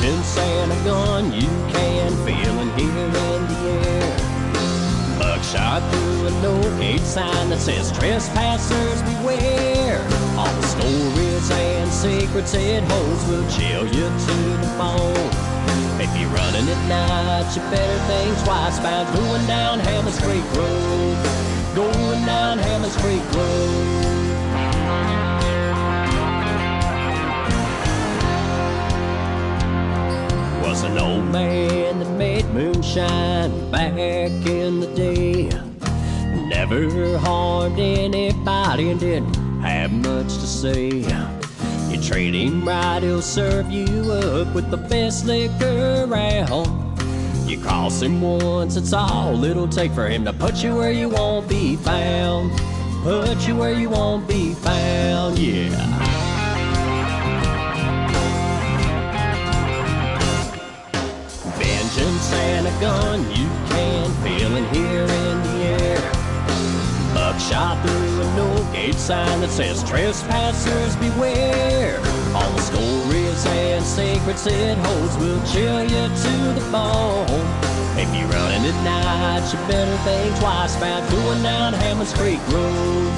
Vengeance and a gun you can feel and hear in the air. Buckshot through a no-gate sign that says trespassers beware. All the stories and secrets it holds will chill you to the bone. If you're running at night, you better think twice about going down Hammond's Creek Road. Going down Hammond's Creek Road. Was an old man that made moonshine back in the day. Never harmed anybody and didn't have much to say. You treat him right, he'll serve you up with the best liquor around. You cross him once, it's all it'll take for him to put you where you won't be found. Put you where you won't be found, yeah. Vengeance and a gun you can feel and hear in the air. Buckshot through a no-gate sign that says trespassers beware. All the stories and secrets it holds will chill you to the bone. If you're running at night, you better think twice about going down Hammond's Creek Road.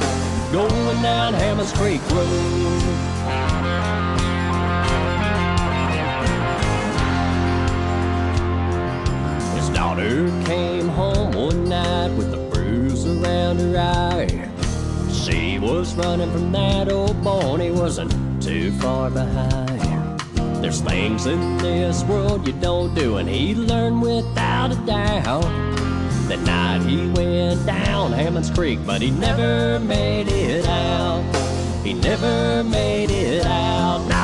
Going down Hammond's Creek Road. Daughter came home one night with a bruise around her eye. She was running from that old boy and he wasn't too far behind. There's things in this world you don't do, and he learned without a doubt. That night he went down Hammond's Creek, but he never made it out. He never made it out, no.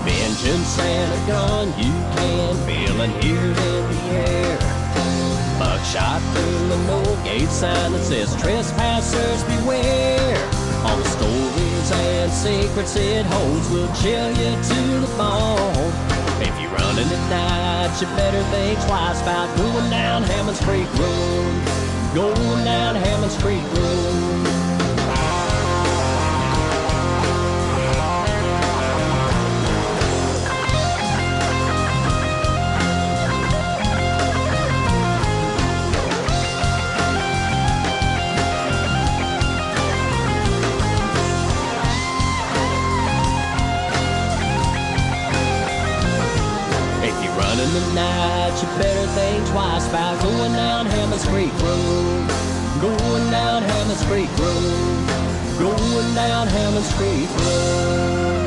Vengeance and a gun you can feel and hear in the air. Buckshot through a no-gate sign that says trespassers beware. All the stories and secrets it holds will chill you to the bone. If you're running at night, you better think twice about going down Hammond's Creek Road. Going down Hammond's Creek Road. In the night, you better think twice about going down Hammond's Creek Road. Going down Hammond's Creek Road. Going down Hammond's Creek Road.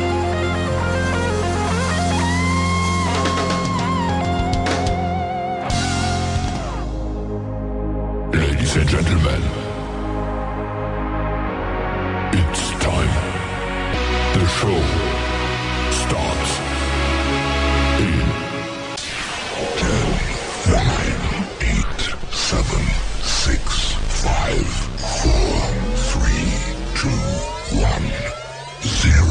Ladies and gentlemen, it's time. The show starts in 10, 9, 8, 7, 6, 5, 4, 3, 2, 1, 0.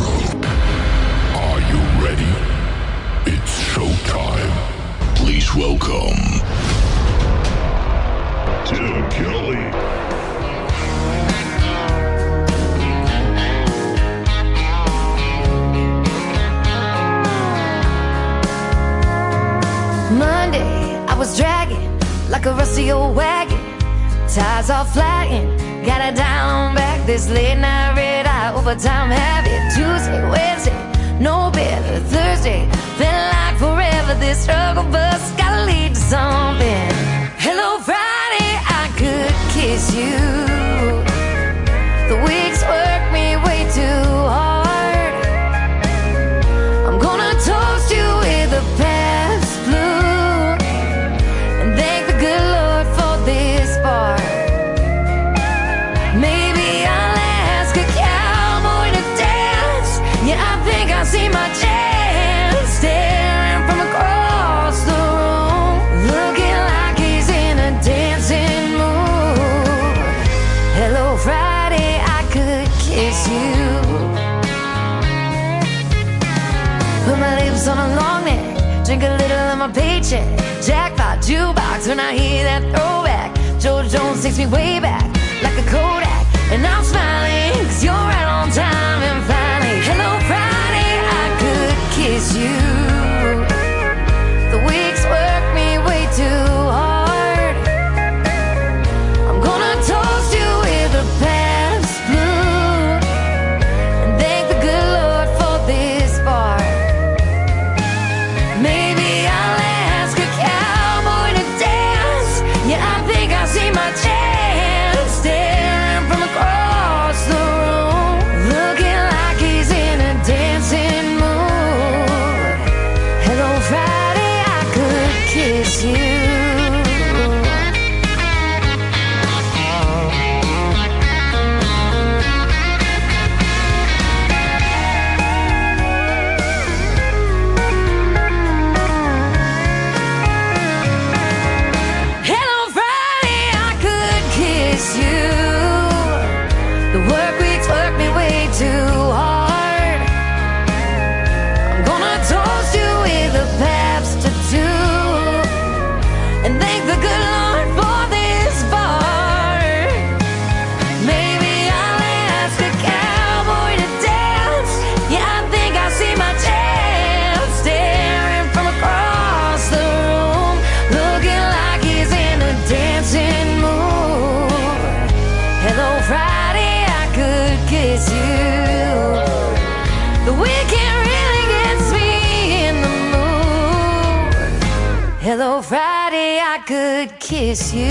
Are you ready? It's showtime. Please welcome Tim Kelly. Monday, I was dragging like a rusty old wagon. Tires all flying, got it down back. This late night red eye overtime habit. Tuesday, Wednesday, no better. Thursday, felt like forever. This struggle bus gotta lead to something. Hello Friday, I could kiss you. The weeks work me way too hard. I'm gonna toast you with a past blue and thank the good Lord for this bar. Maybe I'll ask a cowboy to dance. Yeah, I think I see my chance. Staring from across the room, looking like he's in a dancing mood. Hello Friday, I could kiss you. Put my lips on a long neck, drink a little of my paycheck. Jackpot jukebox when I hear that throwback. George Jones takes me way back like a Kodak, and I'm smiling 'cause you're right on time. you. The weekend really gets me in the mood. Hello, Friday, I could kiss you.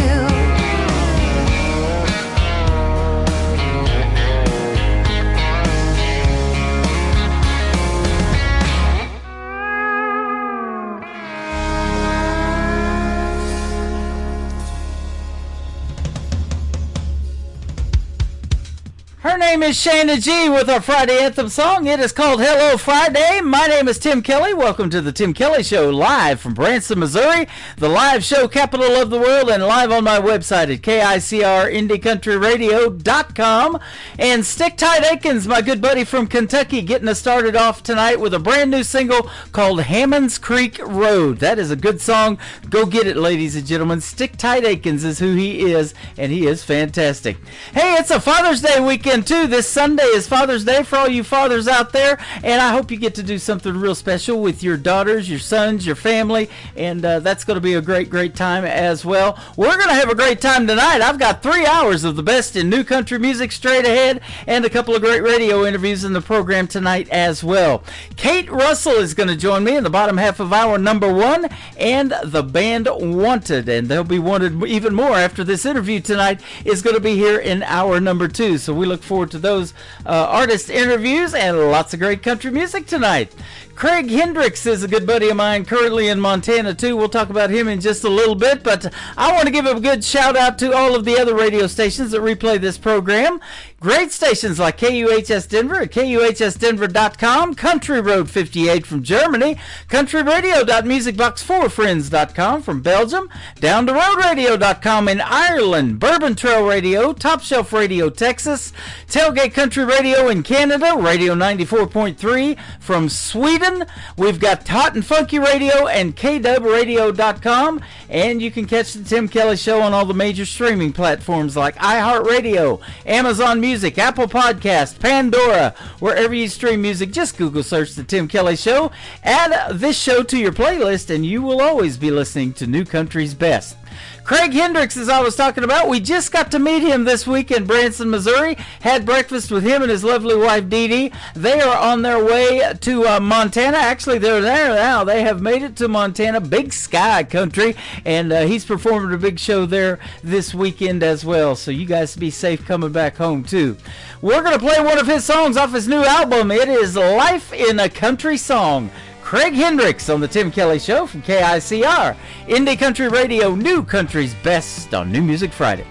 Her name is Shana G with our Friday Anthem song. It is called Hello Friday. My name is Tim Kelly. Welcome to the Tim Kelly Show, live from Branson, Missouri, the live show capital of the world, and live on my website at KICRIndieCountryRadio.com. And Stick Tight Akins, my good buddy from Kentucky, getting us started off tonight with a brand new single called Hammonds Creek Road. That is a good song. Go get it, ladies and gentlemen. Stick Tight Akins is who he is, and he is fantastic. Hey, it's a Father's Day weekend too. This Sunday is Father's Day for all you fathers out there, and I hope you get to do something real special with your daughters, your sons, your family, and that's going to be a great time as well. We're going to have a great time tonight. I've got 3 hours of the best in new country music straight ahead, and a couple of great radio interviews in the program tonight as well. Kate Russell is going to join me in the bottom half of hour number 1, and the band Wanted, and they'll be wanted even more after this interview tonight is going to be here in hour number 2, so we look forward to those artist interviews and lots of great country music tonight. Craig Hendricks is a good buddy of mine, currently in Montana too. We'll talk about him in just a little bit, but I want to give a good shout out to all of the other radio stations that replay this program. Great stations like KUHS Denver at KUHSdenver.com, Country Road 58 from Germany, countryradio.musicbox4friends.com from Belgium, down to roadradio.com in Ireland, Bourbon Trail Radio, Top Shelf Radio Texas, Tailgate Country Radio in Canada, Radio 94.3 from Sweden. We've got Hot and Funky Radio and KWRadio.com, and you can catch the Tim Kelly Show on all the major streaming platforms like iHeartRadio, Amazon Music, Apple Podcast, Pandora, wherever you stream music. Just Google search the Tim Kelly Show. Add this show to your playlist, and you will always be listening to New Country's best. Craig Hendricks, as I was talking about, we just got to meet him this week in Branson, Missouri. Had breakfast with him and his lovely wife, Dee Dee. They are on their way to Montana. Actually, they're there now. They have made it to Montana, Big Sky Country, and he's performing a big show there this weekend as well. So you guys be safe coming back home, too. We're going to play one of his songs off his new album. It is Life in a Country Song. Craig Hendricks on the Tim Kelly Show from KICR, Indie Country Radio, New Country's best on New Music Friday.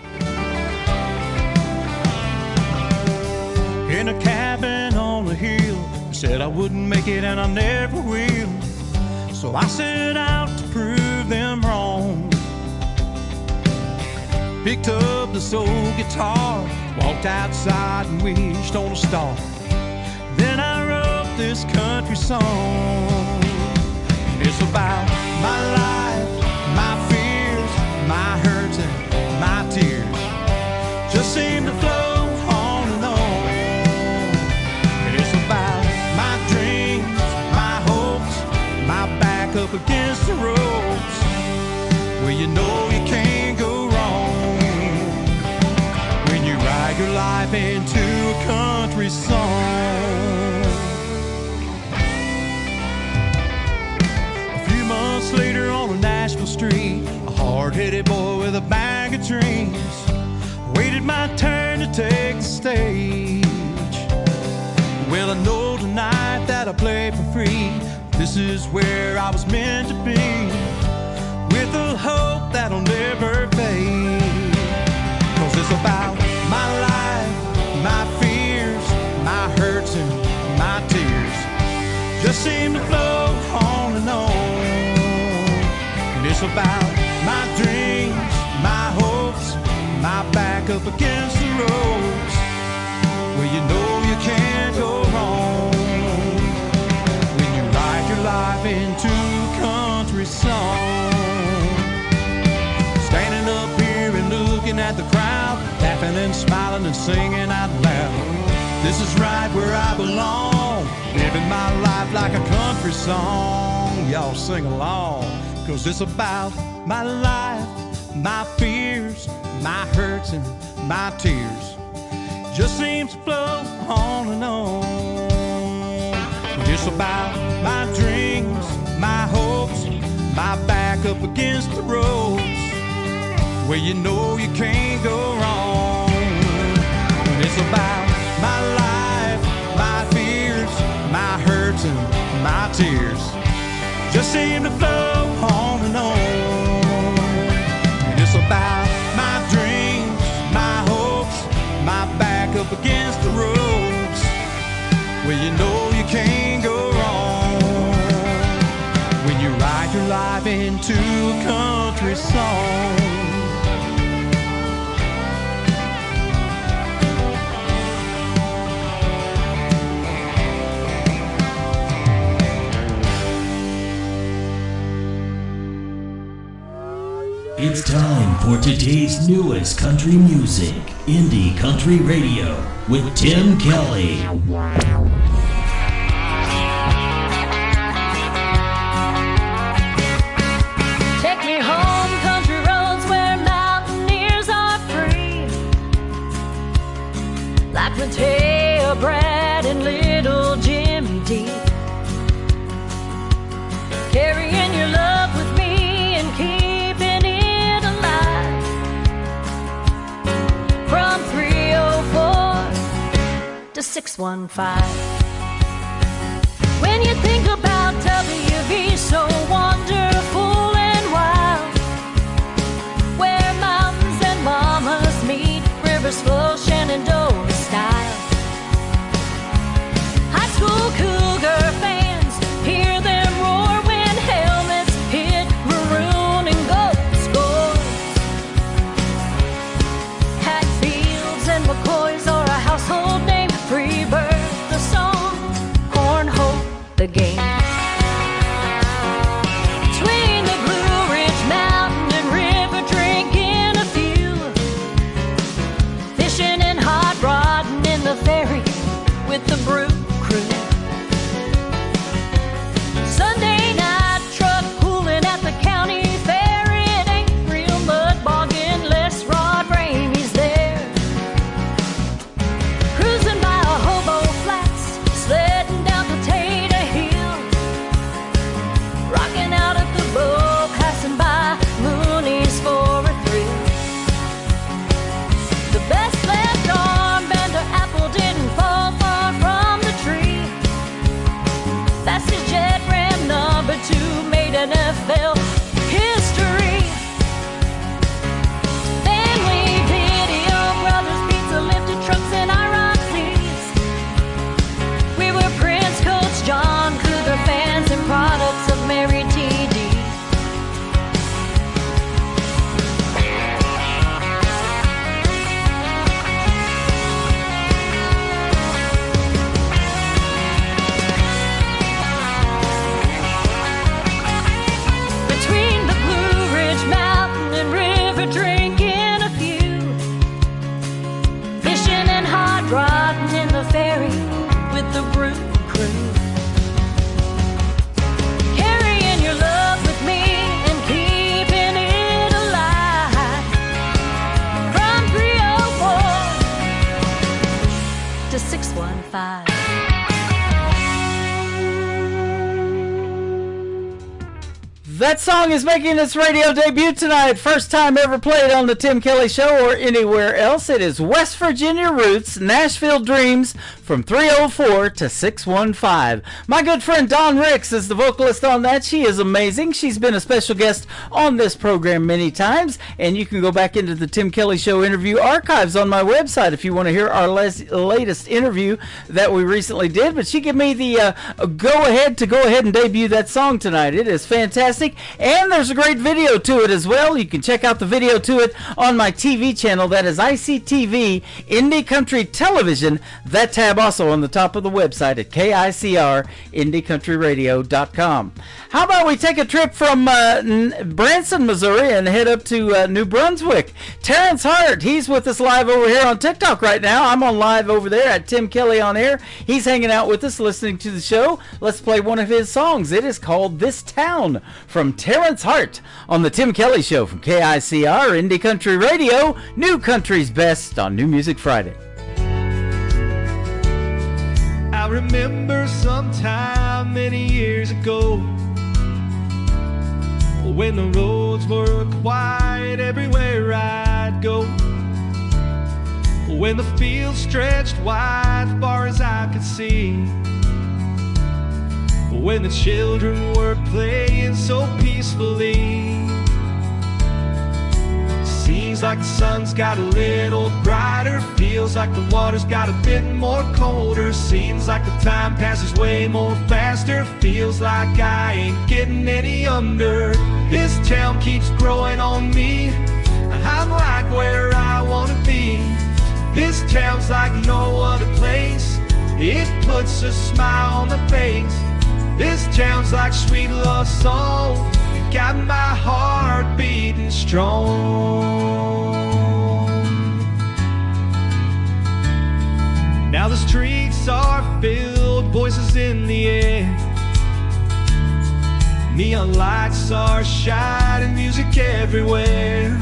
In a cabin on a hill, said I wouldn't make it and I never will. So I set out to prove them wrong. Picked up the soul guitar, walked outside and wished on a star. Then I wrote this country song. It's about my life, my fears, my hurts and my tears. Just seem to flow on and on. It's about my dreams, my hopes, my back up against the ropes. Well, you know you can't go wrong when you write your life into a country song. Later on a Nashville street, a hard-headed boy with a bag of dreams waited my turn to take the stage. Well, I know tonight that I play for free. This is where I was meant to be, with a hope that'll never fade. 'Cause it's about my life, my fears, my hurts and my tears. Just seem to flow on and on. It's about my dreams, my hopes, my back up against the ropes. Well, you know you can't go wrong when you write your life into a country song. Standing up here and looking at the crowd, laughing and smiling and singing out loud. This is right where I belong, living my life like a country song. Y'all sing along. 'Cause it's about my life, my fears, my hurts and my tears. Just seems to flow on about my dreams, my hopes, my back up against the ropes, where you know you can't go wrong. And it's about my life, my fears, my hurts and my tears, just seem to flow on and on. And it's about my dreams, my hopes, my back up against the ropes, where you know you can't go wrong. When you write your life into a country song. It's time for today's newest country music, Indie Country Radio, with Tim Kelly. Take me home, country roads where mountaineers are free, like Mateo, Brad, and little Jimmy D. Carrying your love with me and keeping it alive. From 304 to 615. When you think about WV, so wonderful and wild, where mountains and mamas meet, rivers flow Shenandoah style. High school Cougar fans hear them roar when helmets hit maroon and gold scores. Hatfields and McCoys are a household name. Freebird, the song, cornhole, the game. Between the Blue Ridge Mountain and river, drinking a few, fishing and hot rodding in the ferry with the brew crew. Sunday night truck pulling at the county fair. It ain't real mud bogging unless Rod Ramey's there. Cruising by a hobo flats, sledding down Potato Hill, rocking out at the bow, passing by Mooney's for a thrill. The best left arm bender apple didn't fall far from the tree. Fastest jet ram number 2 made NFL history. Family Video Brothers, pizza lifted trucks and iron seas. We were Prince, Coach John, Cougar fans and products of Mary T.D. Between the Blue Ridge Mountain and river, drinking a few, fishing and hot rodding in the ferry with the brew crew. Carrying your love with me and keeping it alive. From 304 to 615. That song is making its radio debut tonight. First time ever played on the Tim Kelly Show or anywhere else. It is West Virginia Roots, Nashville Dreams, from 304 to 615. My good friend Dawn Ricks is the vocalist on that. She is amazing. She's been a special guest on this program many times, and you can go back into the Tim Kelly Show interview archives on my website if you want to hear our latest interview that we recently did. But she gave me the go ahead and debut that song tonight. It is fantastic, and there's a great video to it as well. You can check out the video to it on my TV channel. That is ICTV Indie Country Television. That tab also on the top of the website at KICR-IndieCountryRadio.com. How about we take a trip from Branson, Missouri, and head up to New Brunswick? Terrence Hart, he's with us live over here on TikTok right now. I'm on live over there at Tim Kelly on Air. He's hanging out with us, listening to the show. Let's play one of his songs. It is called This Town from Terrence Hart on the Tim Kelly Show from KICR Indie Country Radio, New Country's Best on New Music Friday. I I remember sometime many years ago, when the roads were quiet everywhere I'd go, when the fields stretched wide far as I could see, when the children were playing so peacefully. Seems like the sun's got a little brighter, feels like the water's got a bit more colder. Seems like the time passes way more faster, feels like I ain't getting any younger. This town keeps growing on me, I'm like where I wanna be. This town's like no other place, it puts a smile on the face. This town's like sweet love song, got my heart beating strong. Now the streets are filled, voices in the air, neon lights are shining, music everywhere.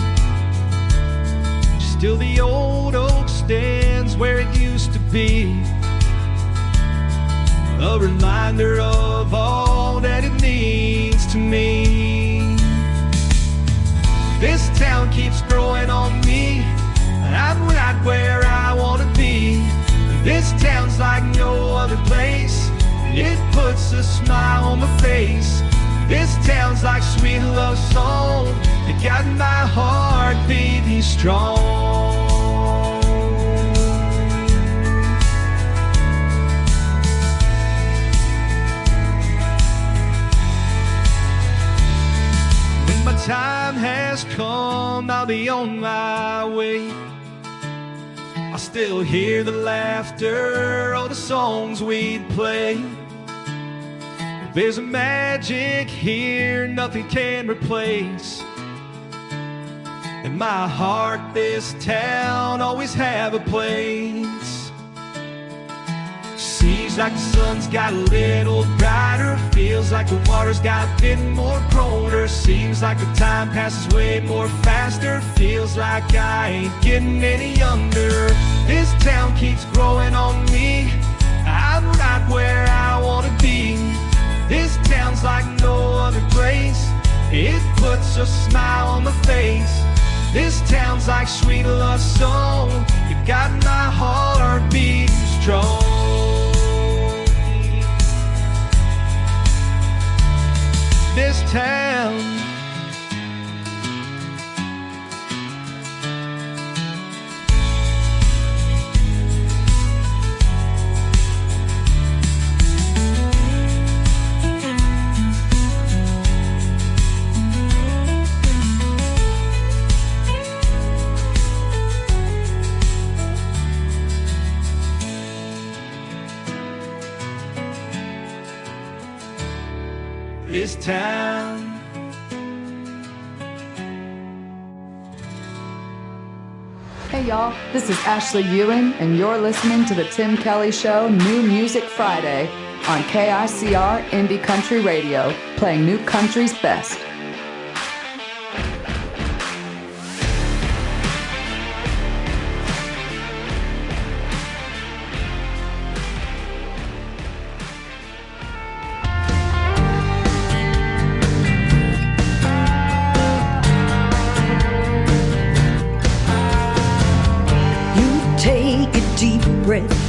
Still the old oak stands where it used to be, a reminder of all that it means to me. This town keeps growing on me, I'm right where I wanna be. This town's like no other place, it puts a smile on my face. This town's like sweet love song, it got my heart beating strong. When my time has come, I'll be on my way. I still hear the laughter of the songs we'd play. There's a magic here nothing can replace. In my heart, this town always have a place. Seems like the sun's got a little brighter, feels like the water's got a bit more colder. Seems like the time passes way more faster, feels like I ain't getting any younger. This town keeps growing on me, I'm right where I wanna be. This town's like no other place, it puts a smile on my face. This town's like sweet love song, it got my heart beating strong. This town, this town. Hey y'all, this is Ashley Ewing, and you're listening to the Tim Kelly Show New Music Friday on KICR Indie Country Radio, playing new country's best.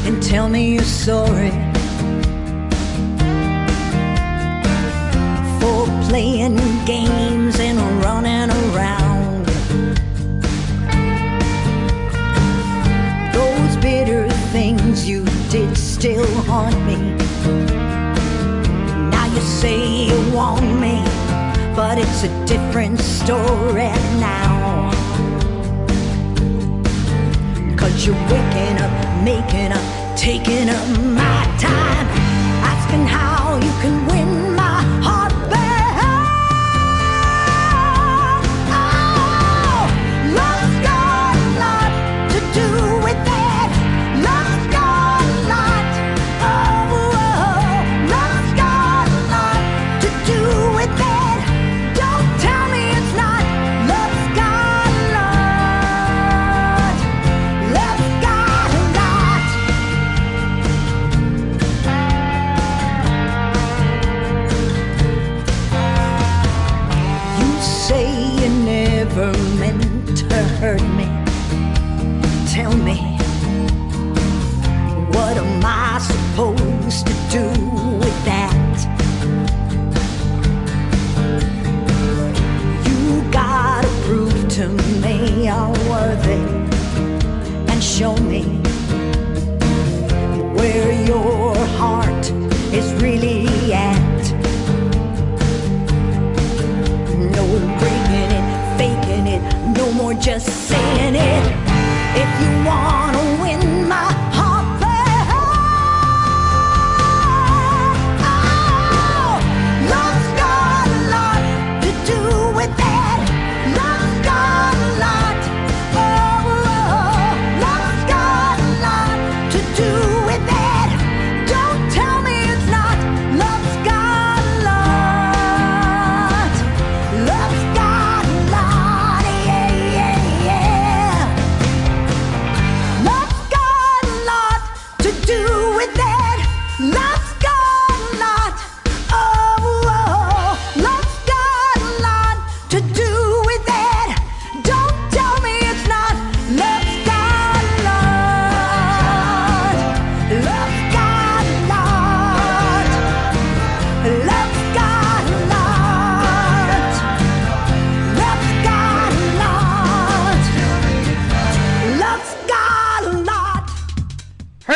And tell me you're sorry for playing games and running around. Those bitter things you did still haunt me. Now you say you want me, but it's a different story now. 'Cause you're waking up, making up, taking up my time, asking how you can win my heart back. Oh, love's got a lot to do with it. Love's got a lot. Oh, love's got a lot to do with it. Don't tell me it's not. Love's got a lot. Love's got a lot.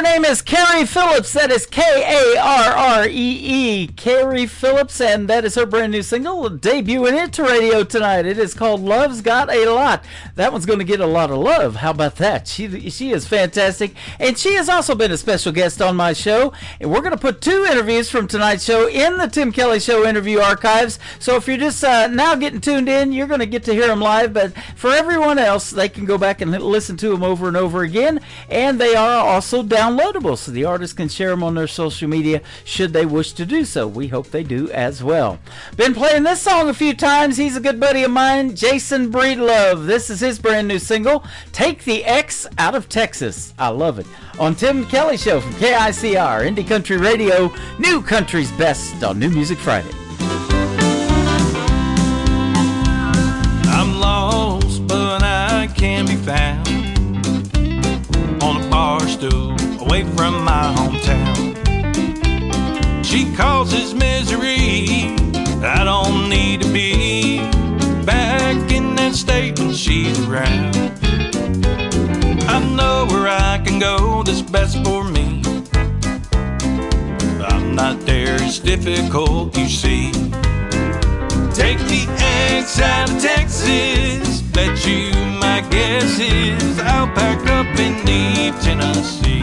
Her name is Carrie Phillips. That is Karree. Carrie Phillips, and that is her brand new single debuting into radio tonight. It is called Love's Got a Lot. That one's going to get a lot of love. How about that? She is fantastic, and she has also been a special guest on my show. And we're going to put 2 interviews from tonight's show in the Tim Kelly Show interview archives. So if you're just now getting tuned in, you're going to get to hear them live. But for everyone else, they can go back and listen to them over and over again, and they are also downloadable, so the artists can share them on their social media should they wish to do so. We hope they do as well. Been playing this song a few times. He's a good buddy of mine, Jason Breedlove. This is his brand new single, Take the X Out of Texas. I love it. On Tim Kelly Show from KICR, Indie Country Radio, New Country's Best on New Music Friday. I'm lost, but I can be found on a bar stool away from my hometown. She causes misery, I don't need to be back in that state when she's around. I know where I can go that's best for me. I'm not there, it's difficult, you see. Take the X out of Texas, bet you my guess is I'll pack up and leave Tennessee.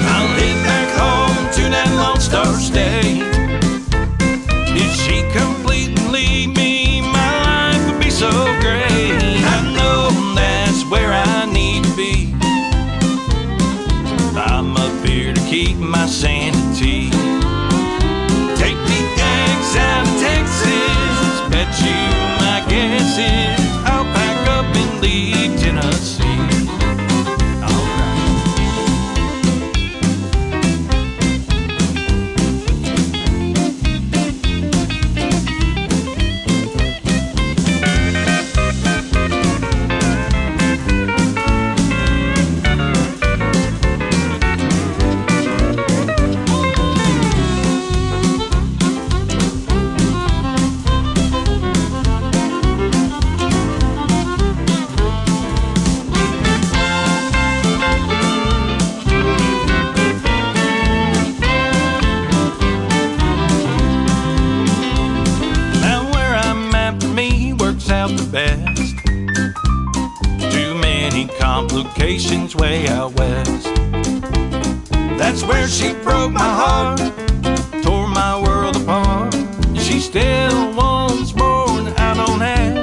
I'll head back home to that Lone Star State. If she completely leave me, my life would be so great. I know that's where I need to be. I'm up here to keep my sanity. Take the X out of Texas, bet you my guess is I'll pack up and leave Tennessee. Complications way out west. That's where she broke my heart, tore my world apart. She still wants more than I don't have.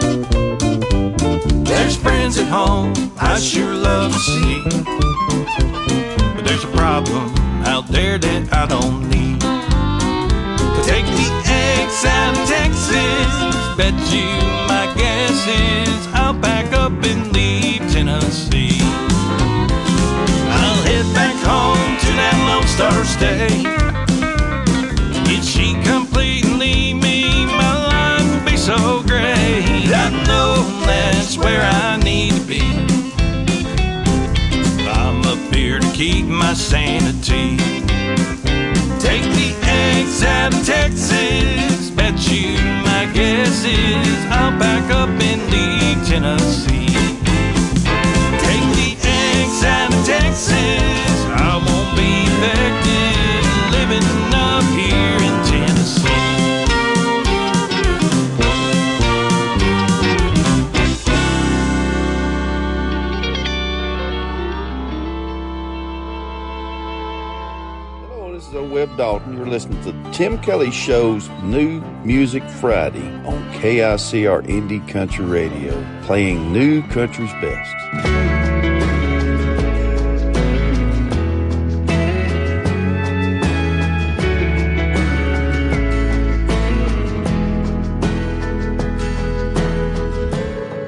There's friends at home I sure love to see, but there's a problem out there that I don't need. Take the X out of Texas, bet you my guess is I'll pack up and leave Tennessee. I'll head back home to that Lone Star State. If she completely leave me, my life will be so great. I know that's where I need to be. I'm up here to keep my sanity. Take the X out of Texas, bet you my guess is I'll back up and leave Tennessee. Take the X out of Texas, I won't be affected living up here in Tennessee. This is Webb Dalton. You're listening to Tim Kelly Show's New Music Friday on KICR Indie Country Radio, playing New Country's Best.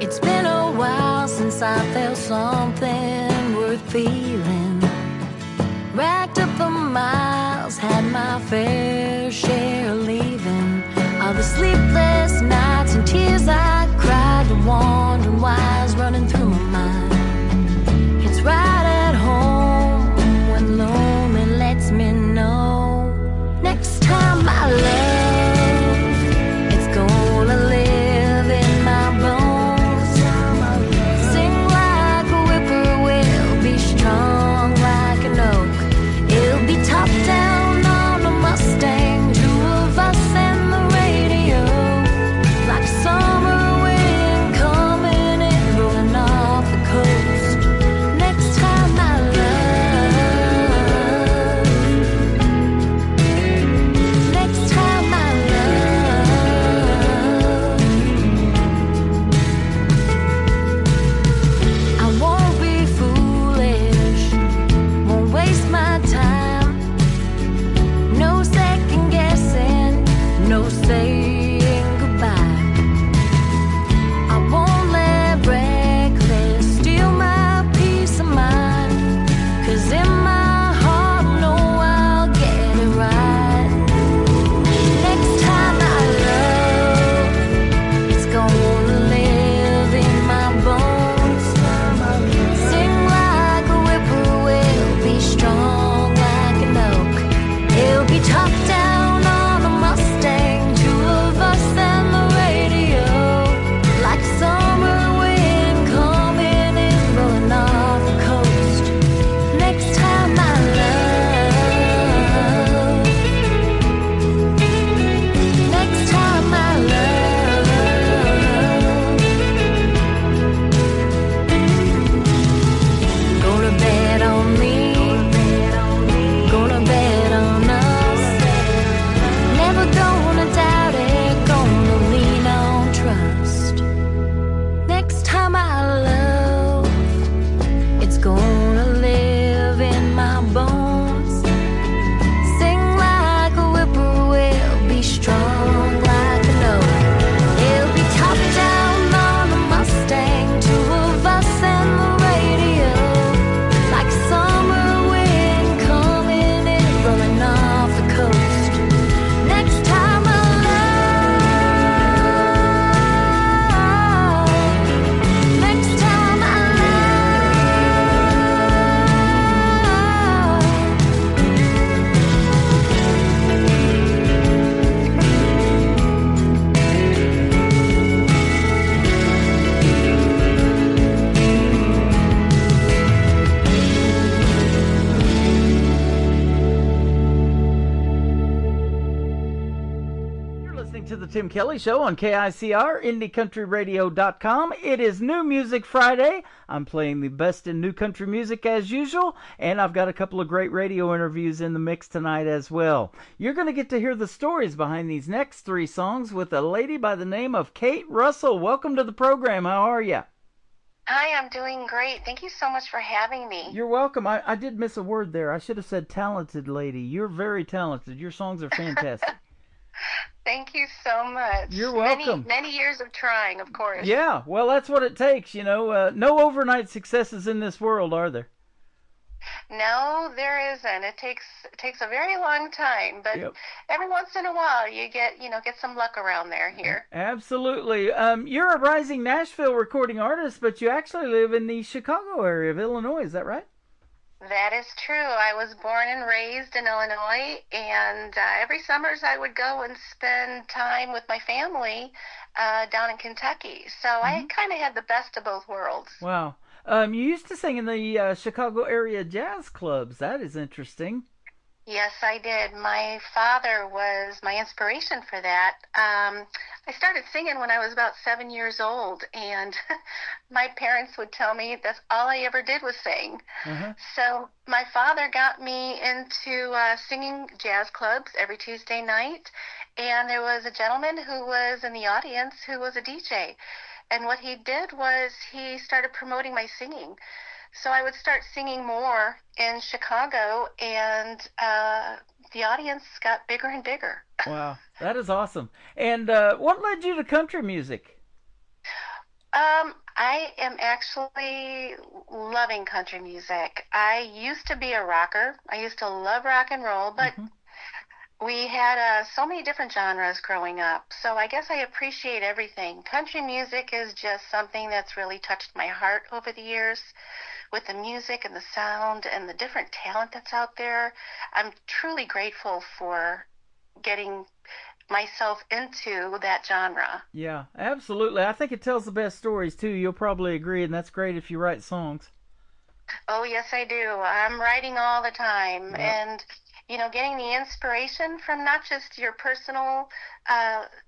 It's been a while since I felt something worth feeling. Racked up the miles, had my fair share of leaving. All the sleepless nights and tears I cried, the wandering whys running through my mind. It's right at home when lonely lets me know. Next time I love, it's gonna live in my bones. Sing like a whippoorwill, be strong like to the Tim Kelly Show on KICR, IndieCountryRadio.com. It is New Music Friday. I'm playing the best in new country music as usual, and I've got a couple of great radio interviews in the mix tonight as well. You're going to get to hear the stories behind these next three songs with a lady by the name of Kate Russell. Welcome to the program. How are you? Hi, I'm doing great. Thank you so much for having me. You're welcome. I did miss a word there. I should have said talented lady. You're very talented. Your songs are fantastic. Thank you so much. You're welcome. Many years of trying, of course. Yeah, well, that's what it takes, you know. No overnight successes in this world, are there? No, there isn't. It takes a very long time, but every once in a while you get some luck around here. Absolutely. You're a rising Nashville recording artist, but you actually live in the Chicago area of Illinois. Is that right? That is true. I was born and raised in Illinois, and every summers I would go and spend time with my family down in Kentucky. So I kind of had the best of both worlds. Wow. You used to sing in the Chicago area jazz clubs. That is interesting. Yes, I did. My father was my inspiration for that. I started singing when I was about 7 years old, and my parents would tell me that's all I ever did was sing. So my father got me into singing jazz clubs every Tuesday night, and there was a gentleman who was in the audience who was a DJ. And what he did was he started promoting my singing. So I would start singing more in Chicago, and the audience got bigger and bigger. Wow, that is awesome. And what led you to country music? I am actually loving country music. I used to be a rocker. I used to love rock and roll, but we had so many different genres growing up, so I guess I appreciate everything. Country music is just something that's really touched my heart over the years with the music and the sound and the different talent that's out there. I'm truly grateful for getting myself into that genre. Yeah, absolutely. I think it tells the best stories, too. You'll probably agree, and that's great if you write songs. Oh, yes, I do. I'm writing all the time, and getting the inspiration from not just your personal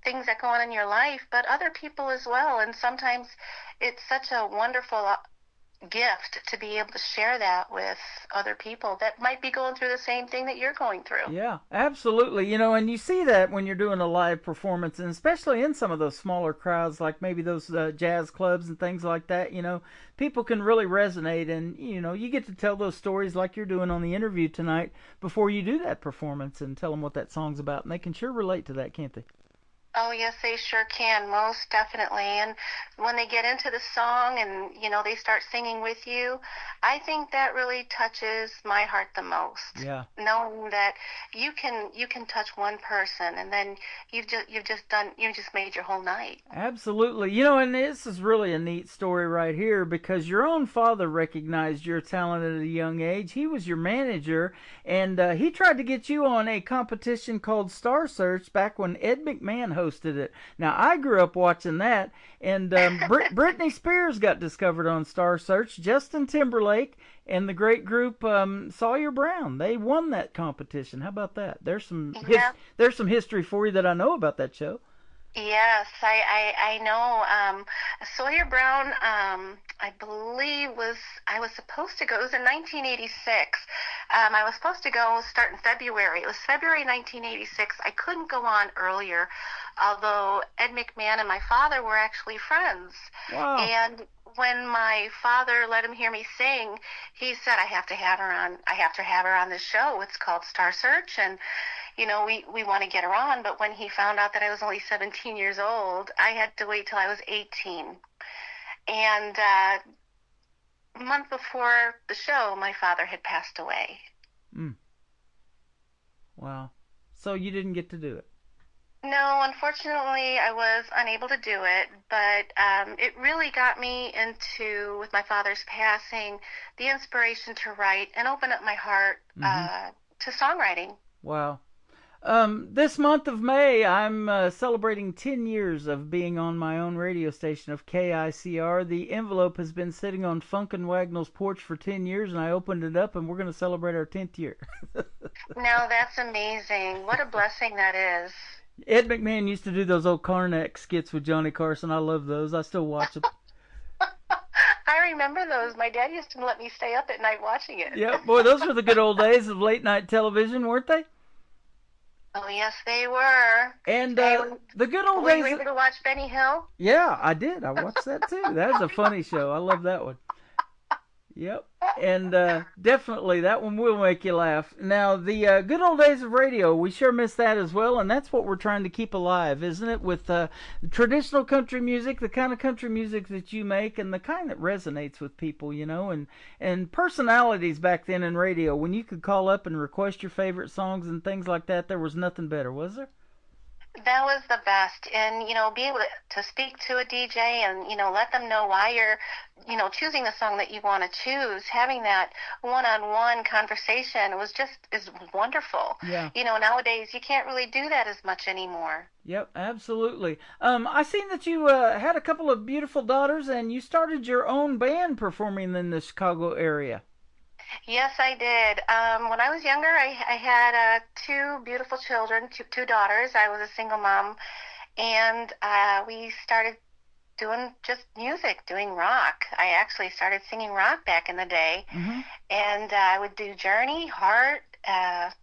things that go on in your life, but other people as well. And sometimes it's such a wonderful gift to be able to share that with other people that might be going through the same thing that you're going through. Yeah, absolutely. And you see that when you're doing a live performance, and especially in some of those smaller crowds, like maybe those jazz clubs and things like that, people can really resonate, and, you get to tell those stories like you're doing on the interview tonight before you do that performance and tell them what that song's about, and they can sure relate to that, can't they? Oh, yes, they sure can, most definitely. And when they get into the song and, they start singing with you, I think that really touches my heart the most. Yeah. Knowing that you can touch one person, and then you've just made your whole night. Absolutely. And this is really a neat story right here, because your own father recognized your talent at a young age. He was your manager, and he tried to get you on a competition called Star Search back when Ed McMahon hosted it. Now, I grew up watching that, and Britney Spears got discovered on Star Search. Justin Timberlake and the great group Sawyer Brown, they won that competition. How about that? There's some history for you that I know about that show. Yes, I know. Sawyer Brown, I believe I was supposed to go. It was in 1986. I was supposed to go start in February. It was February 1986. I couldn't go on earlier, although Ed McMahon and my father were actually friends. Wow. And when my father let him hear me sing, he said, I have to have her on. I have to have her on this show. It's called Star Search, and we want to get her on. But when he found out that I was only 17 years old, I had to wait till I was 18. And a month before the show, my father had passed away. Wow. So you didn't get to do it? No, unfortunately, I was unable to do it, but it really got me into, with my father's passing, the inspiration to write and open up my heart to songwriting. Wow. This month of May, I'm celebrating 10 years of being on my own radio station of KICR. The envelope has been sitting on Funkin' Wagnall's porch for 10 years, and I opened it up, and we're going to celebrate our 10th year. Now, that's amazing. What a blessing that is. Ed McMahon used to do those old Karnak skits with Johnny Carson. I love those. I still watch them. I remember those. My dad used to let me stay up at night watching it. Yeah, boy, those were the good old days of late night television, weren't they? Oh, yes, they were. And the good old days. Were you able to watch Benny Hill? Yeah, I did. I watched that too. That was a funny show. I love that one. Yep. And definitely that one will make you laugh. Now, the good old days of radio, we sure miss that as well, and that's what we're trying to keep alive, isn't it? With traditional country music, the kind of country music that you make, and the kind that resonates with people, you know, and personalities back then in radio. When you could call up and request your favorite songs and things like that, there was nothing better, was there? That was the best. And, you know, be able to speak to a DJ and, you know, let them know why you're, you know, choosing the song that you want to choose. Having that one-on-one conversation is wonderful. Yeah. You know, nowadays you can't really do that as much anymore. Yep, absolutely. I seen that you had a couple of beautiful daughters and you started your own band performing in the Chicago area. Yes, I did. When I was younger, I had two beautiful children, two daughters. I was a single mom, and we started doing just music, doing rock. I actually started singing rock back in the day, and I would do Journey, Heart,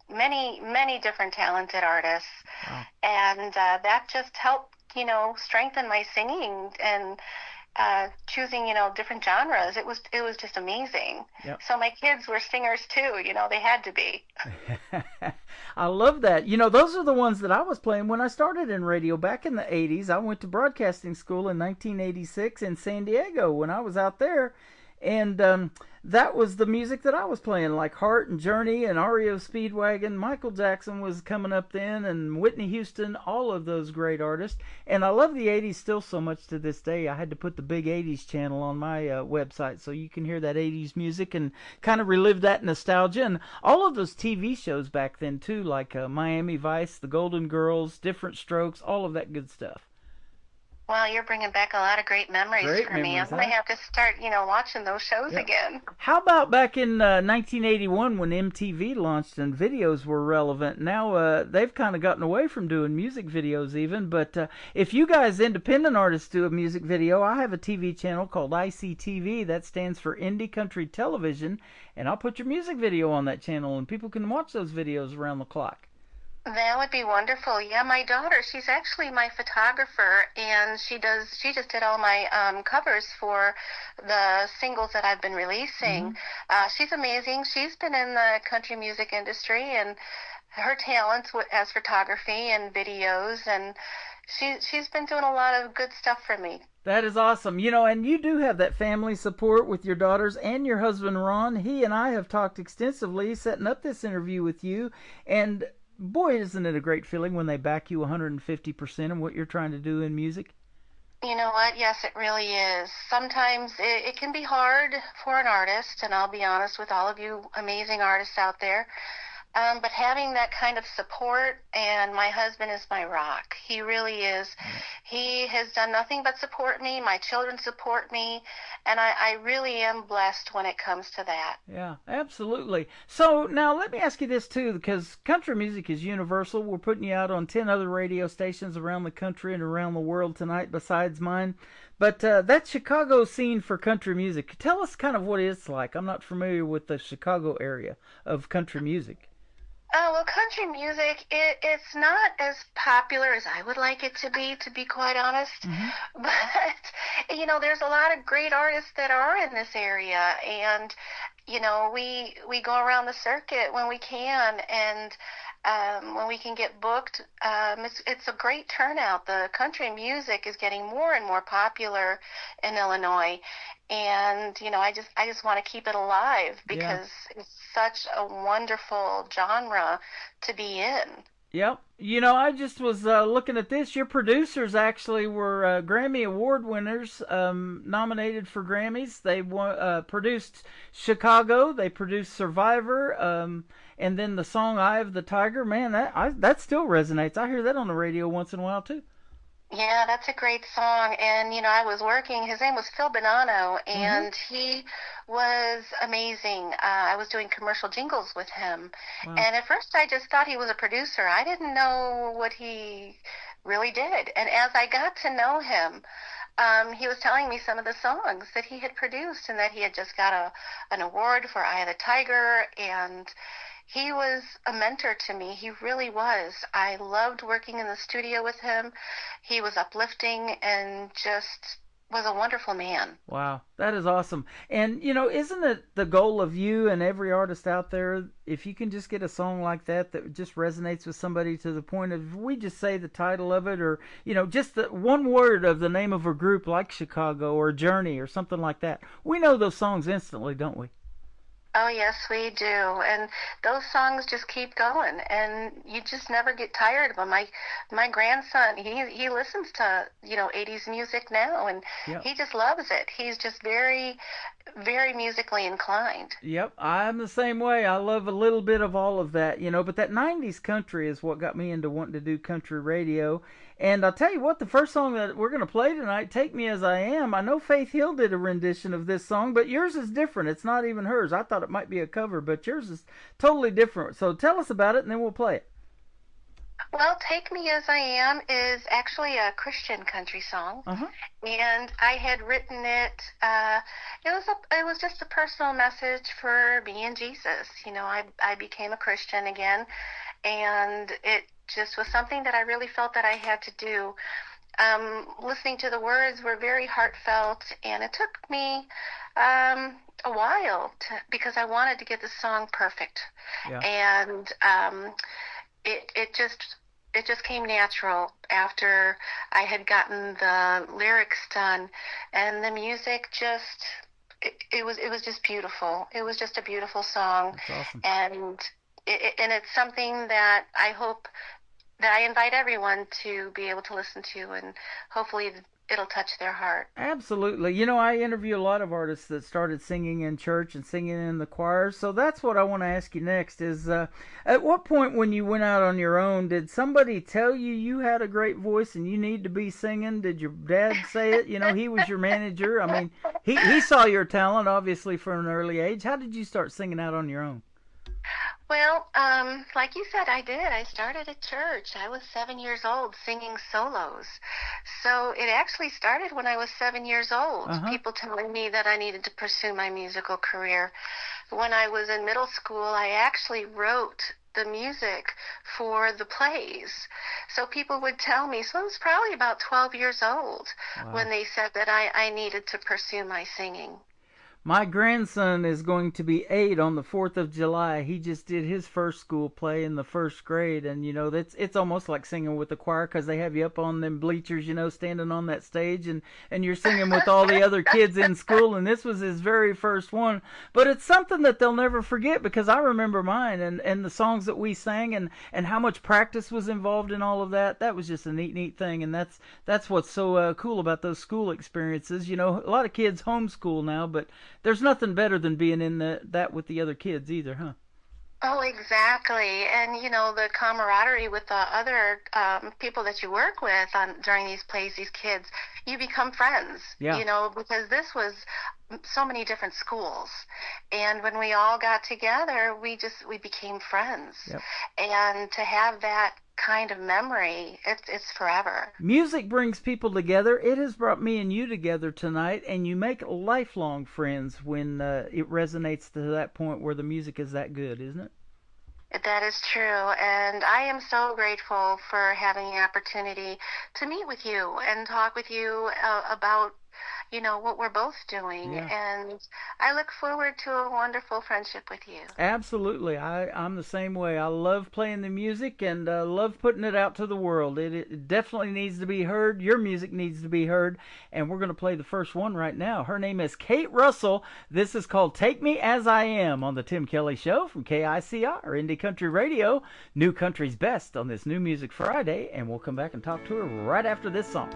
many different talented artists, and that just helped, you know, strengthen my singing and choosing, you know, different genres. It was just amazing. Yep. So my kids were singers too, you know, they had to be. I love that. You know, those are the ones that I was playing when I started in radio back in the 80s. I went to broadcasting school in 1986 in San Diego when I was out there. And that was the music that I was playing, like Heart and Journey and REO Speedwagon. Michael Jackson was coming up then, and Whitney Houston, all of those great artists. And I love the 80s still so much to this day. I had to put the Big 80s channel on my website so you can hear that 80s music and kind of relive that nostalgia. And all of those TV shows back then, too, like Miami Vice, The Golden Girls, Different Strokes, all of that good stuff. Well, you're bringing back a lot of great memories for me. I'm going to have to start, you know, watching those shows again. How about back in 1981 when MTV launched and videos were relevant? Now they've kind of gotten away from doing music videos even. But if you guys independent artists do a music video, I have a TV channel called ICTV. That stands for Indie Country Television. And I'll put your music video on that channel and people can watch those videos around the clock. That would be wonderful. Yeah, my daughter, she's actually my photographer, and she just did all my covers for the singles that I've been releasing. She's amazing. She's been in the country music industry, and her talents as photography and videos, and she's been doing a lot of good stuff for me. That is awesome. You know, and you do have that family support with your daughters and your husband, Ron. He and I have talked extensively setting up this interview with you, and boy, isn't it a great feeling when they back you 150% in what you're trying to do in music? You know what? Yes, it really is. Sometimes it can be hard for an artist, and I'll be honest with all of you amazing artists out there. But having that kind of support, and my husband is my rock. He really is. He has done nothing but support me. My children support me, and I really am blessed when it comes to that. Yeah, absolutely. So now let me ask you this too, because country music is universal. We're putting you out on 10 other radio stations around the country and around the world tonight besides mine. But that Chicago scene for country music, tell us kind of what it's like. I'm not familiar with the Chicago area of country music. Well, country music, it's not as popular as I would like it to be quite honest. But, you know, there's a lot of great artists that are in this area. And, you know, we go around the circuit when we can. And when we can get booked, it's a great turnout. The country music is getting more and more popular in Illinois. And, you know, I just want to keep it alive because it's such a wonderful genre to be in. Yep. You know, I just was looking at this. Your producers actually were Grammy Award winners, nominated for Grammys. They produced Chicago. They produced Survivor. And then the song Eye of the Tiger. Man, that still resonates. I hear that on the radio once in a while, too. Yeah, that's a great song. And, I was working, his name was Phil Bonanno, and he was amazing. I was doing commercial jingles with him. Wow. And at first I just thought he was a producer. I didn't know what he really did. And as I got to know him, he was telling me some of the songs that he had produced and that he had just got an award for Eye of the Tiger, and he was a mentor to me. He really was. I loved working in the studio with him. He was uplifting and just was a wonderful man. Wow, that is awesome. And, isn't it the goal of you and every artist out there, if you can just get a song like that just resonates with somebody to the point of, we just say the title of it, or, just the one word of the name of a group like Chicago or Journey or something like that. We know those songs instantly, don't we? Oh, yes, we do. And those songs just keep going, and you just never get tired of them. My grandson, he listens to, 80s music now, and he just loves it. He's just very, very musically inclined. Yep, I'm the same way. I love a little bit of all of that, but that 90s country is what got me into wanting to do country radio. And I'll tell you what, the first song that we're going to play tonight, Take Me As I Am, I know Faith Hill did a rendition of this song, but yours is different. It's not even hers. I thought it might be a cover, but yours is totally different. So tell us about it, and then we'll play it. Well, Take Me As I Am is actually a Christian country song, and I had written it. It was just a personal message for me and Jesus. I became a Christian again, and it just was something that I really felt that I had to do. Listening to the words were very heartfelt, and it took me a while because I wanted to get the song perfect, and it just came natural after I had gotten the lyrics done, and the music just it was just beautiful. It was just a beautiful song. That's awesome. And it's something that I hope that I invite everyone to be able to listen to, and hopefully it'll touch their heart. Absolutely. I interview a lot of artists that started singing in church and singing in the choirs. So that's what I want to ask you next is, at what point when you went out on your own, did somebody tell you had a great voice and you need to be singing? Did your dad say it? He was your manager. I mean, he saw your talent, obviously, from an early age. How did you start singing out on your own? Well, like you said, I did. I started at church. I was 7 years old singing solos. So it actually started when I was 7 years old, people telling me that I needed to pursue my musical career. When I was in middle school, I actually wrote the music for the plays. So people would tell me, so I was probably about 12 years old when they said that I needed to pursue my singing. My grandson is going to be 8 on the 4th of July. He just did his first school play in the first grade, and it's almost like singing with the choir because they have you up on them bleachers, standing on that stage, and you're singing with all the other kids in school, and this was his very first one. But it's something that they'll never forget because I remember mine and the songs that we sang and how much practice was involved in all of that. That was just a neat thing, and that's what's so cool about those school experiences. A lot of kids homeschool now, but there's nothing better than being in that with the other kids either, huh? Oh, exactly. And, the camaraderie with the other people that you work with during these plays, these kids, you become friends, because this was so many different schools. And when we all got together, we became friends. Yep. And to have that kind of memory, it's forever. Music brings people together. It has brought me and you together tonight, and you make lifelong friends when it resonates to that point where the music is that good, isn't it? That is true, and I am so grateful for having the opportunity to meet with you and talk with you about what we're both doing, and I look forward to a wonderful friendship with you. Absolutely. I'm the same way. I love playing the music and love putting it out to the world. It definitely needs to be heard. Your music needs to be heard, and we're going to play the first one right now. Her name is Kate Russell. This is called Take Me As I Am on the Tim Kelly Show from KICR, Indie Country Radio, New Country's Best on this New Music Friday, and we'll come back and talk to her right after this song.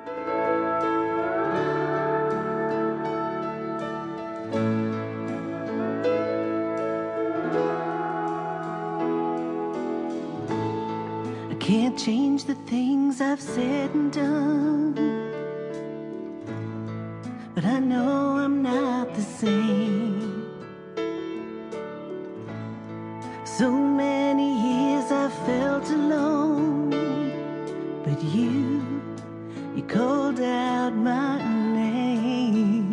Can't change the things I've said and done, but I know I'm not the same. So many years I felt alone, but you called out my name.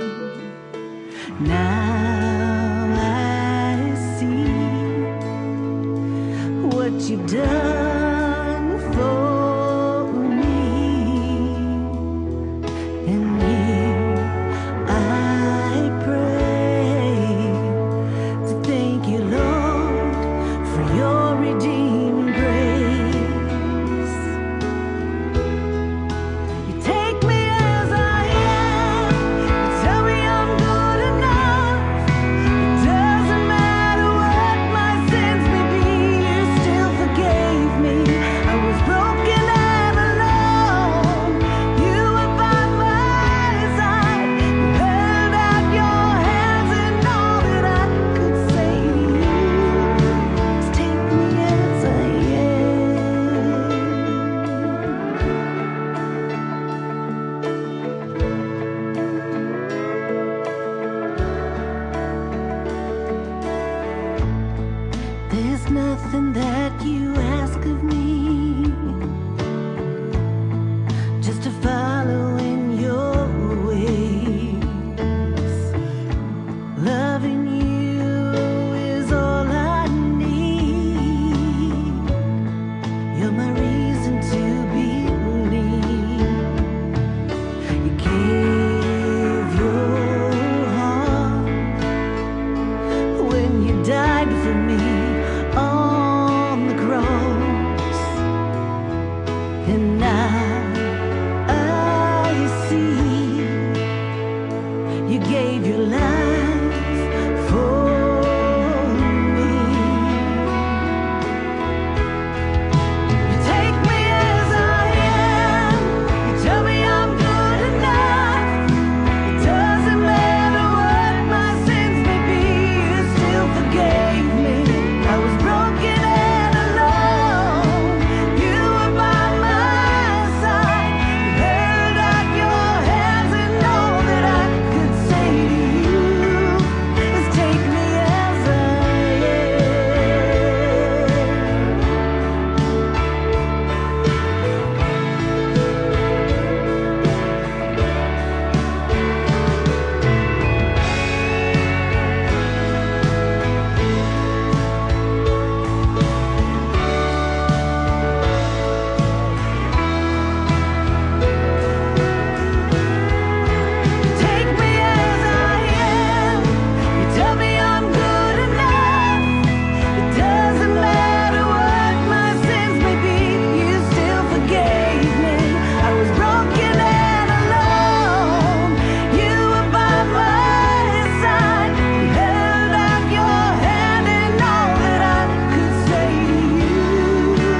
Now I see what you've done for me, and here I pray to thank you, Lord, for your redeeming grace. You take me as I am, you tell me I'm good enough. It doesn't matter what my sins may be, you still forgave me. I was broken and alone, you were by my side. You held out your hands, and all that I could say to you is take me as I am. There's nothing that you ask of me, just to follow in your ways. Loving you is all I need. You're my reason to believe. You gave your heart when you died for me on the cross, and now I see you gave your life for me. You take me as I am, you tell me I'm good enough. It doesn't matter what my sins may be, you still forgave me. I was broken and alone, you were by my side. You held out your hands, and all that I could say to you is take me as I take me as I am. You tell me I'm good enough. It doesn't matter what my sins may be, you still forgave me. I was broken and alone, you were by my side. You held out your hand, and all that I could say to you,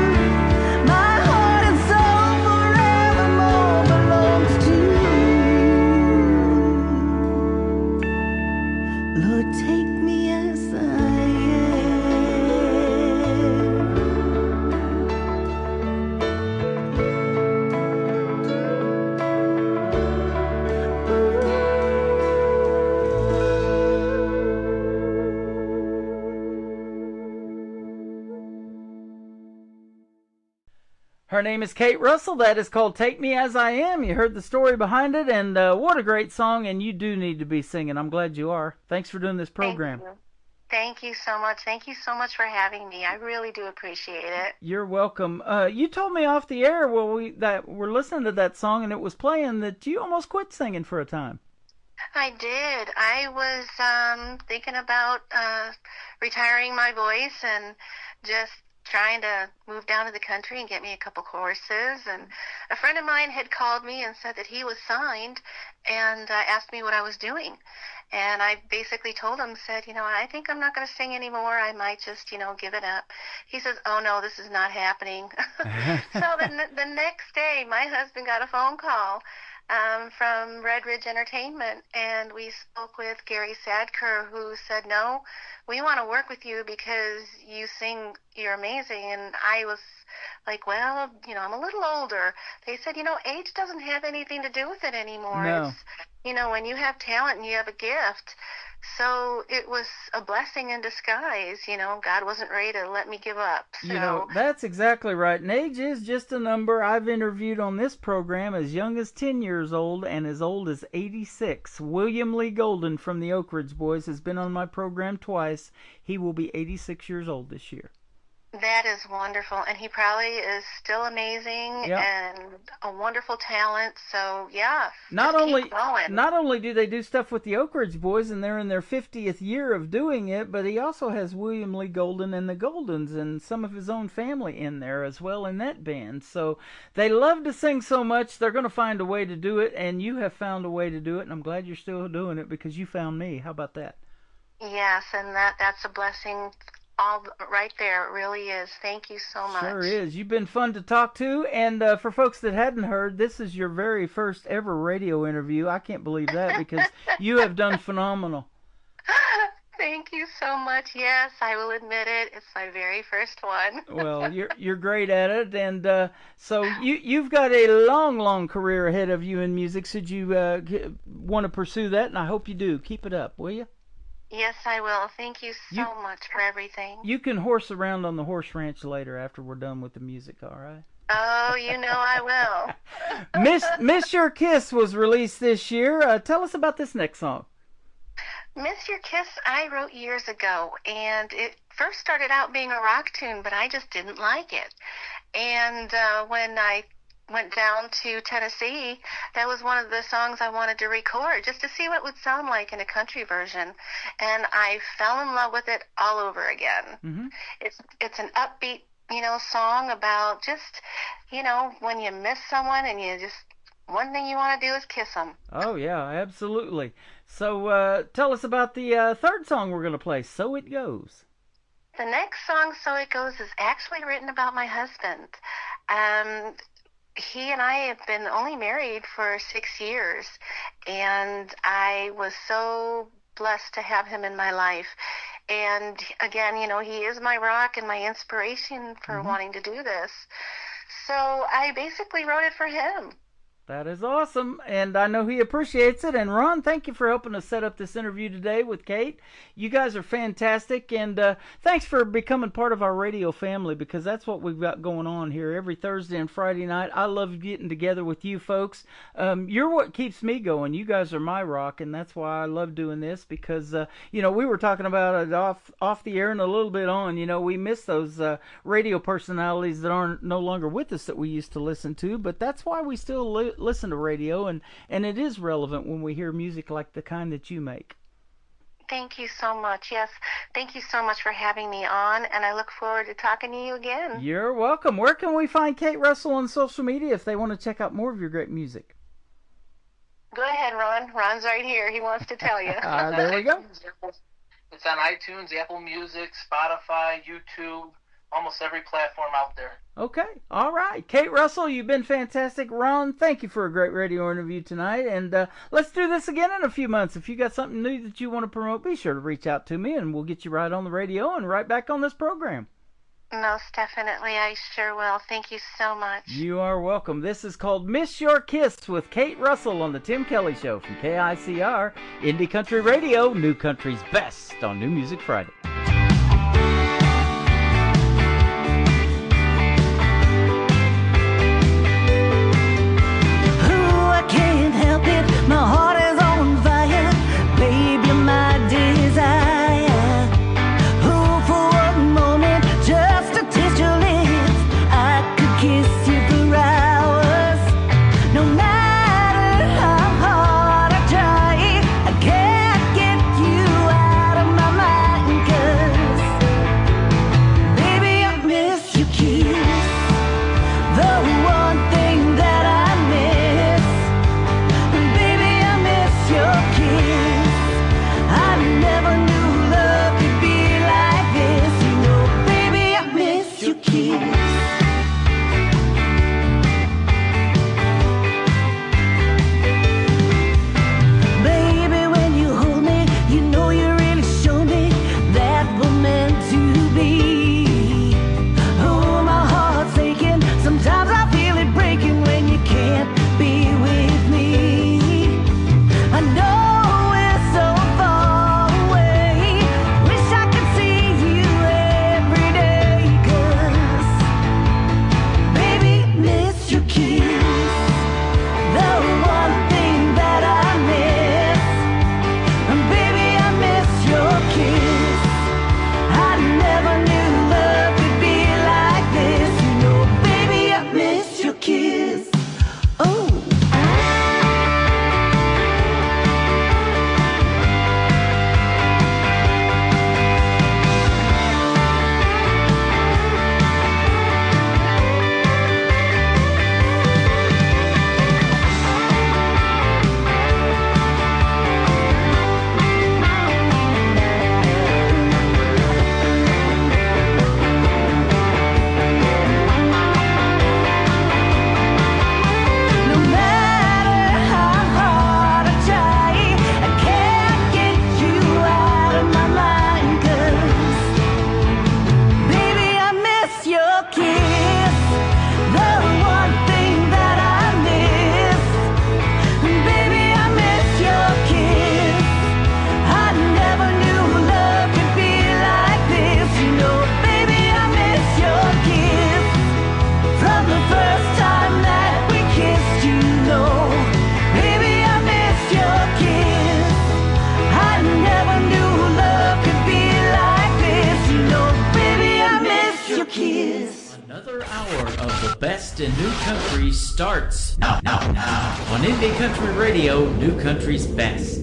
my heart and soul forevermore belongs to you. Lord, take me as I Her name is Kate Russell. That is called Take Me As I Am. You heard the story behind it, and what a great song, and you do need to be singing. I'm glad you are. Thanks for doing this program. Thank you. Thank you so much. Thank you so much for having me. I really do appreciate it. You're welcome. You told me off the air that we're listening to that song and it was playing that you almost quit singing for a time. I did. I was thinking about retiring my voice and just trying to move down to the country and get me a couple courses. And a friend of mine had called me and said that he was signed and asked me what I was doing. And I basically told him, said, I think I'm not going to sing anymore. I might just, give it up. He says, oh, no, this is not happening. So the next day, my husband got a phone call from Red Ridge Entertainment, and we spoke with Gary Sadker, who said, no, we want to work with you because you sing, you're amazing. And I was like, well, I'm a little older. They said, age doesn't have anything to do with it anymore. No. It's, when you have talent and you have a gift. So it was a blessing in disguise. God wasn't ready to let me give up. So. That's exactly right. And age is just a number. I've interviewed on this program as young as 10 years old and as old as 86. William Lee Golden from the Oak Ridge Boys has been on my program twice. He will be 86 years old this year. That is wonderful, and he probably is still amazing and a wonderful talent. So yeah, not keep only do they do stuff with the Oak Ridge Boys, and they're in their 50th year of doing it, but he also has William Lee Golden and the Goldens and some of his own family in there as well in that band. So they love to sing so much, they're going to find a way to do it, and you have found a way to do it, and I'm glad you're still doing it because you found me. How about that? Yes, and that's a blessing. All right there, it really is. Thank you so much. Sure is. You've been fun to talk to, and for folks that hadn't heard, this is your very first ever radio interview. I can't believe that because you have done phenomenal. Thank you so much. Yes, I will admit it. It's my very first one. Well, you're great at it, and so you've got a long career ahead of you in music. Should you want to pursue that, and I hope you do. Keep it up, will you? Yes, I will. Thank you so much for everything. You can horse around on the horse ranch later after we're done with the music, all right? Oh, I will. Miss Your Kiss was released this year. Tell us about this next song. Miss Your Kiss I wrote years ago, and it first started out being a rock tune, but I just didn't like it. And when I went down to Tennessee, that was one of the songs I wanted to record just to see what it would sound like in a country version, and I fell in love with it all over again. Mm-hmm. It's an upbeat, song about just, when you miss someone and you just, one thing you want to do is kiss them. Oh yeah, absolutely. So tell us about the third song we're going to play, So It Goes. The next song, So It Goes, is actually written about my husband. He and I have been only married for 6 years, and I was so blessed to have him in my life. And again, he is my rock and my inspiration for wanting to do this. So I basically wrote it for him. That is awesome, and I know he appreciates it. And Ron, thank you for helping us set up this interview today with Kate. You guys are fantastic, and thanks for becoming part of our radio family, because that's what we've got going on here every Thursday and Friday night. I love getting together with you folks. You're what keeps me going. You guys are my rock, and that's why I love doing this, because we were talking about it off the air and a little bit on. We miss those radio personalities that aren't no longer with us that we used to listen to, but that's why we still listen to radio, and it is relevant when we hear music like the kind that you make. Thank you so much. Yes, thank you so much for having me on, and I look forward to talking to you again. You're welcome. Where can we find Kate Russell on social media if they want to check out more of your great music? Go ahead, Ron. Ron's right here. He wants to tell you. There we go. It's on iTunes, Apple Music, Spotify, YouTube, almost every platform out there. Okay. All right. Kate Russell, you've been fantastic. Ron, thank you for a great radio interview tonight. And let's do this again in a few months. If you got something new that you want to promote, be sure to reach out to me, and we'll get you right on the radio and right back on this program. Most definitely. I sure will. Thank you so much. You are welcome. This is called Miss Your Kiss with Kate Russell on The Tim Kelly Show from KICR, Indie Country Radio, New Country's best on New Music Friday. My heart is on fire, baby, my desire. Oh, for one moment, just to taste your lips, I could kiss you for hours. No matter how hard I try, I can't get you out of my mind, 'cause Another hour of the best in new country starts now on Indie Country Radio, New Country's Best.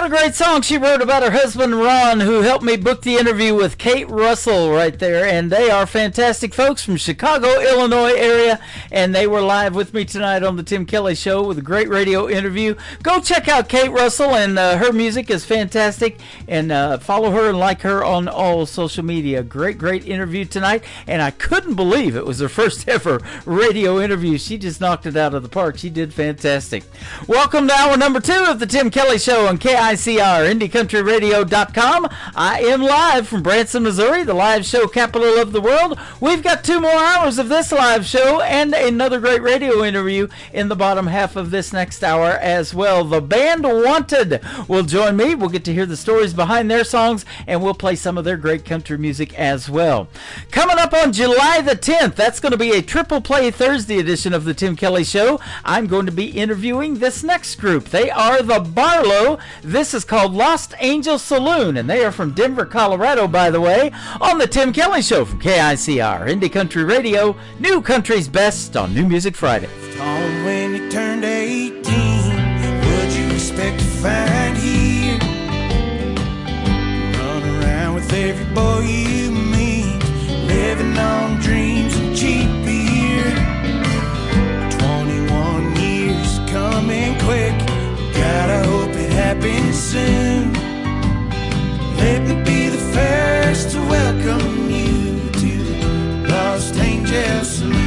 Great song she wrote about her husband Ron, who helped me book the interview with Kate Russell right there, and they are fantastic folks from Chicago, Illinois area, and they were live with me tonight on the Tim Kelly Show with a great radio interview. Go check out Kate Russell, and her music is fantastic, and follow her and like her on all social media. Great interview tonight, and I couldn't believe it was her first ever radio interview. She just knocked it out of the park. She did fantastic. Welcome to hour number 2 of the Tim Kelly Show on KICR, IndieCountryRadio.com. I am live from Branson, Missouri, the live show capital of the world. We've got 2 more hours of this live show and another great radio interview in the bottom half of this next hour as well. The band Wanted will join me. We'll get to hear the stories behind their songs, and we'll play some of their great country music as well. Coming up on July the 10th, that's going to be a triple play Thursday edition of the Tim Kelly Show. I'm going to be interviewing this next group. They are the Barlow. This is called Lost Angel Saloon, and they are from Denver, Colorado, by the way, on the Tim Kelly Show from KICR, Indie Country Radio, New Country's Best on New Music Friday. On when you turned 18, what'd you expect to find here? Run around with every boy you meet, living on dreams and cheap beer. 21 years coming quick, gotta hope it happens soon. Let me be the first to welcome you to the Lost Angel Saloon.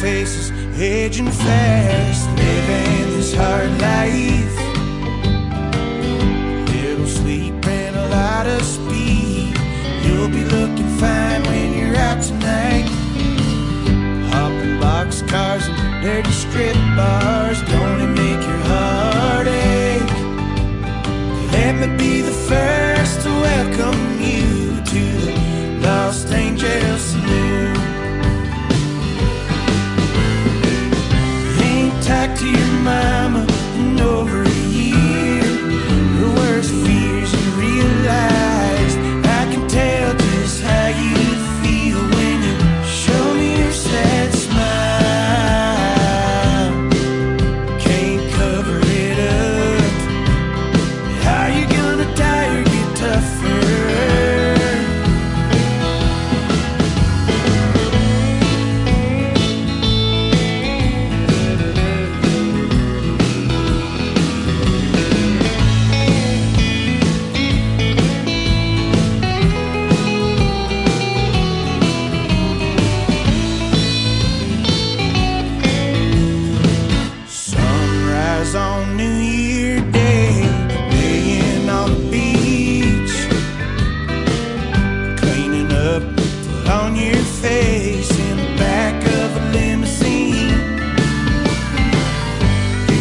faces aging fast, living this hard life. Little sleep and a lot of speed. You'll be looking fine when you're out tonight. Hopping boxcars and dirty strip bars, don't it make your heart ache? Let me be the first to welcome you to the Lost Angel Saloon. Ain't talked to your mama in over a year. Her worst fears you realized. I can tell just how you feel when you show me your sad smile. Can't cover it up. How you gonna die or get tougher? Sunrise on New Year Day, laying on the beach, cleaning up, put on your face in the back of a limousine.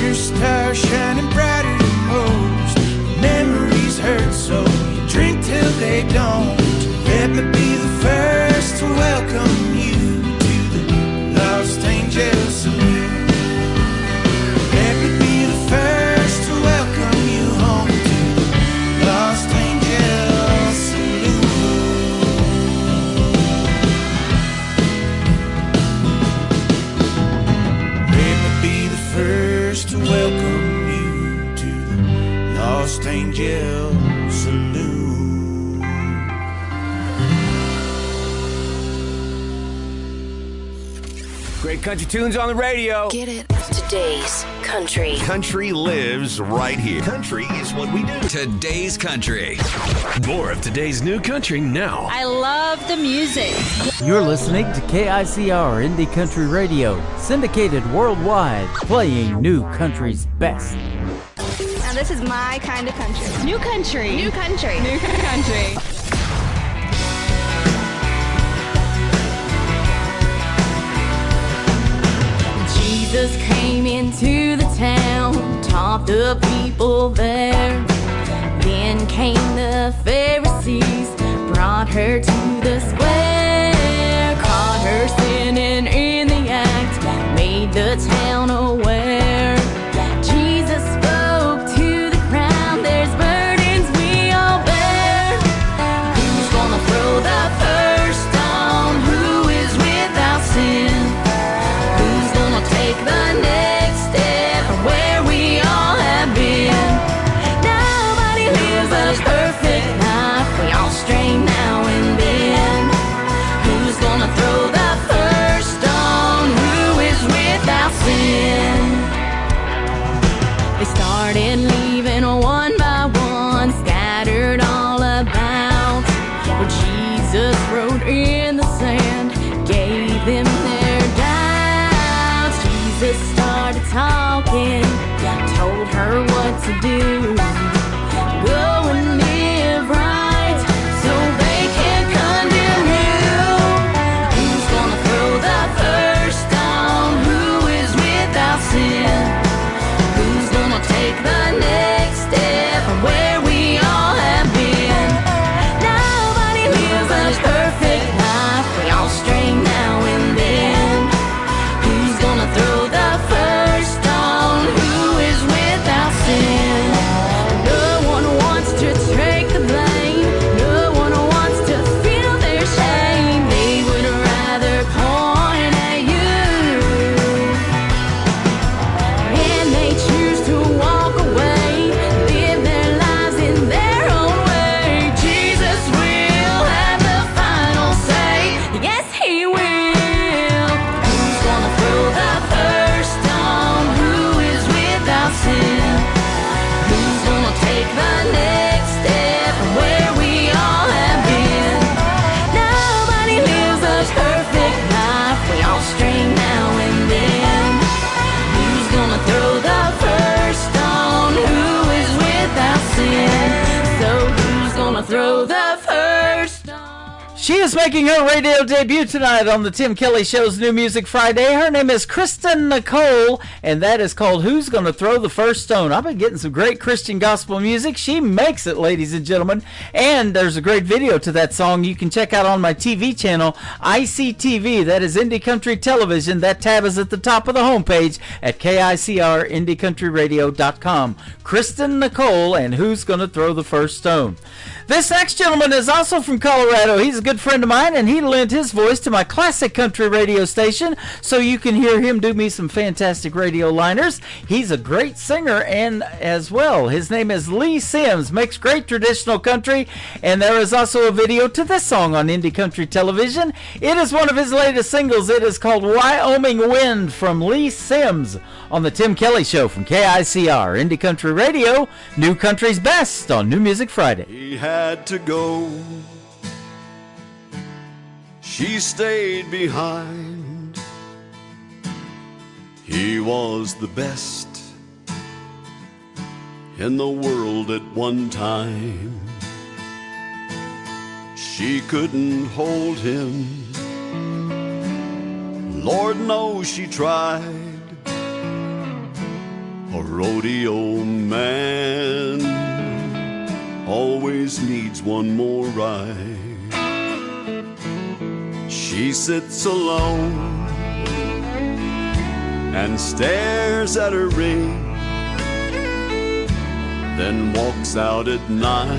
Your star shining brighter than most. Memories hurt, so you drink till they don't. Let me be the first to welcome you to the Lost Angel Saloon. Let me be the first to welcome you home to the Lost Angel Saloon. Let me be the first to welcome you to the Lost Angel Saloon. Great country tunes on the radio. Get it? Today's country. Country lives right here. Country is what we do. Today's country. More of today's new country now. I love the music. You're listening to KICR Indie Country Radio, syndicated worldwide, playing new country's best. Now this is my kind of country. New country. New country. New country. Jesus came into the town, taught the people there. Then came the Pharisees, brought her to the square, caught her sinning in the act, made the town aware. Jesus spoke to the crowd, there's burdens we all bear. Who's gonna throw the first stone? Who is without sin? Take the next step from where we all have been. Nobody lives a perfect life. We all stray now and then. Who's gonna throw the first stone? Who is without sin? They started leaving one by one, scattered all about. Where Jesus wrote in the sand, gave them their doubts. Jesus started talking, told her what to do. Go and live right, so they can't condemn you. Who's gonna throw the first stone? Who is without sin? Who's gonna take the next step from where we all have been? Nobody lives a perfect life. We all stray now and then. Who's gonna throw the first stone? She is making her radio debut tonight on the Tim Kelly Show's New Music Friday. Her name is Kristen Nicole, and that is called Who's Gonna Throw the First Stone. I've been getting some great Christian gospel music. She makes it, ladies and gentlemen. And there's a great video to that song you can check out on my TV channel, ICTV. That is Indie Country Television. That tab is at the top of the homepage at KICRIndieCountryRadio.com. Kristen Nicole and Who's Gonna Throw the First Stone. This next gentleman is also from Colorado. He's a good friend of mine, and he lent his voice to my classic country radio station, so you can hear him do me some fantastic radio liners. He's a great singer and as well. His name is Lee Sims, makes great traditional country, and there is also a video to this song on Indie Country Television. It is one of his latest singles. It is called Wyoming Wind from Lee Sims on the Tim Kelly Show from KICR, Indie Country Radio, New Country's Best on New Music Friday. He had to go. She stayed behind. He was the best in the world at one time. She couldn't hold him. Lord knows she tried. A rodeo man always needs one more ride. She sits alone and stares at her ring, then walks out at night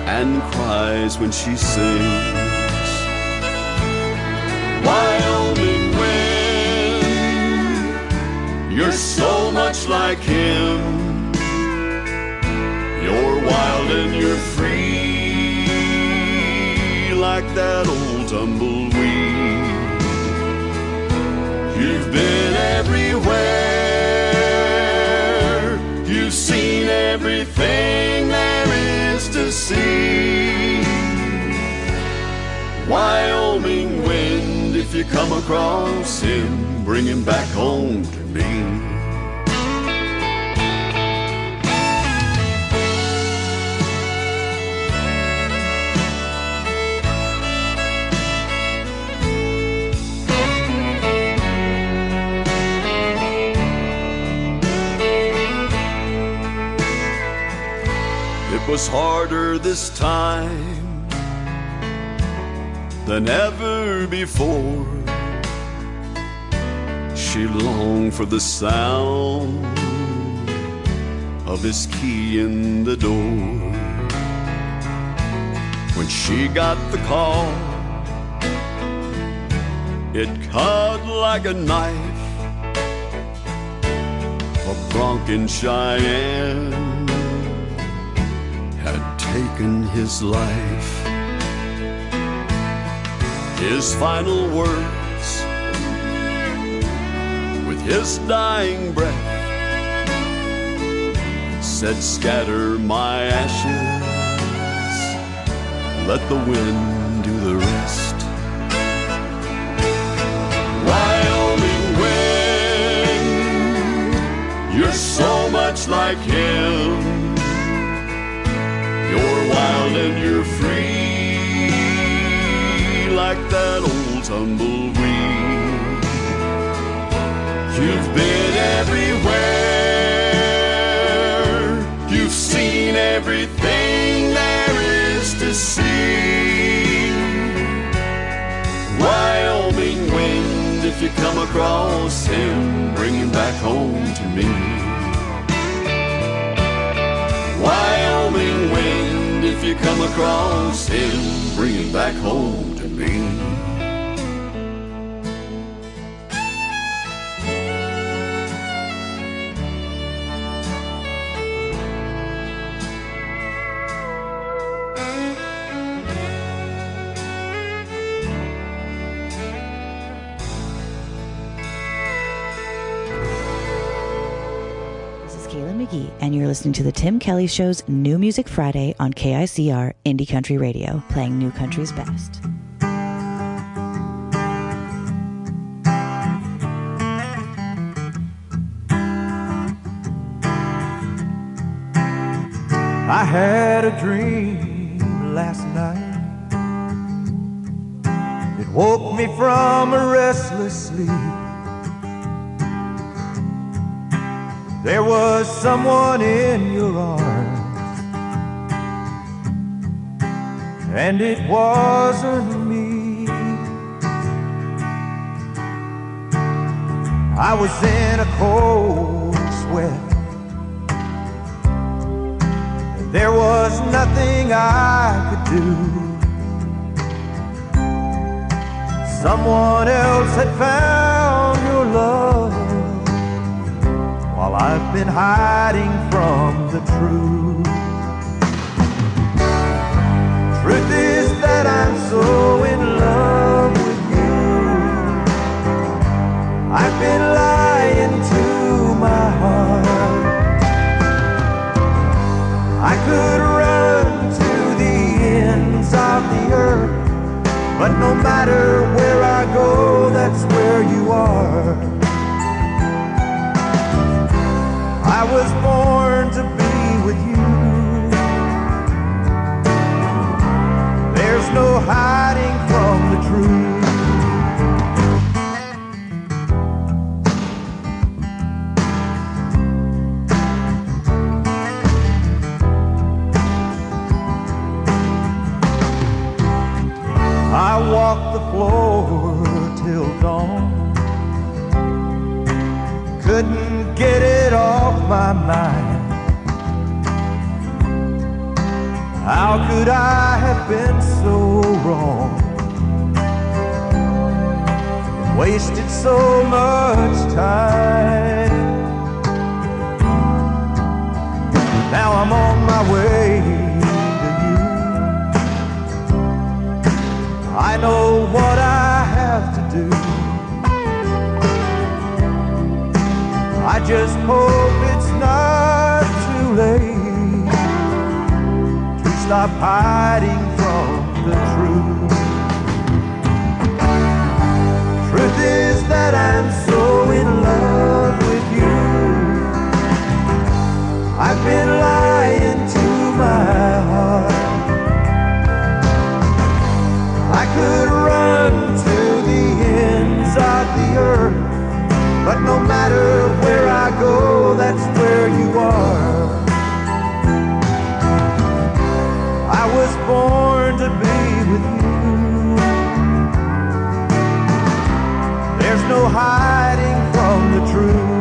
and cries when she sings. Wyoming wind, you're so much like him. You're wild and you're free, like that old tumbleweed. You've been everywhere. You've seen everything there is to see. Wyoming wind, if you come across him, bring him back home to me. It was harder this time than ever before. She longed for the sound of his key in the door. When she got the call, it cut like a knife. A Bronco Cheyenne had taken his life. His final words, with his dying breath, said, scatter my ashes, let the wind do the rest. Wyoming wind, you're so much like him. You're wild and you're free, like that old tumbleweed. You've been everywhere. You've seen everything there is to see. Wyoming wind, if you come across him, bring him back home to me. Wyoming wind, if you come across him, bring him back home to me. And you're listening to the Tim Kelly Show's New Music Friday on KICR Indie Country Radio, playing New Country's Best. I had a dream last night woke me from a restless sleep. There was someone in your arms, and it wasn't me. I was in a cold sweat, and there was nothing I could do. Someone else had found your love, while I've been hiding from the truth. Truth is that I'm so in love with you. I've been lying to my heart. I could run to the ends of the earth, but no matter where I go, that's where you are. I was born to be with you. There's no hiding from the truth. I walked the floor till dawn, couldn't get it off my mind. How could I have been so wrong, wasted so much time? Now I'm on my way to you. I know what I have to do. I just hope it's not too late to stop hiding from the truth. Truth is that I'm so in love with you. I've been lying to my heart. I could run to the ends of the earth, but no matter where I go, that's where you are. I was born to be with you. There's no hiding from the truth.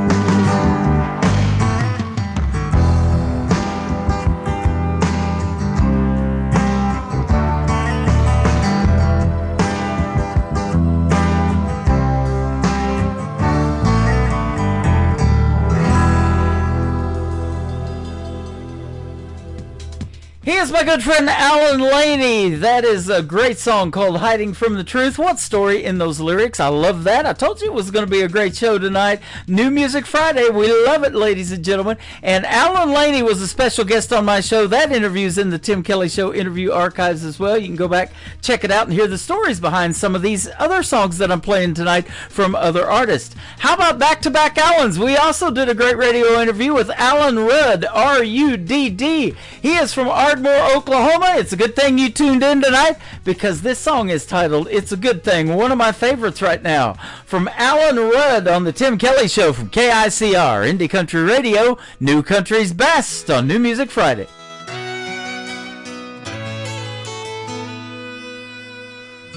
Here's my good friend Alan Laney. That is a great song called Hiding from the Truth. What story in those lyrics? I love that. I told you it was going to be a great show tonight. New Music Friday. We love it, ladies and gentlemen. And Alan Laney was a special guest on my show. That interview is in the Tim Kelly Show interview archives as well. You can go back, check it out, and hear the stories behind some of these other songs that I'm playing tonight from other artists. How about back-to-back Allens? We also did a great radio interview with Alan Rudd, R-U-D-D. He is from Ardmore, Oklahoma. It's a good thing you tuned in tonight because this song is titled It's a Good Thing, one of my favorites right now. From Alan Rudd on the Tim Kelly Show from KICR, Indie Country Radio, New Country's Best on New Music Friday.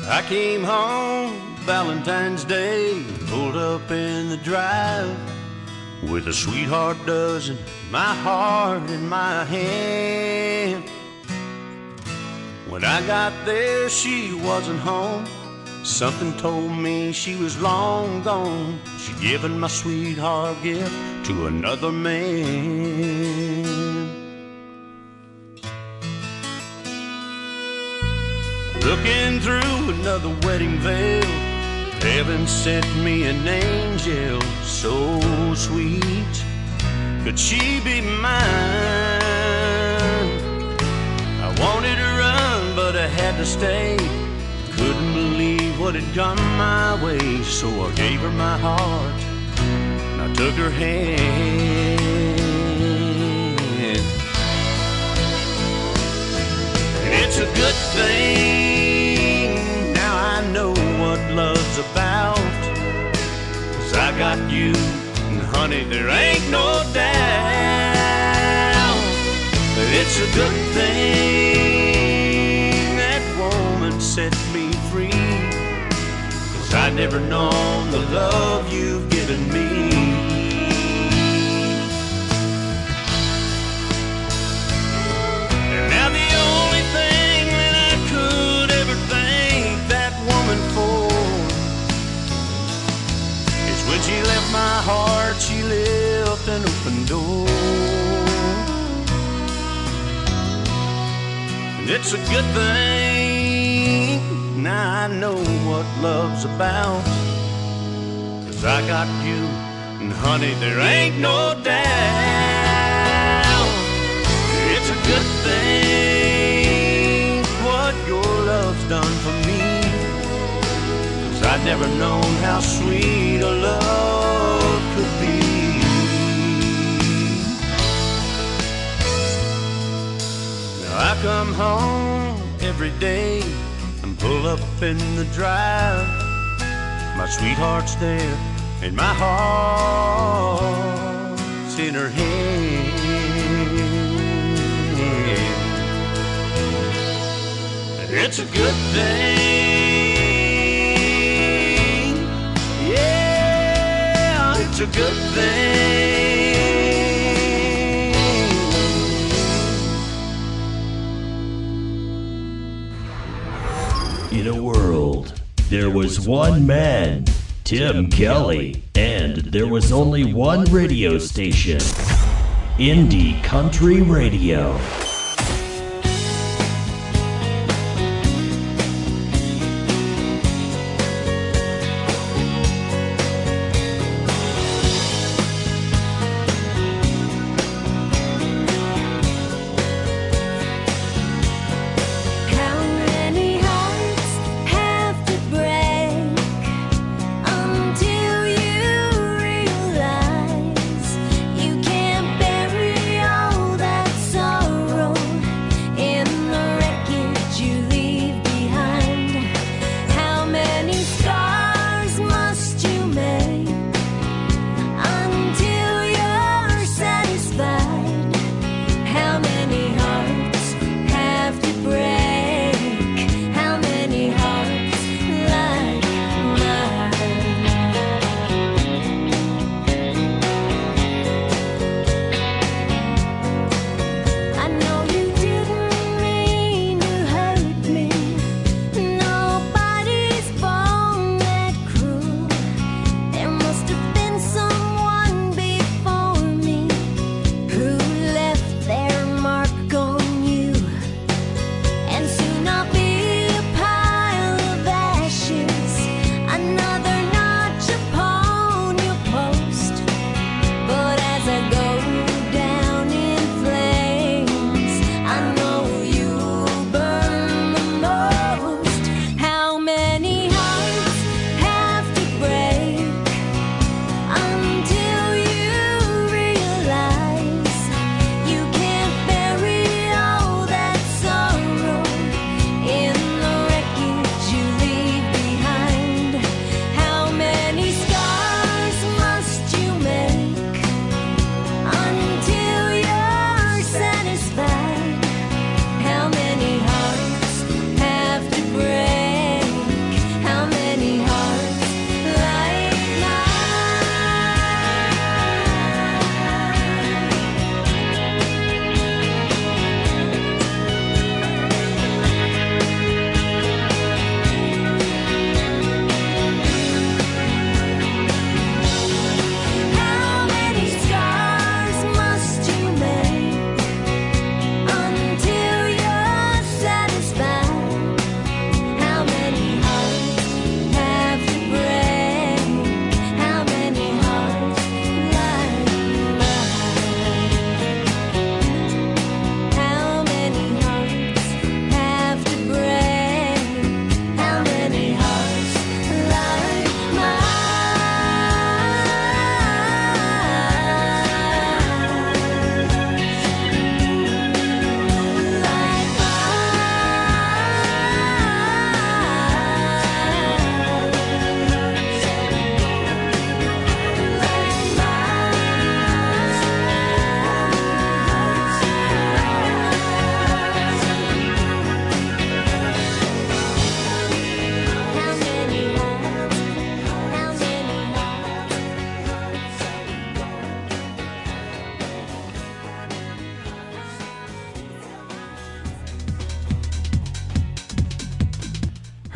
I came home Valentine's Day, pulled up in the drive with a sweetheart dozen, my heart in my hand. When I got there, she wasn't home. Something told me she was long gone. She'd given my sweetheart gift to another man. Looking through another wedding veil, heaven sent me an angel so sweet. Could she be mine? I wanted to run, but I had to stay. Couldn't believe what had come my way, so I gave her my heart and I took her hand. And it's a good thing now I know what honey, there ain't no doubt that it's a good thing that woman set me free, 'cause I'd never known the love you've given me. And now the only thing that I could ever thank that woman for is when she left my heart, she left an open door. And it's a good thing now I know what love's about, 'cause I got you, and honey, there ain't no doubt. It's a good thing what your love's done for me, 'cause I'd never known how sweet a love could be. Now I come home every day and pull up in the drive. My sweetheart's there and my heart's in her hand. It's a good thing. Yeah, it's a good thing. In a world, there was one man, Tim Kelly, and there was only one radio station, Indie Country Radio. How many hearts have to break until you realize you can't bury all that sorrow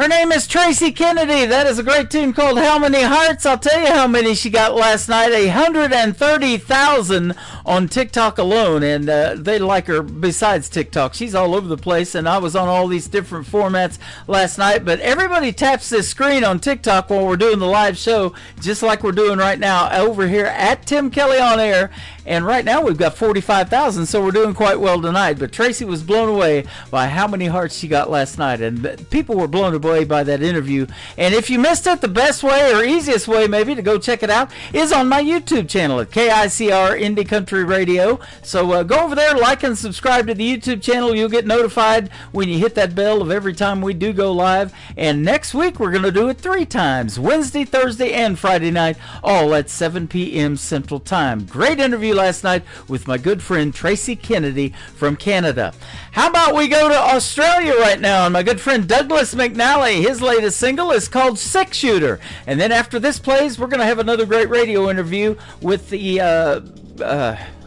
Her name is Tracy Kennedy. That is a great tune called How Many Hearts. I'll tell you how many she got last night. 130,000 on TikTok alone. And they like her besides TikTok. She's all over the place. And I was on all these different formats last night. But everybody taps this screen on TikTok while we're doing the live show, just like we're doing right now over here at Tim Kelly on Air. And right now we've got 45,000, so we're doing quite well tonight. But Tracy was blown away by how many hearts she got last night. And people were blown away by that interview. And if you missed it, the best way or easiest way maybe to go check it out is on my YouTube channel at KICR Indie Country Radio. So go over there, like and subscribe to the YouTube channel. You'll get notified when you hit that bell of every time we do go live. And next week we're going to do it 3 times, Wednesday, Thursday, and Friday night, all at 7 p.m. Central Time. Great interview last night with my good friend Tracy Kennedy from Canada. How about we go to Australia right now, and my good friend Douglas McNally, his latest single is called Six Shooter. And then after this plays, we're going to have another great radio interview with the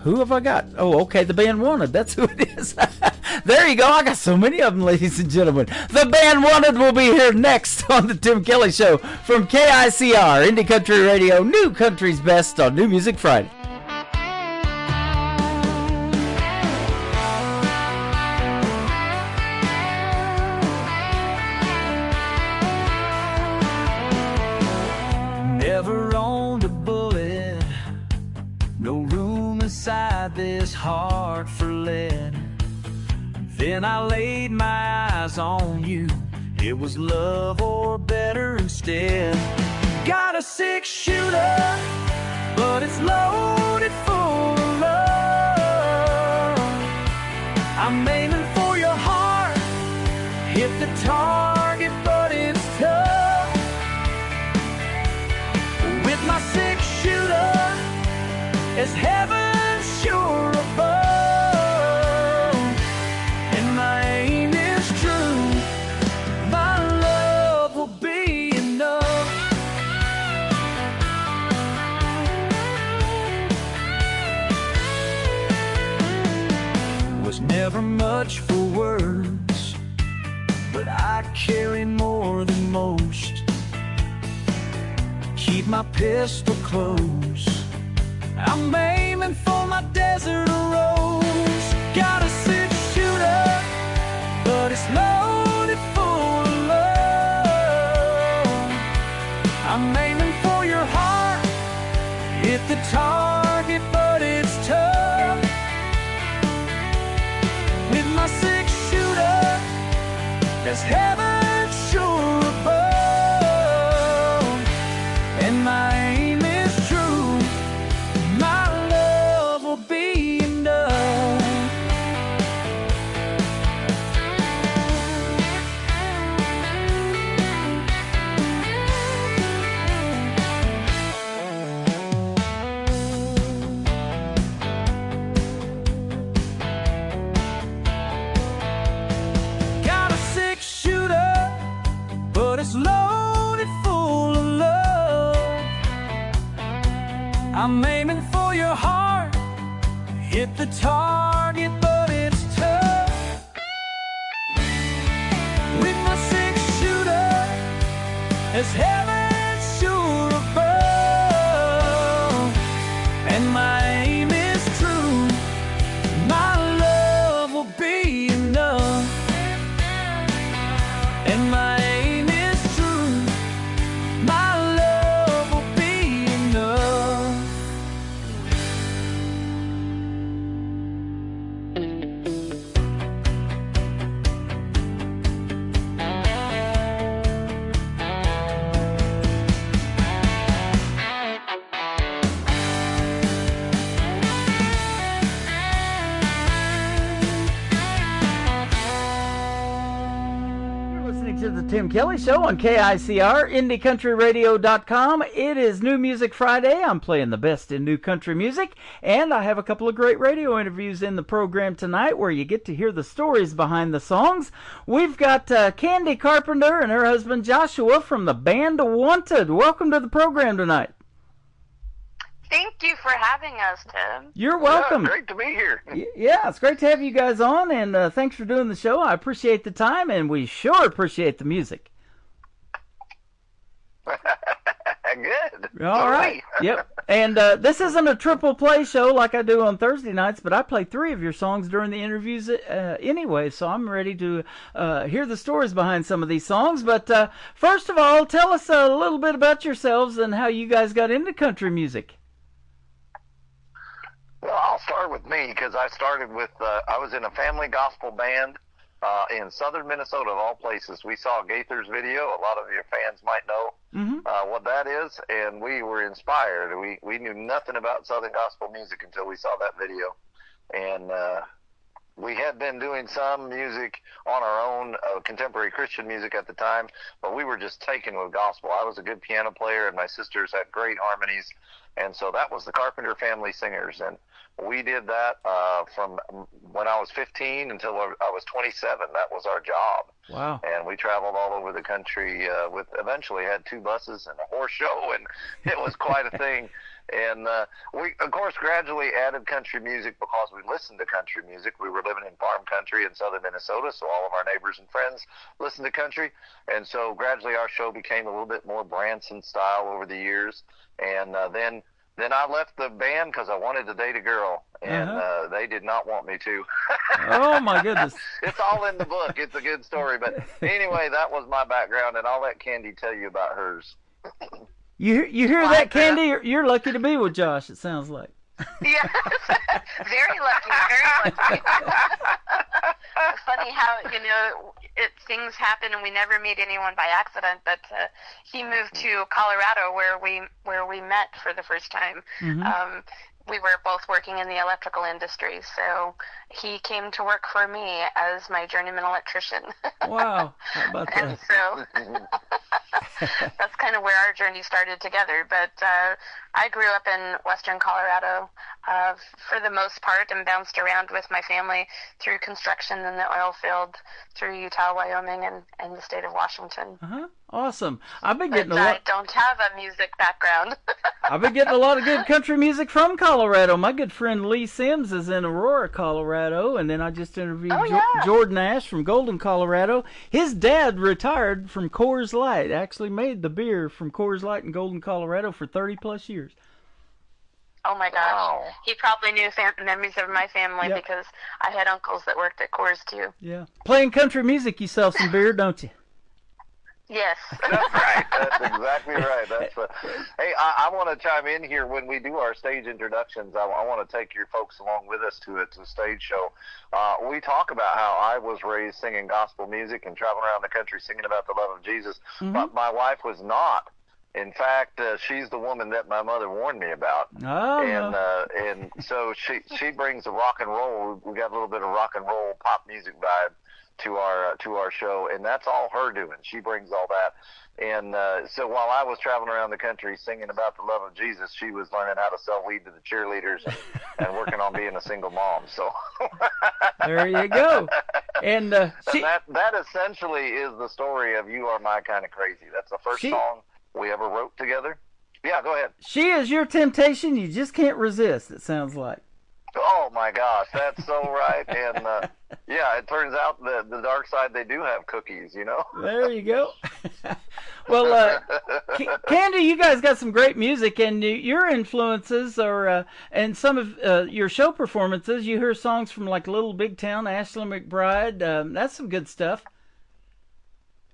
who have I got? Oh, okay, the band Wanted. That's who it is. There you go. I got so many of them, ladies and gentlemen. The band Wanted will be here next on the Tim Kelly Show from KICR, Indie Country Radio, New Country's Best on New Music Friday. Never owned a bullet, no room inside this heart for lead. Then I laid my eyes on you, it was love or better instead. Got a 6-shooter, but it's loaded full of love. I'm aiming for your heart, hit the target, but it's tough. With my 6-shooter, it's heaven sure above. And my aim is true, my love will be enough. Was never much for words, but I carry more than most. Keep my pistol close, I'm aiming for my desert rose. Got a 6-shooter, but it's loaded full of love. I'm aiming for your heart, hit the target, but it's tough. With my 6-shooter, there's heaven sure above. And my aim is true, my love will be enough. Got a 6-shooter, but it's loaded full of love. I'm aiming for your heart, hit the target, but it's tough. With my 6-shooter, it's heaven sure above. And my aim is true, my love will be enough. And my aim is true, my love will be enough. To the Tim Kelly Show on KICR, IndieCountryRadio.com. It is New Music Friday. I'm playing the best in new country music, and I have a couple of great radio interviews in the program tonight where you get to hear the stories behind the songs. We've got Candy Carpenter and her husband Joshua from the band Wanted. Welcome to the program tonight. Thank you for having us, Tim. You're welcome. Yeah, great to be here. Yeah, it's great to have you guys on, and thanks for doing the show. I appreciate the time, and we sure appreciate the music. Good. All right. Yep. And this isn't a triple play show like I do on Thursday nights, but I play 3 of your songs during the interviews anyway, so I'm ready to hear the stories behind some of these songs. But first of all, tell us a little bit about yourselves and how you guys got into country music. Well, I'll start with me because I started with, I was in a family gospel band in southern Minnesota, of all places. We saw Gaither's video. A lot of your fans might know what that is, and we were inspired. We knew nothing about southern gospel music until we saw that video. And we had been doing some music on our own, contemporary Christian music at the time, but we were just taken with gospel. I was a good piano player, and my sisters had great harmonies, and so that was the Carpenter Family Singers. And we did that from when I was 15 until I was 27. That was our job. Wow. And we traveled all over the country eventually had 2 buses and a horse show, and it was quite a thing. And we, of course, gradually added country music because we listened to country music. We were living in farm country in southern Minnesota, so all of our neighbors and friends listened to country. And so gradually our show became a little bit more Branson style over the years. And then I left the band because I wanted to date a girl, and they did not want me to. Oh, my goodness. It's all in the book. It's a good story. But anyway, that was my background, and I'll let Candy tell you about hers. You hear that, Candy? You're lucky to be with Josh, it sounds like. Yes, very lucky, very lucky. It's funny how, things happen and we never meet anyone by accident, but he moved to Colorado where we met for the first time. We were both working in the electrical industry, so he came to work for me as my journeyman electrician. Wow, how about that? And so that's kind of where our journey started together. But I grew up in western Colorado for the most part and bounced around with my family through construction in the oil field, through Utah, Wyoming, and the state of Washington. Awesome. I've been getting I don't have a music background. I've been getting a lot of good country music from Colorado. My good friend Lee Sims is in Aurora, Colorado, and then I just interviewed Jordan Ash from Golden, Colorado. His dad retired from Coors Light, actually made the beer from Coors Light in Golden, Colorado for 30-plus years. Oh, my gosh. Wow. He probably knew memories of my family because I had uncles that worked at Coors, too. Yeah. Playing country music, you sell some beer, don't you? Yes. That's right. That's exactly right. Hey, I want to chime in here. When we do our stage introductions, I want to take your folks along with us to a stage show. We talk about how I was raised singing gospel music and traveling around the country singing about the love of Jesus, but my wife was not. In fact, she's the woman that my mother warned me about. And so she brings the rock and roll. We got a little bit of rock and roll pop music vibe to our show, and that's all her doing. She brings all that. And so while I was traveling around the country singing about the love of Jesus, she was learning how to sell weed to the cheerleaders and working on being a single mom. So there you go. And that essentially is the story of You Are My Kind of Crazy. That's the first song we ever wrote together. Yeah, go ahead. She is your temptation. You just can't resist, it sounds like. Oh, my gosh, that's so right. And, yeah, it turns out the dark side, they do have cookies, There you go. Well, Candy, you guys got some great music, and your influences are, and some of your show performances, you hear songs from, like, Little Big Town, Ashley McBryde. That's some good stuff.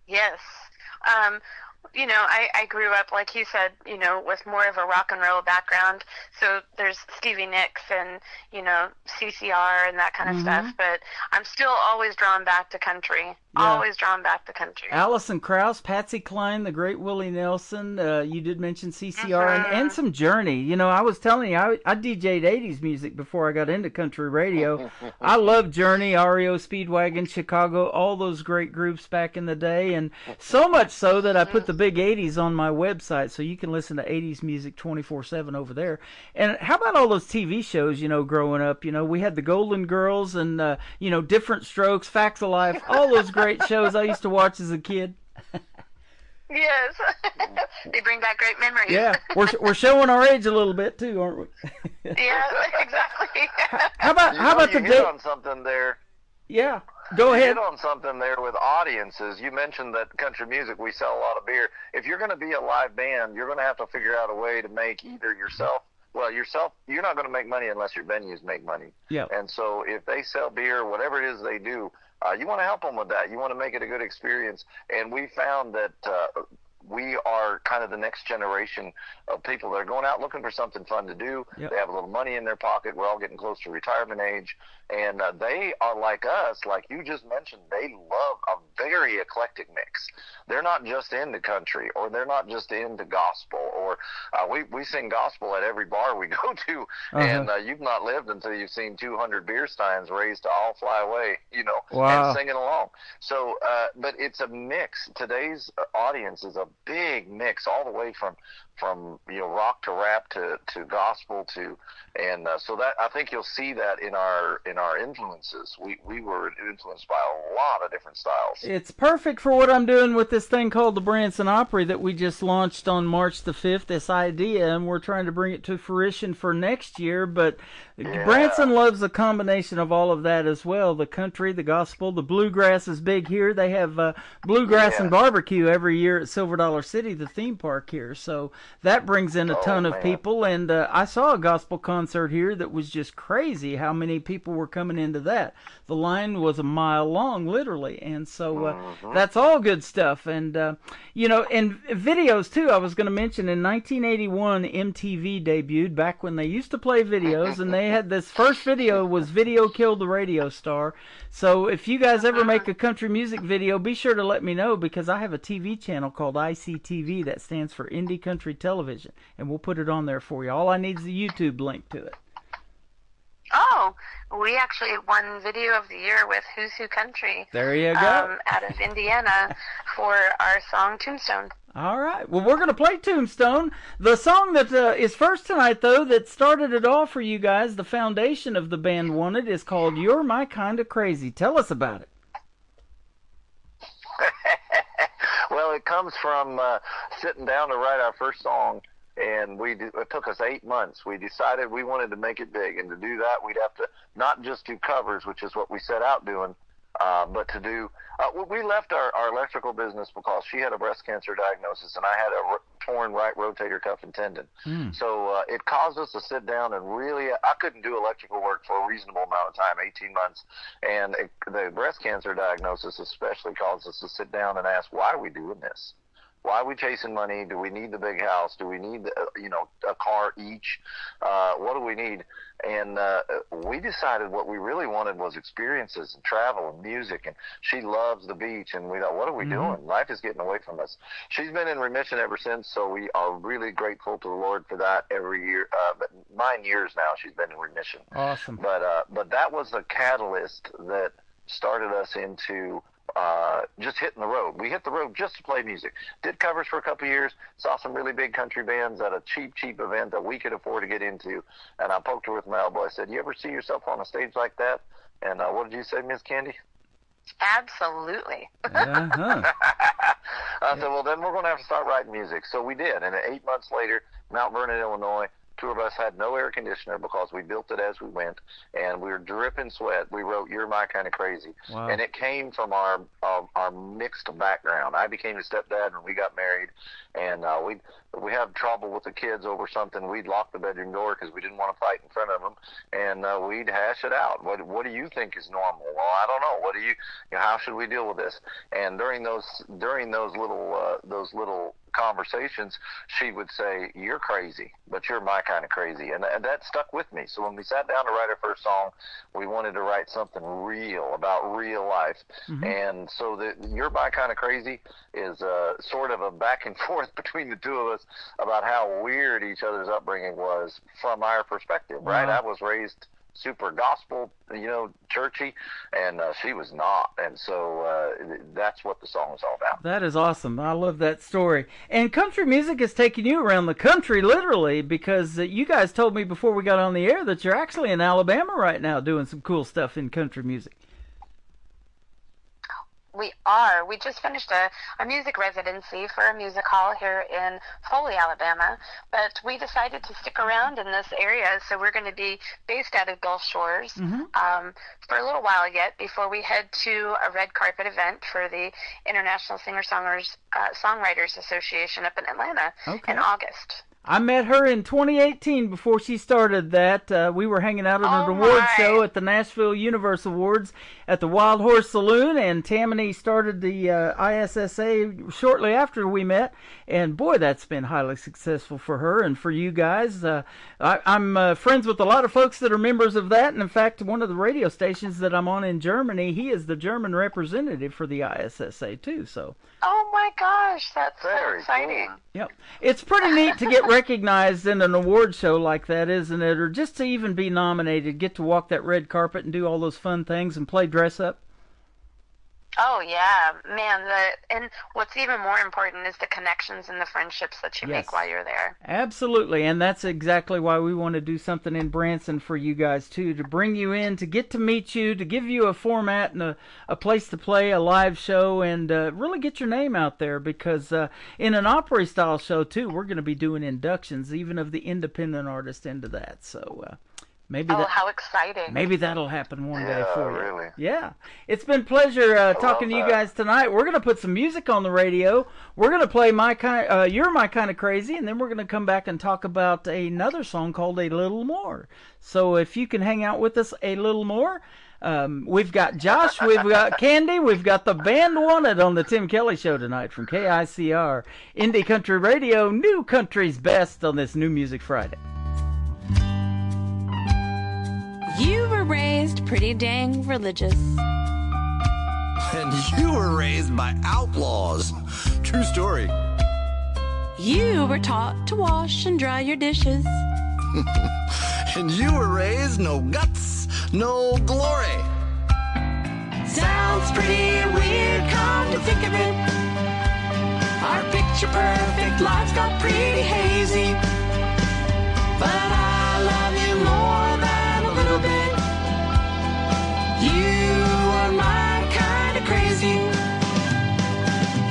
Yes. I grew up, like he said, with more of a rock and roll background. So there's Stevie Nicks and, CCR and that kind of stuff. But I'm still always drawn back to country. Always drawn back to country. Alison Krauss, Patsy Cline, the great Willie Nelson. You did mention CCR and some Journey. I was telling you, I DJ'd 80s music before I got into country radio. I love Journey, REO Speedwagon, Chicago, all those great groups back in the day. And so much so that I put the big 80s on my website, so you can listen to 80s music 24/7 over there. And how about all those TV shows, growing up? We had the Golden Girls and, Different Strokes, Facts of Life, all those great shows I used to watch as a kid. Yes. They bring back great memories. Yeah, we're showing our age a little bit too, aren't we? Yeah, exactly. How about you hit on something there. Yeah. Go You ahead. hit on something there with audiences. You mentioned that country music, we sell a lot of beer. If you're going to be a live band, you're going to have to figure out a way to make either yourself, you're not going to make money unless your venues make money. Yep. And so if they sell beer, whatever it is they do, you want to help them with that. You want to make it a good experience. And we found that we are kind of the next generation of people that are going out looking for something fun to do. Yep. They have a little money in their pocket. We're all getting close to retirement age. And they are like us, like you just mentioned. They love a very eclectic mix. They're not just into country, or they're not just into gospel, or we sing gospel at every bar we go to. And you've not lived until you've seen 200 beer steins raised to All Fly Away, Wow. and singing along. So, but it's a mix. Today's audience is a big mix, all the way from rock to rap to gospel and so that I think you'll see that in our influences. We were influenced by a lot of different styles. It's perfect for what I'm doing with this thing called the Branson Opry that we just launched on March the 5th, this idea, and we're trying to bring it to fruition for next year. But Branson loves a combination of all of that as well. The country, the gospel, the bluegrass is big here. They have bluegrass and barbecue every year at Silver Dollar City, the theme park here. So that brings in a ton of people. And I saw a gospel concert here that was just crazy how many people were coming into that. The line was a mile long, literally. And so that's all good stuff. And, and videos, too. I was going to mention in 1981, MTV debuted back when they used to play videos. And they had this first video was Video Killed the Radio Star. So if you guys ever make a country music video, be sure to let me know, because I have a TV channel called ICTV that stands for Indie Country Television, and we'll put it on there for you. All I need is the YouTube link to it. Oh, we actually won Video of the Year with Who's Who Country. There you go. Out of Indiana for our song Tombstone. All right. Well, we're going to play Tombstone. The song that is first tonight, though, that started it all for you guys, the foundation of the band wanted, is called You're My Kinda Crazy. Tell us about it. Well, it comes from sitting down to write our first song, and it took us 8 months. We decided we wanted to make it big, and to do that, we'd have to not just do covers, which is what we set out doing, but to do we left our electrical business because she had a breast cancer diagnosis, and I had a torn right rotator cuff and tendon. So it caused us to sit down and really, I couldn't do electrical work for a reasonable amount of time, 18 months. And the breast cancer diagnosis especially caused us to sit down and ask, why are we doing this? Why are we chasing money? Do we need the big house? Do we need, a car each? What do we need? And we decided what we really wanted was experiences and travel and music. And she loves the beach. And we thought, what are we doing? Life is getting away from us. She's been in remission ever since, so we are really grateful to the Lord for that every year. But 9 years now she's been in remission. Awesome. But that was the catalyst that started us into just hitting the road. We hit the road just to play music. Did covers for a couple of years. Saw some really big country bands at a cheap event that we could afford to get into. And I poked her with my elbow. I said, you ever see yourself on a stage like that? And what did you say, Miss Candy? Absolutely. Uh-huh. I said, well, then we're going to have to start writing music. So we did. And 8 months later, Mount Vernon, Illinois, two of us had no air conditioner because we built it as we went, and we were dripping sweat. We wrote You're My Kinda Crazy. Wow. And it came from our mixed background. I became a stepdad when we got married, and we had trouble with the kids over something. We'd lock the bedroom door because we didn't want to fight in front of them, and we'd hash it out. What do you think is normal? Well, I don't know. What do you how should we deal with this? And during those little conversations, she would say, you're crazy, but you're my kind of crazy. And that stuck with me. So when we sat down to write our first song, we wanted to write something real about real life. And so You're My Kind of Crazy is sort of a back and forth between the two of us about how weird each other's upbringing was from our perspective, right? I was raised super gospel, churchy, and she was not. And so that's what the song is all about. That is awesome. I love that story. And country music has taken you around the country, literally, because you guys told me before we got on the air that you're actually in Alabama right now doing some cool stuff in country music. We are. We just finished a music residency for a music hall here in Foley, Alabama, but we decided to stick around in this area, so we're going to be based out of Gulf Shores for a little while yet before we head to a red carpet event for the International Singer-Songwriters Association up in Atlanta in August. I met her in 2018 before she started that. We were hanging out at an award show at the Nashville Universe Awards at the Wild Horse Saloon, and Tammany started the ISSA shortly after we met. And boy, that's been highly successful for her and for you guys. I'm friends with a lot of folks that are members of that, and in fact, one of the radio stations that I'm on in Germany, he is the German representative for the ISSA too. So. Oh my gosh, that's so exciting. Cool. Yep. It's pretty neat to get recognized in an award show like that, isn't it? Or just to even be nominated, get to walk that red carpet and do all those fun things and play dress up. Oh yeah, man, and what's even more important is the connections and the friendships that you make while you're there. Absolutely, and that's exactly why we want to do something in Branson for you guys too, to bring you in, to get to meet you, to give you a format and a place to play a live show, and really get your name out there, because in an Opry style show too, we're going to be doing inductions even of the independent artist into that. So maybe how exciting. Maybe that'll happen one day for you. Really. Yeah. It's been a pleasure talking to you guys tonight. We're going to put some music on the radio. We're going to play You're My Kind of Crazy, and then we're going to come back and talk about another song called A Little More. So if you can hang out with us a little more, we've got Josh, we've got Candy, we've got the band Wanted on the Tim Kelly Show tonight from KICR, Indie Country Radio, New Country's Best on this New Music Friday. You were raised pretty dang religious. And you were raised by outlaws. True story. You were taught to wash and dry your dishes. And you were raised no guts, no glory. Sounds pretty weird, come to think of it. Our picture perfect lives got pretty hazy. But I love you more than a little bit. You are my kind of crazy.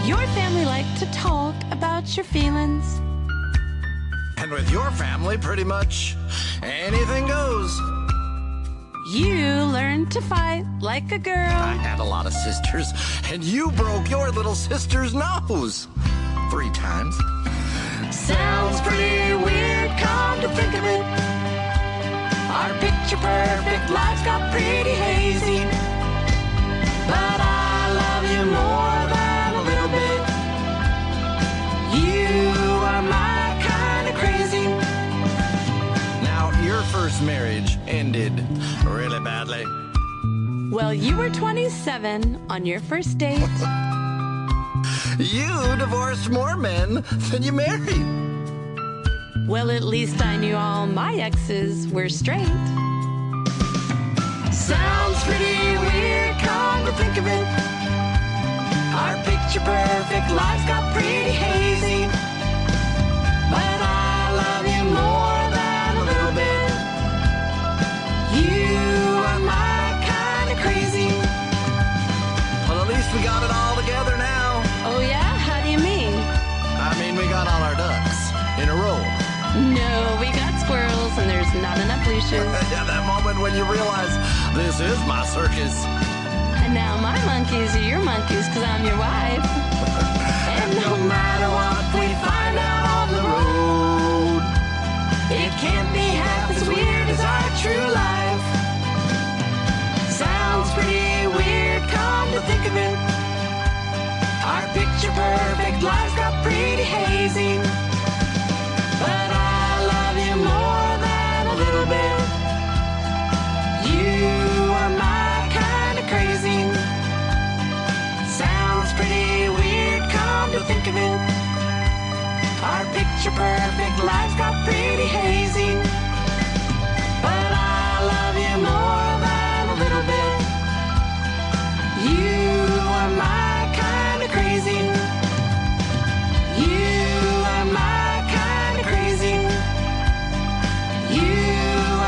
Your family liked to talk about your feelings. And with your family, pretty much anything goes. You learned to fight like a girl. I had a lot of sisters, and you broke your little sister's nose 3 times. Sounds pretty weird, come to think of it. Our picture perfect lives got pretty hazy. But I love you more than a little bit. You are my kind of crazy. Now, your first marriage ended really badly. Well, you were 27 on your first date. You divorced more men than you married. Well, at least I knew all my exes were straight. Sounds pretty weird, come to think of it. Our picture perfect lives got pretty hazy. But I love you more than a little bit. You are my kind of crazy. Well, at least we got it all together now. Oh yeah? How do you mean? I mean, we got all our ducks in a row. No, we got squirrels and there's not enough leashes. Yeah, that moment when you realize this is my circus. And now my monkeys are your monkeys because I'm your wife. And no matter what we find out on the road, it can't be half as weird as our true life. Sounds pretty weird, come to think of it. Our picture perfect lives got pretty hazy. But I love you more than a little bit. You are my kind of crazy. Sounds pretty weird, come to think of it. Our picture perfect lives got pretty hazy. But I love you more than a little bit. You are my kind of crazy. You are my kind of crazy. You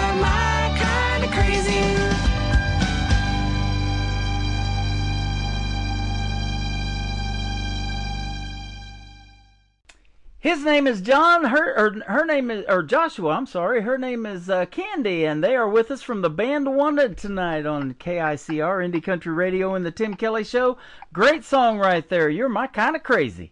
are my kind of crazy. His name is John. Her name is Joshua. I'm sorry. Her name is Candy, and they are with us from the band Wanted tonight on KICR Indie Country Radio and the Tim Kelly Show. Great song right there. You're my kind of crazy.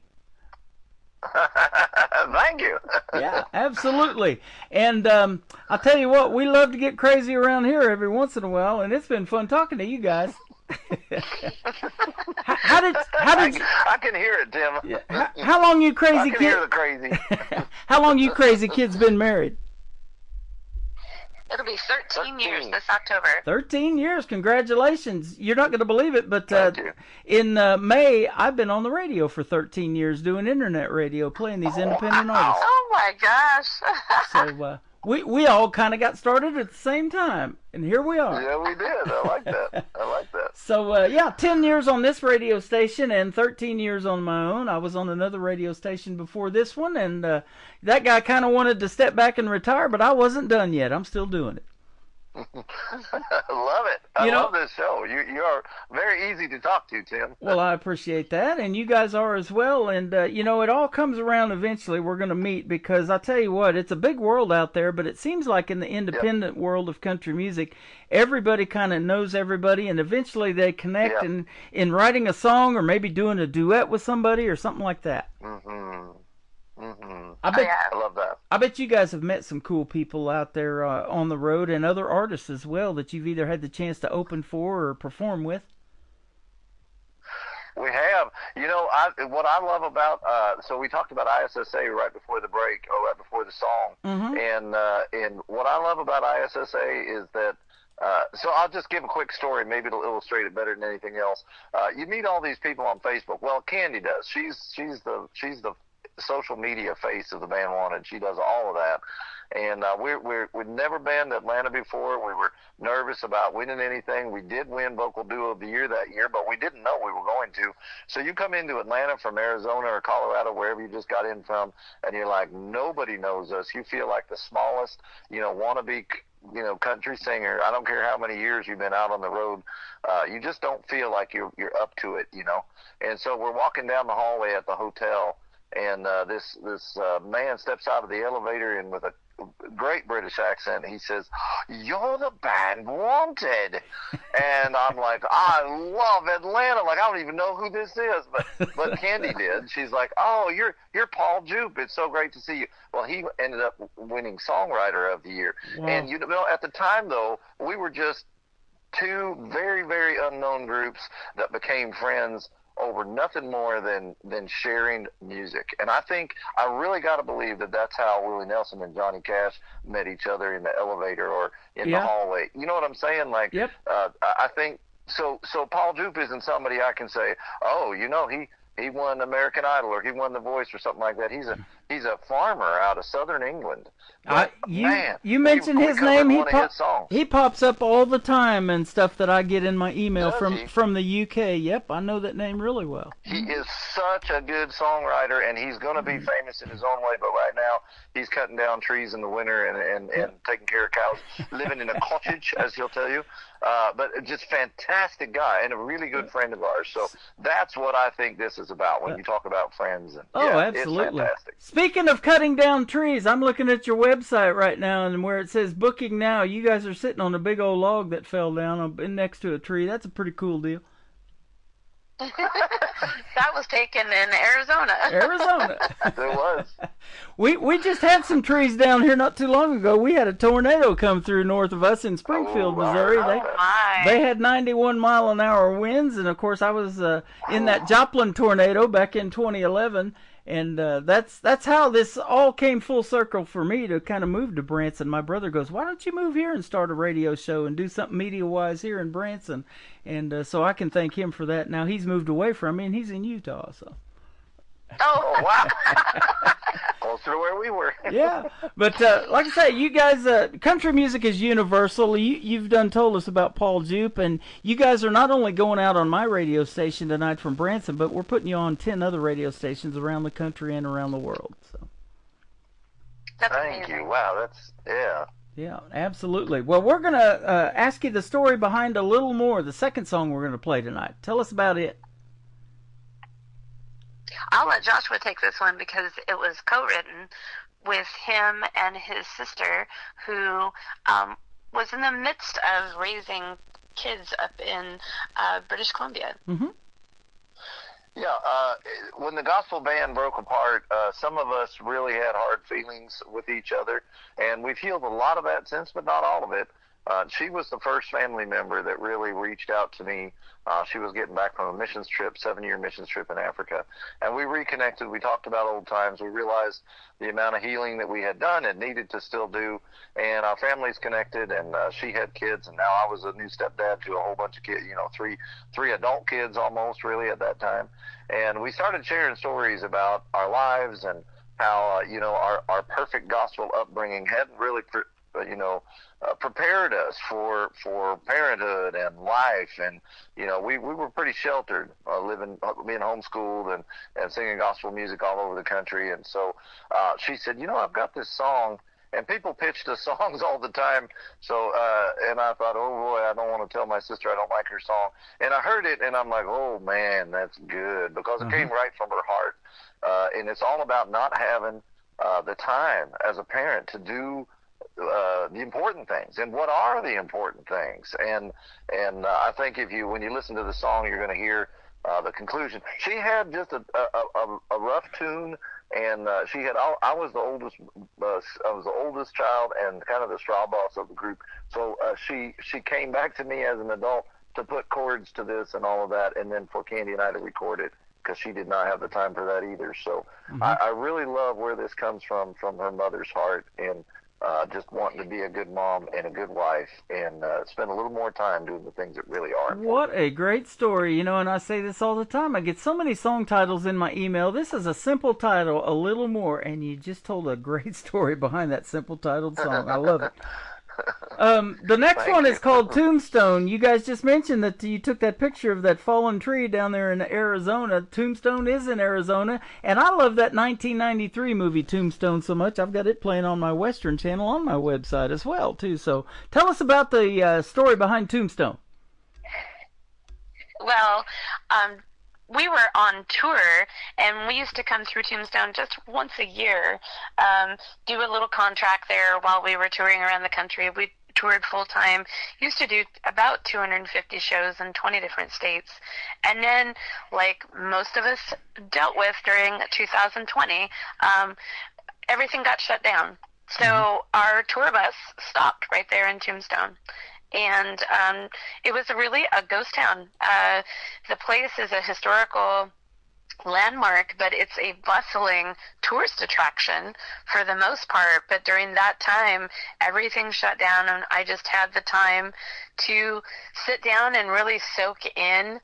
Thank you. Yeah, absolutely. And I'll tell you what, we love to get crazy around here every once in a while, and it's been fun talking to you guys. how did I can hear it, Tim. Yeah. How long you crazy I can kid? hear the crazy. How long you crazy kids been married? It'll be 13 years this October. 13 years. Congratulations. You're not going to believe it, but in May, I've been on the radio for 13 years doing internet radio, playing these independent artists. Oh, my gosh. So we all kind of got started at the same time, and here we are. Yeah, we did. I like that. So, 10 years on this radio station and 13 years on my own. I was on another radio station before this one, and that guy kind of wanted to step back and retire, but I wasn't done yet. I'm still doing it. I love it. I love this show. You are very easy to talk to, Tim. Well, I appreciate that, and you guys are as well. And, it all comes around eventually. We're going to meet because I'll tell you what, it's a big world out there, but it seems like in the independent world of country music, everybody kind of knows everybody, and eventually they connect in writing a song or maybe doing a duet with somebody or something like that. I love that. I bet you guys have met some cool people out there on the road and other artists as well that you've either had the chance to open for or perform with. We have. What I love about, so we talked about ISSA right before the break, or right before the song. And what I love about ISSA is that, so I'll just give a quick story. Maybe it'll illustrate it better than anything else. You meet all these people on Facebook. Well, Candy does. She's the social media face of the band Wanted. She does all of that. And we'd never been to Atlanta before. We were nervous about winning anything. We did win Vocal Duo of the Year that year, but we didn't know we were going to. So you come into Atlanta from Arizona or Colorado, wherever you just got in from, and you're like, nobody knows us. You feel like the smallest, wannabe, country singer. I don't care how many years you've been out on the road. You just don't feel like you're up to it, And so we're walking down the hallway at the hotel, and this man steps out of the elevator, and with a great British accent, he says, "You're the band Wanted." And I'm like, I love Atlanta. Like, I don't even know who this is, but Candy did. She's like, "Oh, you're Paul Jupe. It's so great to see you." Well, he ended up winning Songwriter of the Year. Wow. And at the time though, we were just two very, very unknown groups that became friends over nothing more than sharing music. And I think I really got to believe that that's how Willie Nelson and Johnny Cash met each other in the elevator or in the hallway. You know what I'm saying? Like, I think so Paul Jupe isn't somebody I can say, "Oh, he won American Idol or he won The Voice," or something like that. He's a farmer out of southern England. You mentioned his name. He pops up all the time and stuff that I get in my email from the UK. Yep, I know that name really well. He is such a good songwriter, and he's going to be famous in his own way. But right now, he's cutting down trees in the winter and taking care of cows, living in a cottage, as he'll tell you. But just fantastic guy and a really good friend of ours. So that's what I think this is about when you talk about friends. And, absolutely. It's fantastic. Speaking of cutting down trees, I'm looking at your website right now, and where it says booking now, you guys are sitting on a big old log that fell down next to a tree. That's a pretty cool deal. That was taken in Arizona. It was. We just had some trees down here not too long ago. We had a tornado come through north of us in Springfield, Missouri. They had 91-mile-an-hour winds, and of course I was in that Joplin tornado back in 2011. And that's how this all came full circle for me to kind of move to Branson. My brother goes, "Why don't you move here and start a radio show and do something media-wise here in Branson?" And so I can thank him for that. Now he's moved away from me, and he's in Utah. So. Oh, wow. Closer to where we were. Yeah, but like I say, you guys, country music is universal. You've done told us about Paul Jupe, and you guys are not only going out on my radio station tonight from Branson, but we're putting you on 10 other radio stations around the country and around the world. So. Thank you. Wow, Yeah, absolutely. Well, we're going to ask you the story behind A Little More, the second song we're going to play tonight. Tell us about it. I'll let Joshua take this one because it was co-written with him and his sister, who was in the midst of raising kids up in British Columbia. Mm-hmm. Yeah, when the gospel band broke apart, some of us really had hard feelings with each other, and we've healed a lot of that since, but not all of it. She was the first family member that really reached out to me. She was getting back from a missions trip, 7-year missions trip in Africa, and we reconnected. We talked about old times. We realized the amount of healing that we had done and needed to still do, and our families connected, and she had kids, and now I was a new stepdad to a whole bunch of kids, three adult kids almost, really, at that time. And we started sharing stories about our lives and how, our perfect gospel upbringing hadn't really prepared us for parenthood and life, and we were pretty sheltered, being homeschooled and singing gospel music all over the country. And so she said, I've got this song, and people pitched us songs all the time. So and I thought, oh boy, I don't want to tell my sister I don't like her song. And I heard it, and I'm like, oh man, that's good, because it came right from her heart. And it's all about not having the time as a parent to do the important things. And what are the important things? And I think when you listen to the song, you're going to hear the conclusion. She had just a rough tune, and I was the oldest child and kind of the straw boss of the group. So she came back to me as an adult to put chords to this and all of that, and then for Candy and I to record it, because she did not have the time for that either. So I really love where this comes from her mother's heart, and just wanting to be a good mom and a good wife, and spend a little more time doing the things that really are important. What a great story, and I say this all the time. I get so many song titles in my email. This is a simple title, A Little More, and you just told a great story behind that simple titled song. I love it. The next one is called Tombstone. You guys just mentioned that you took that picture of that fallen tree down there in Arizona. Tombstone is in Arizona, and I love that 1993 movie Tombstone so much. I've got it playing on my Western channel on my website as well, too. So tell us about the story behind Tombstone. Well, we were on tour, and we used to come through Tombstone just once a year, do a little contract there while we were touring around the country. We toured full-time, used to do about 250 shows in 20 different states. And then, like most of us dealt with during 2020, everything got shut down. So our tour bus stopped right there in Tombstone. And it was really a ghost town. The place is a historical landmark, but it's a bustling tourist attraction for the most part. But during that time, everything shut down, and I just had the time to sit down and really soak in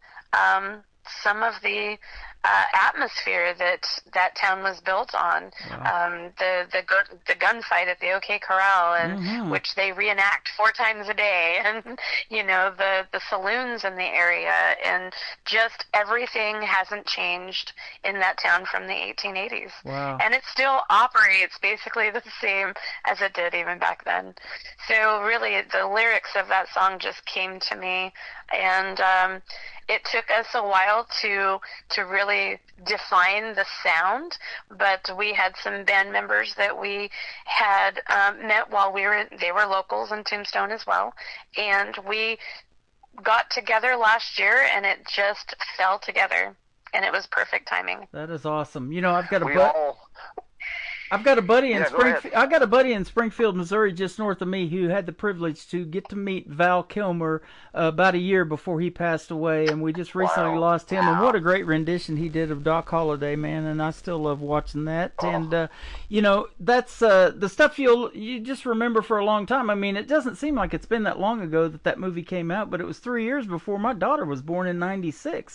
some of the atmosphere that town was built on. Wow. The gunfight at the OK Corral, and which they reenact 4 times a day, and the saloons in the area, and just everything hasn't changed in that town from the 1880s. Wow. And it still operates basically the same as it did even back then. So really, the lyrics of that song just came to me, and it took us a while to really define the sound, but we had some band members that we had met while they were locals in Tombstone as well, and we got together last year, and it just fell together, and it was perfect timing. That is awesome. I've got a buddy in Springfield. I got a buddy in Springfield, Missouri, just north of me, who had the privilege to get to meet Val Kilmer about a year before he passed away, and we just recently lost him. And what a great rendition he did of Doc Holliday, man! And I still love watching that. And that's the stuff you just remember for a long time. I mean, it doesn't seem like it's been that long ago that movie came out, but it was 3 years before my daughter was born in '96.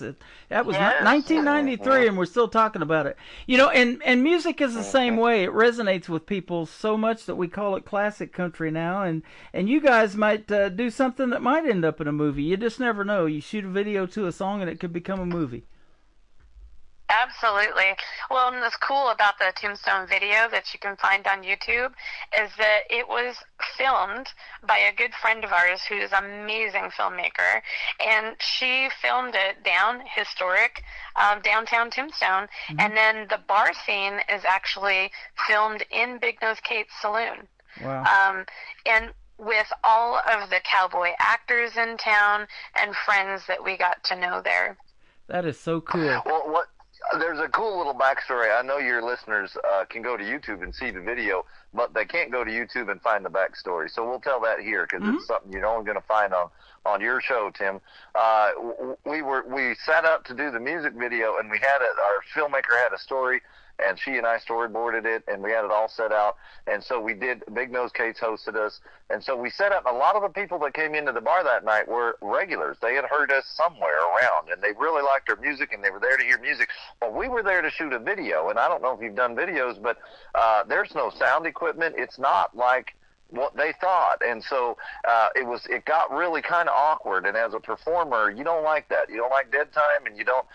That was 1993, and we're still talking about it. And music is the same way. It resonates with people so much that we call it classic country now, and you guys might do something that might end up in a movie. You just never know. You shoot a video to a song and it could become a movie. Absolutely. Well, and what's cool about the Tombstone video that you can find on YouTube is that it was filmed by a good friend of ours who's an amazing filmmaker, and she filmed it historic downtown Tombstone, and then the bar scene is actually filmed in Big Nose Kate's saloon. Wow. And with all of the cowboy actors in town and friends that we got to know there. That is so cool. Well, there's a cool little backstory. I know your listeners can go to YouTube and see the video, but they can't go to YouTube and find the backstory. So we'll tell that here because it's something you're only going to find on your show, Tim. We set up to do the music video, and our filmmaker had a story, and she and I storyboarded it, and we had it all set out. And so we did. Big Nose Kate's hosted us, and so we set up. A lot of the people that came into the bar that night were regulars. They had heard us somewhere around, and they really liked our music, and they were there to hear music. But we were there to shoot a video, and I don't know if you've done videos, but there's no sound equipment. It's not like what they thought, and so it got really kind of awkward. And as a performer, you don't like that. You don't like dead time, and you don't.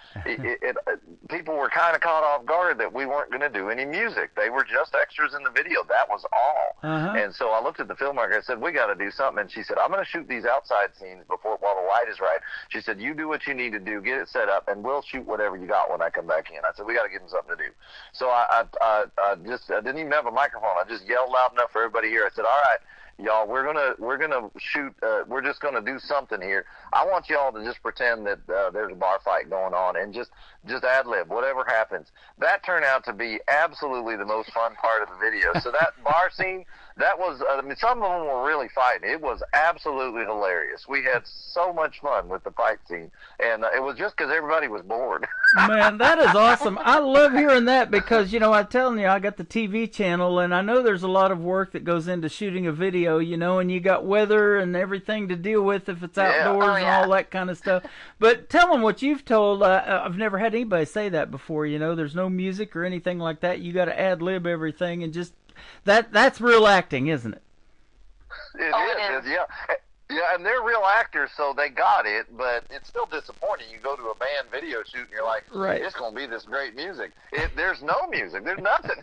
People were kind of caught off guard that we weren't going to do any music. They were just extras in the video. That was all. And so I looked at the filmmaker. I said, "We got to do something." And she said, "I'm going to shoot these outside scenes while the light is right." She said, "You do what you need to do, get it set up, and we'll shoot whatever you got when I come back in." I said, "We got to give them something to do." So I didn't even have a microphone. I just yelled loud enough for everybody to hear. I said, "All right, y'all, we're gonna shoot. We're just gonna do something here. I want y'all to just pretend that there's a bar fight going on and just ad lib whatever happens." That turned out to be absolutely the most fun part of the video. So that bar scene, that was. Some of them were really fighting. It was absolutely hilarious. We had so much fun with the fight scene, and it was just because everybody was bored. Man, that is awesome. I love hearing that because, I'm telling you, I got the TV channel, and I know there's a lot of work that goes into shooting a video, and you got weather and everything to deal with if it's outdoors and all that kind of stuff. But tell them what you've told. I've never had anybody say that before, there's no music or anything like that. You got to ad-lib everything, and just that's real acting, isn't it? It is, yeah. Yeah, and they're real actors, so they got it, but it's still disappointing. You go to a band video shoot, and you're like, it's going to be this great music. There's no music. There's nothing.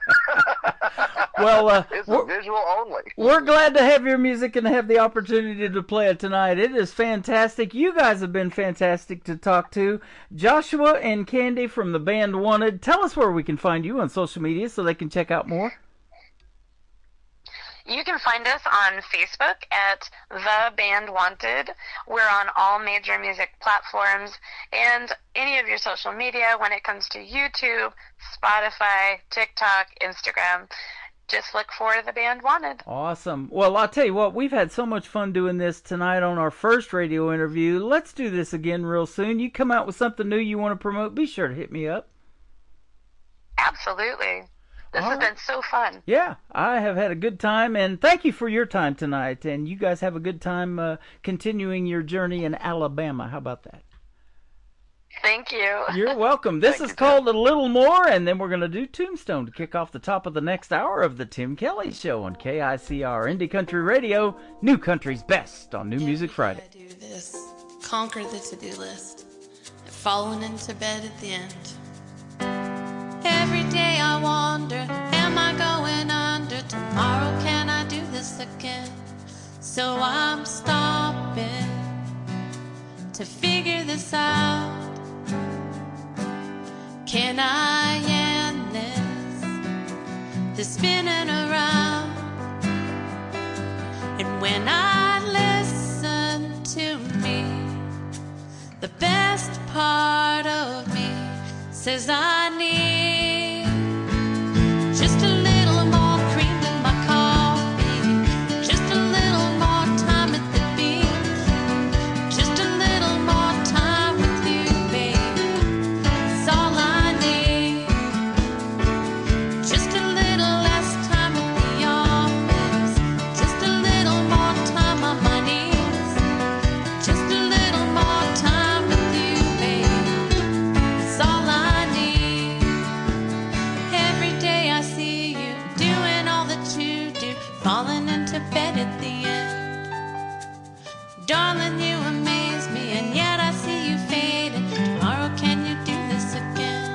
Well, it's a visual only. We're glad to have your music and have the opportunity to play it tonight. It is fantastic. You guys have been fantastic to talk to. Joshua and Candy from the band Wanted. Tell us where we can find you on social media so they can check out more. You can find us on Facebook at The Band Wanted. We're on all major music platforms and any of your social media when it comes to YouTube, Spotify, TikTok, Instagram. Just look for The Band Wanted. Awesome. Well, I'll tell you what, we've had so much fun doing this tonight on our first radio interview. Let's do this again real soon. You come out with something new you want to promote, be sure to hit me up. Absolutely. This has been so fun. Yeah, I have had a good time, and thank you for your time tonight. And you guys have a good time continuing your journey in Alabama. How about that? Thank you. You're welcome. This is called A Little More, and then we're going to do Tombstone to kick off the top of the next hour of the Tim Kelly Show on KICR Indie Country Radio, New Country's Best on New Music Friday. Do this, conquer the to-do list, falling into bed at the end. Every day I wonder, am I going under? Tomorrow can I do this again? So I'm stopping to figure this out. Can I end this spinning around? And when I listen to me, the best part of me says I need just a little more cream in my coffee, just a little more time at the beach, just a little more time with you, babe. It's all I need. Just a little less time at the office, just a little more time on my knees, just a little more time with you, babe. It's all I need. Every day I see you doing all that you do, falling into bed at the end. Darling, you amaze me, and yet I see you fading. Tomorrow can you do this again?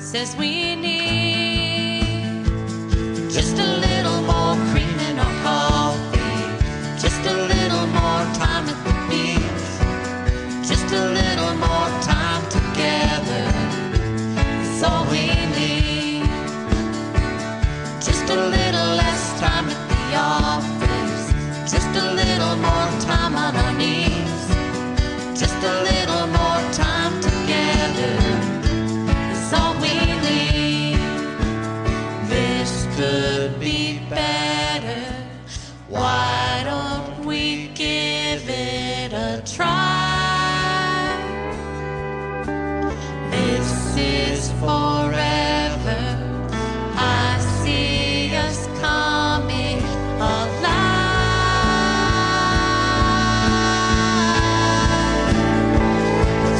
says we need just a little more cream in our coffee, just a little more time at the beach, just a little more time together. It's all we need. Just a little less time at the office, just a little more time on our knees, just a little more time together. It's all we need. This could be better. Why don't we give it a try? This is forever. I see us coming alive.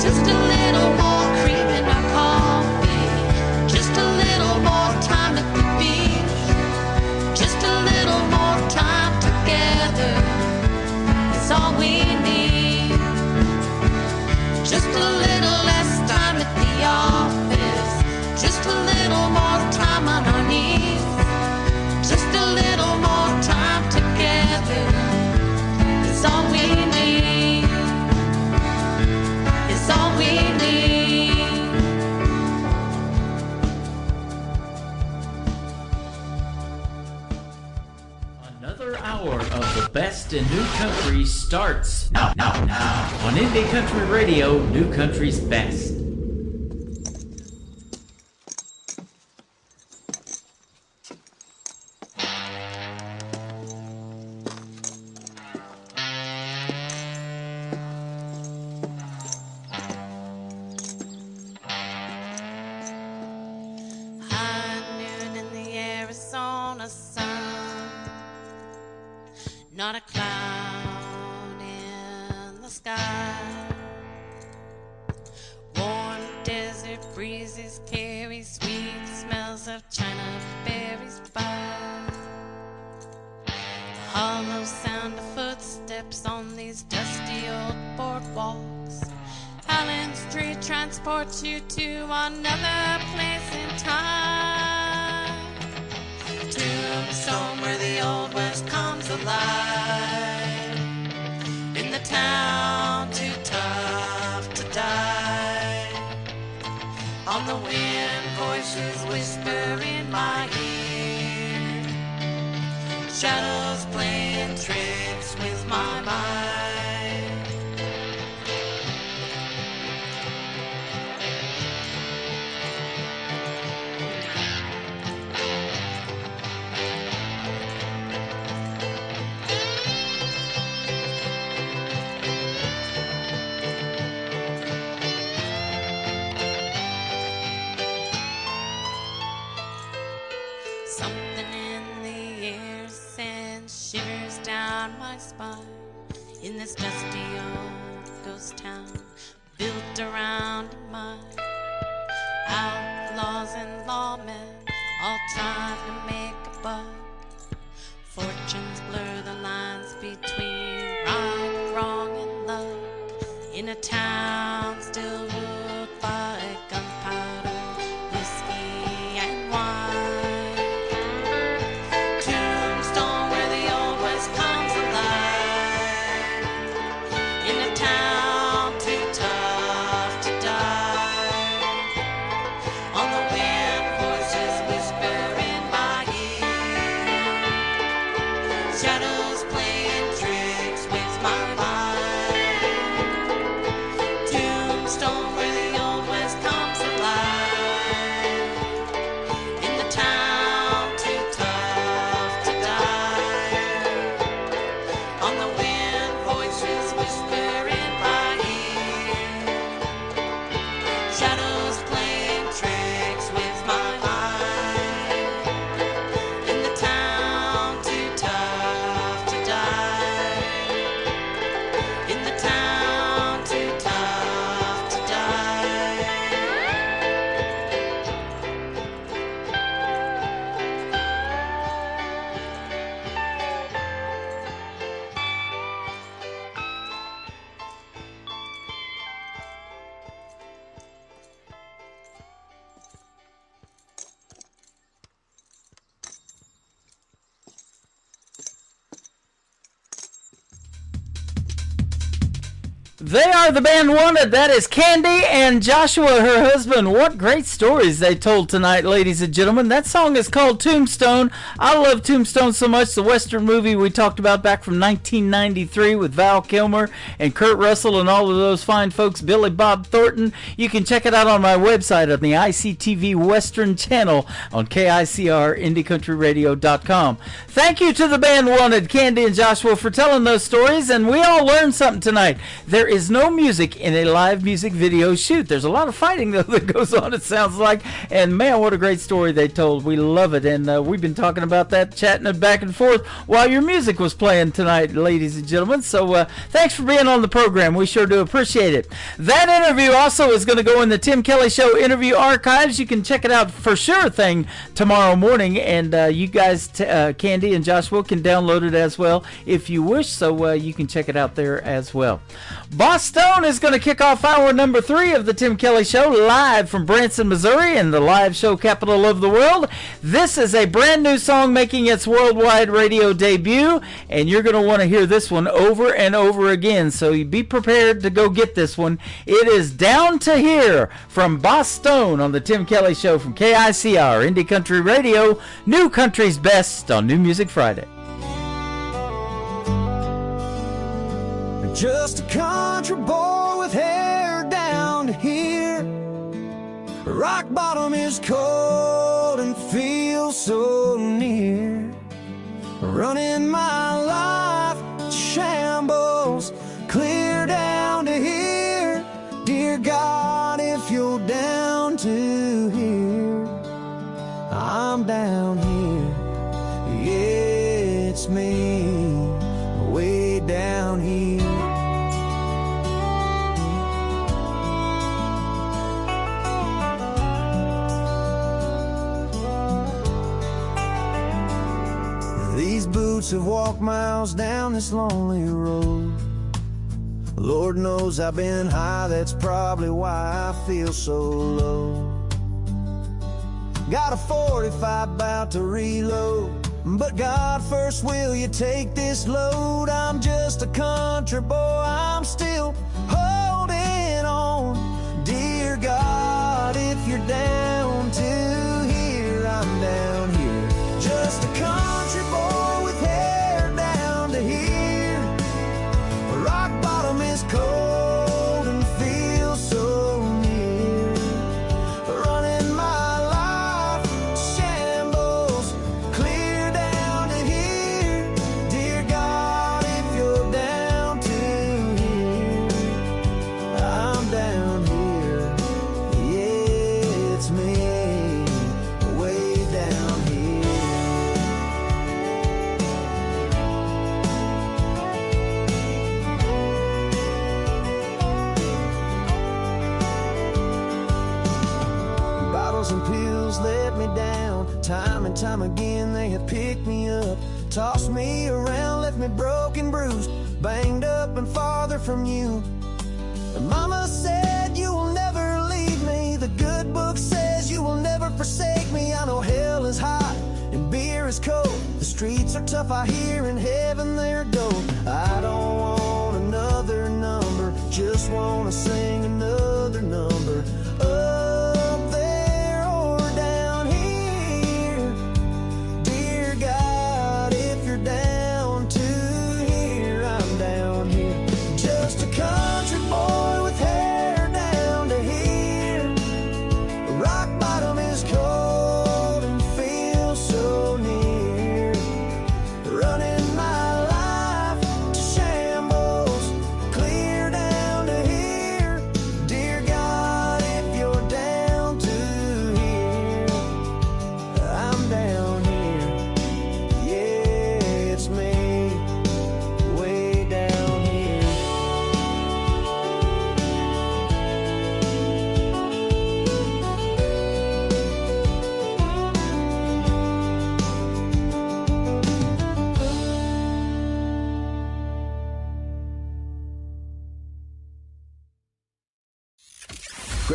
Just a little more cream in our coffee, just a little more time at the beach, just a little more time together. It's all we need. Just a little less time at the office, just a little more time on our knees, just a little more time together. It's all we need. It's all we need. Another hour of the best in new country starts now on Indie Country Radio, New Country's best. High noon in the Arizona sun, not a cloud in the sky. Warm desert breezes carry sweet smells of China berries by. The hollow sound of footsteps on these dusty old boardwalks. Allen Street transports you to another place in time. Tombstone where the old West comes alive. In the town too tough to die. On the wind voices whisper in my ear. Shadows playing tricks with my mind. Something in the air sends shivers down my spine. In this dusty old ghost town built around a mine. Outlaws and lawmen all trying to make a buck. Fortunes blur the lines between right, wrong, and luck. In a town still ruled by gunpowder, whiskey, and wine. Tombstone where the old West comes alive. In a town too tough to die. On the wind voices whisper in my ear. Shadows playing tricks with my mind. They are the band Wanted. That is Candy and Joshua, her husband. What great stories they told tonight, ladies and gentlemen. That song is called Tombstone. I love Tombstone so much. The Western movie we talked about back from 1993 with Val Kilmer and Kurt Russell and all of those fine folks, Billy Bob Thornton. You can check it out on my website on the ICTV Western channel on KICR-IndieCountryRadio.com. Thank you to the band Wanted, Candy and Joshua, for telling those stories, and we all learned something tonight. There is no music in a live music video shoot. There's a lot of fighting, though, that goes on, it sounds like. And, man, what a great story they told. We love it. And we've been talking about that, chatting it back and forth while your music was playing tonight, ladies and gentlemen. So thanks for being on the program. We sure do appreciate it. That interview also is going to go in the Tim Kelly Show interview archives. You can check it out for sure thing tomorrow morning. And you guys, Candy and Joshua, can download it as well if you wish. So you can check it out there as well. Boss Stone is going to kick off hour number 3 of the Tim Kelly Show live from Branson, Missouri, and the live show capital of the world. This is a brand new song making its worldwide radio debut, and you're going to want to hear this one over and over again, so you be prepared to go get this one. It is Down to Here from Boss Stone on the Tim Kelly Show from KICR, Indie Country Radio, New Country's Best on New Music Friday. Just a country boy with hair down to here. Rock bottom is cold and feels so near. Running my life to shambles, clear down to here. Dear God, if you're down to here, I'm down here. Yeah, it's me, way down here. These boots have walked miles down this lonely road. Lord knows I've been high, that's probably why I feel so low. Got a 45 about to reload, but God first, will you take this load? I'm just a country boy, I'm still holding on. Dear God, if you're down to here, I'm down here. Just a country boy with hair down to here. Rock bottom is cold and feels so near. Running my life shambles, clear down to here. Dear God, if you're down to here, I'm down here. Yeah, it's me, way down here. Bottles and pills let me down. Time and time again they have picked me up, tossed me around, left me broken, bruised, banged up and farther from you. And Mama said you will never leave me. The good book says you will never forsake me. I know hell is hot and beer is cold. The streets are tough, I hear, in heaven they're gold. I don't want another number, just wanna sing another number. Up there or down here. Dear God, if you're down to here, I'm down here. Just a country boy with hair down to here. Rock bottom is cold and feels so near. Running my life to shambles, clear down to here.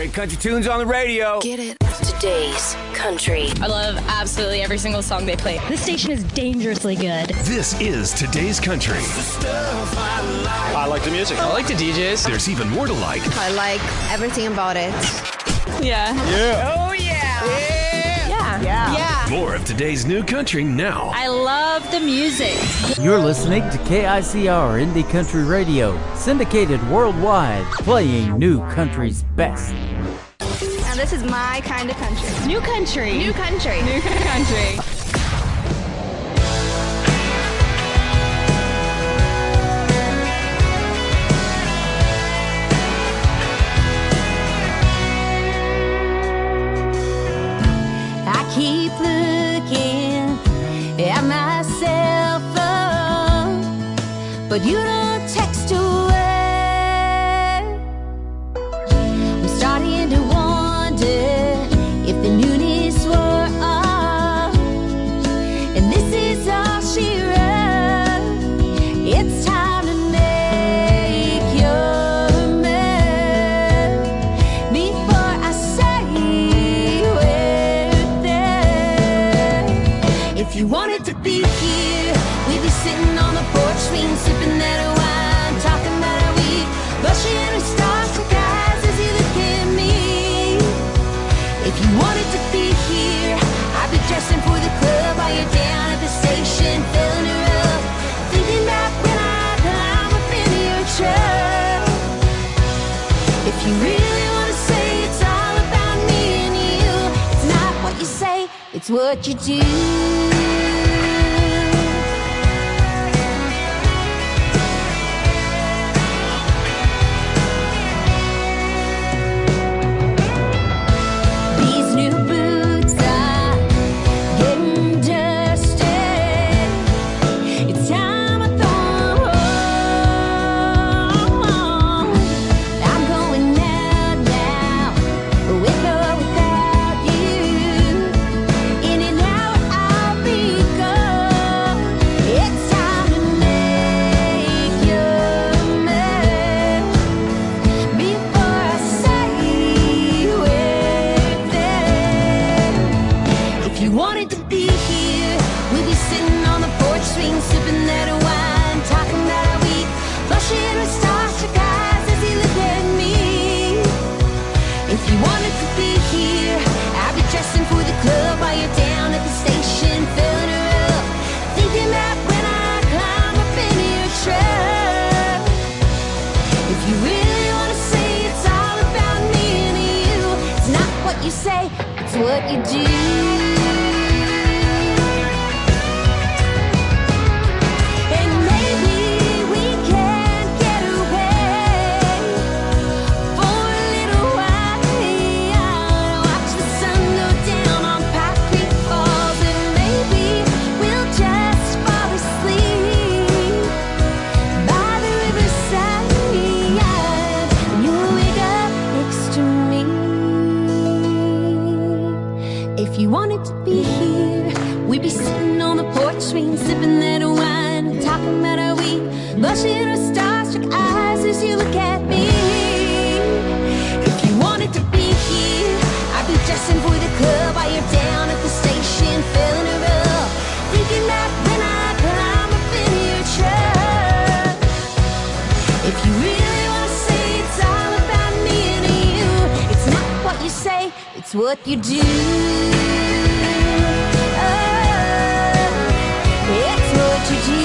Great country tunes on the radio. Get it. Today's country. I love absolutely every single song they play. This station is dangerously good. This is Today's Country. I like the music. I like the DJs. There's even more to like. I like everything about it. Yeah. Oh, yeah. More of today's new country now. I love the music. You're listening to KICR Indie Country Radio, syndicated worldwide, playing new country's best. And this is my kind of country. New country. New country. New country. I keep looking at my cell phone, but you don't text away. I'm starting to wonder if the newness wore off, and this is all she wrote. It's time to make your move before I say we're there. If you wanted to be here, we'd be sitting on the porch swing, sipping that wine, talking about our week, blushing our starstruck eyes as you look at me. If you wanted to be here, I'd be dressing for the club while you're down at the station, filling her up, thinking about when I climb up into your truck. If you really want to say it's all about me and you, it's not what you say, it's what you do. These new boots are getting dusted. It's time I throw 'em home. I'm going out now, with or without you. In an hour I'll be gone. It's time to make your move before I say we're there. If you wanted to be here, we'd be sitting on the porch swing, sipping that wine, talking about our week, blushing with starstruck eyes as you look at me. If you wanted to be here, I'd be dressing for the club while you're down at the station, filling her up, thinking about when I climb up into your truck. If you really want to say it's all about me and you, it's not what you say, it's what you do. And maybe we can get away for a little while. Watch the sun go down on Pine Creek Falls, and maybe we'll just fall asleep by the riverside. You'll wake up next to me. If you wanted to be here, we'd be sitting on the porch swing, sipping that wine, talking about our week, blushing our starstruck eyes as you look at me. If you wanted to be here, I'd be dressing for the club while you're down at the station, filling her up, thinking about when I climb up into your truck. If you really want to say it's all about me and you, it's not what you say, it's what you do. Oh, it's what you do.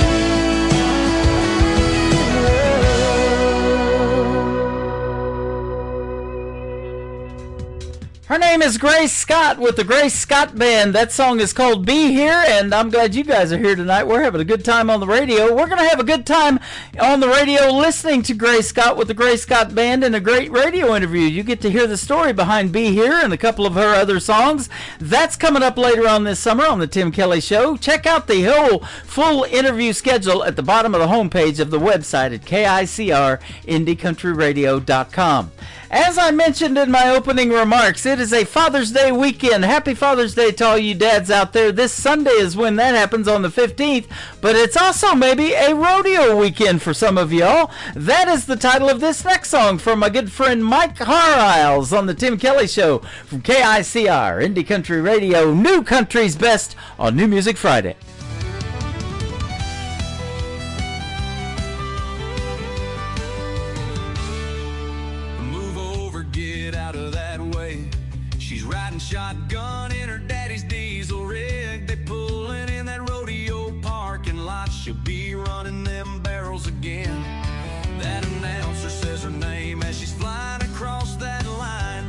Her name is Grace Scott with the Grace Scott Band. That song is called Be Here, and I'm glad you guys are here tonight. We're having a good time on the radio. We're going to have a good time on the radio listening to Grace Scott with the Grace Scott Band and a great radio interview. You get to hear the story behind Be Here and a couple of her other songs. That's coming up later on this summer on the Tim Kelly Show. Check out the whole full interview schedule at the bottom of the homepage of the website at KICRIndieCountryRadio.com. As I mentioned in my opening remarks, it is a Father's Day weekend. Happy Father's Day to all you dads out there. This Sunday is when that happens, on the 15th, but it's also maybe a rodeo weekend for some of y'all. That is the title of this next song from my good friend Mike Hariles on the Tim Kelly Show from KICR, Indie Country Radio, New Country's Best on New Music Friday. Shotgun in her daddy's diesel rig. They pulling in that rodeo parking lot. She'll be running them barrels again. That announcer says her name as she's flying across that line.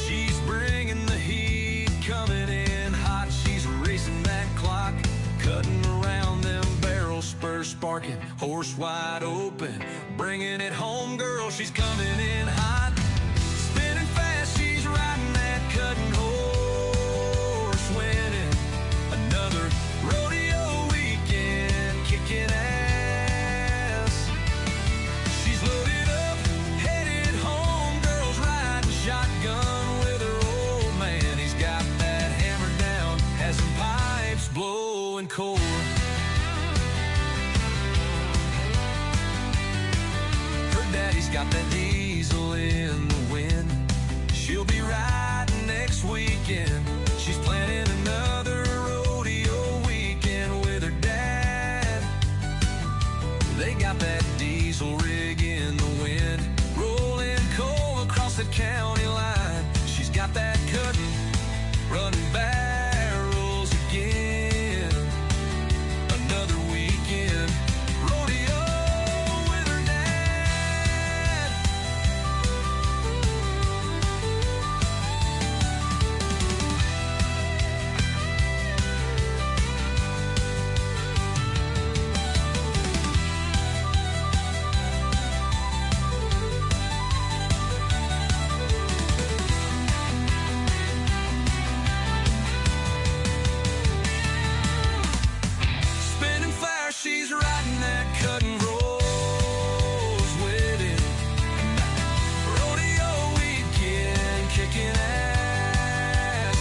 She's bringing the heat, coming in hot. She's racing that clock, cutting around them barrels, spurs sparking, horse wide open, bringing it home, girl. She's coming in hot, spinning fast. She's riding that cutting horse, winning another rodeo weekend, kicking ass. She's loaded up, headed home, girls riding shotgun with her old man. He's got that hammer down, has some pipes blowing coal. Her daddy's got that diesel in the wind. She'll be riding next weekend. She's planning another rodeo weekend with her dad. They got that diesel rig in the wind, rolling coal across the county line. She's got that cutting, running barrels again. Another weekend rodeo with her dad. Spinning fire, she's riding that cutting rolls with him. Rodeo weekend, kicking ass.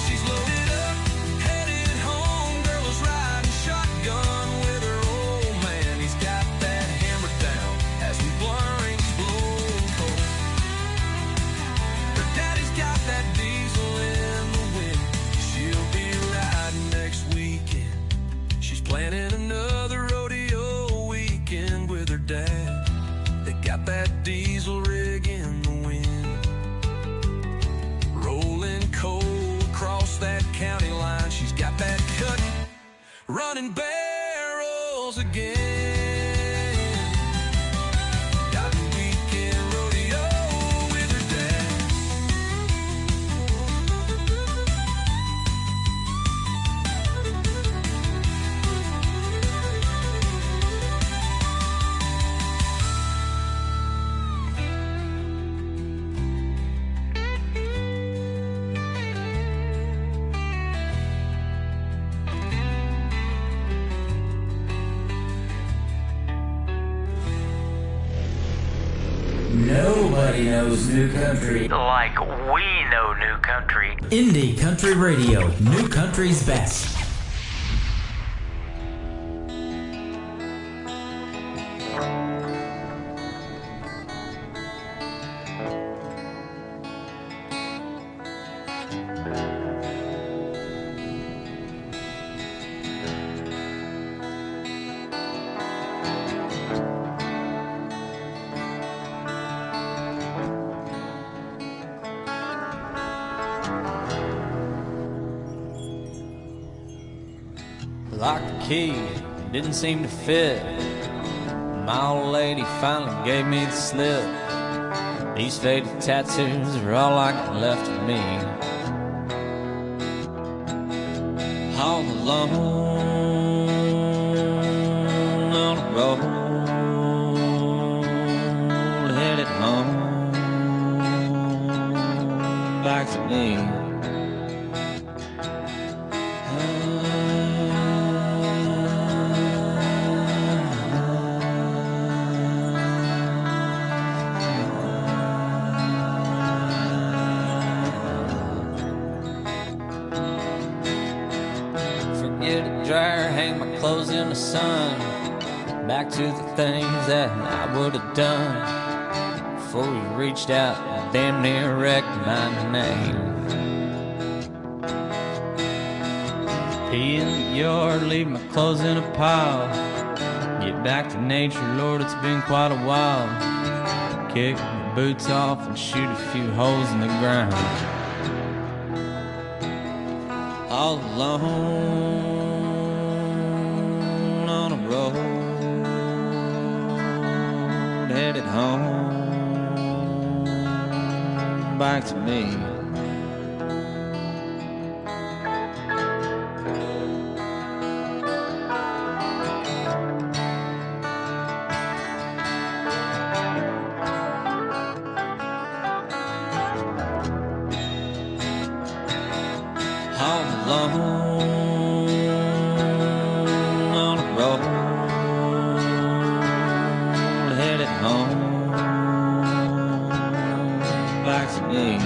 She's loaded up, headed home. Girls riding shotgun with her old man. He's got that hammer down, has some blinds blowing coal. Her daddy's got that diesel in the wind. She'll be riding next weekend. She's planning another rodeo weekend with her dad. They got that diesel rig in the wind, rolling coal across that county line. She's got that cutting, running barrels again. Got a weekend rodeo with her dad. Nobody knows new country like we know new country. Indie Country Radio, New Country's Best. Locked the key, didn't seem to fit. My old lady finally gave me the slip. These faded tattoos are all I got left of me. All alone on the road, headed home back to me. dryer, hang my clothes in the sun. Back to the things that I would have done before you reached out and damn near wrecked my name. Pee in the yard, leave my clothes in a pile. Get back to nature, Lord, it's been quite a while. Kick my boots off and shoot a few holes in the ground. All alone on a road, headed home, back to me. All alone on a road, headed home, back to me.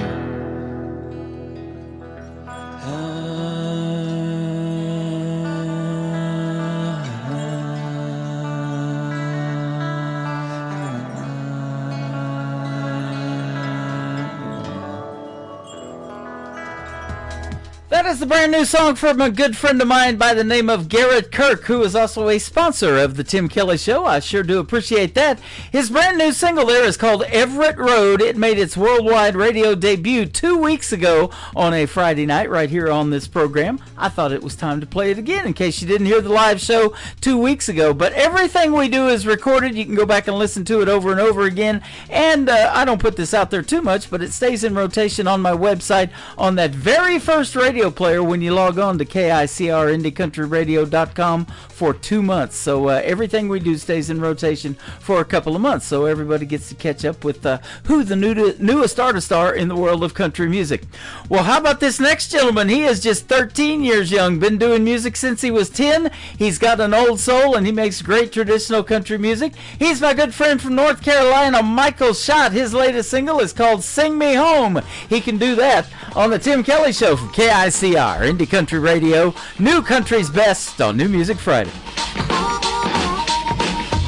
That is the brand new song from a good friend of mine by the name of Garrett Kirk, who is also a sponsor of the Tim Kelly Show. I sure do appreciate that. His brand new single there is called Everett Road. It made its worldwide radio debut 2 weeks ago on a Friday night right here on this program. I thought it was time to play it again in case you didn't hear the live show 2 weeks ago. But everything we do is recorded. You can go back and listen to it over and over again. And I don't put this out there too much, but it stays in rotation on my website on that very first radio player when you log on to KICRIndieCountryRadio.com for 2 months. So everything we do stays in rotation for a couple of months, so everybody gets to catch up with who the newest artists are in the world of country music. Well, how about this next gentleman? He is just 13 years young, been doing music since he was 10. He's got an old soul, and he makes great traditional country music. He's my good friend from North Carolina, Michael Schott. His latest single is called Sing Me Home. He can do that on the Tim Kelly Show from KICR, Indie Country Radio, New Country's Best on New Music Friday.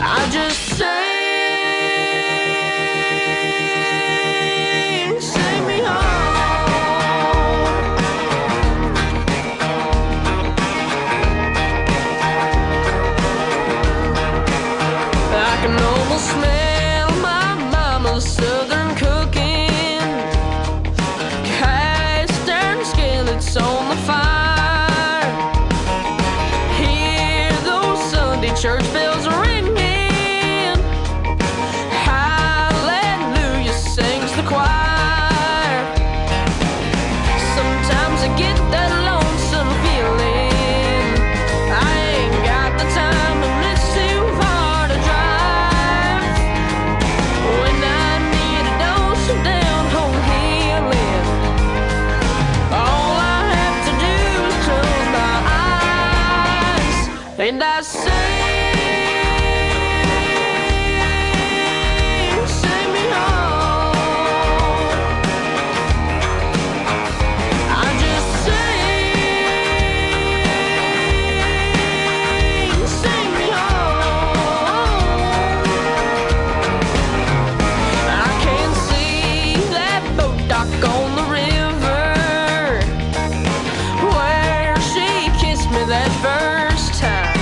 I just sing me home. I can almost smell my mama's southern cooking, cast iron skillets on the fire. Hear those Sunday church bells ringing. Hallelujah sings the choir. Sometimes I get that lonesome feeling. I ain't got the time and it's too far to drive. When I need a dose of down home healing, all I have to do is close my eyes and I sing me home. I just sing me home. I can see that boat dock on the river where she kissed me that first time.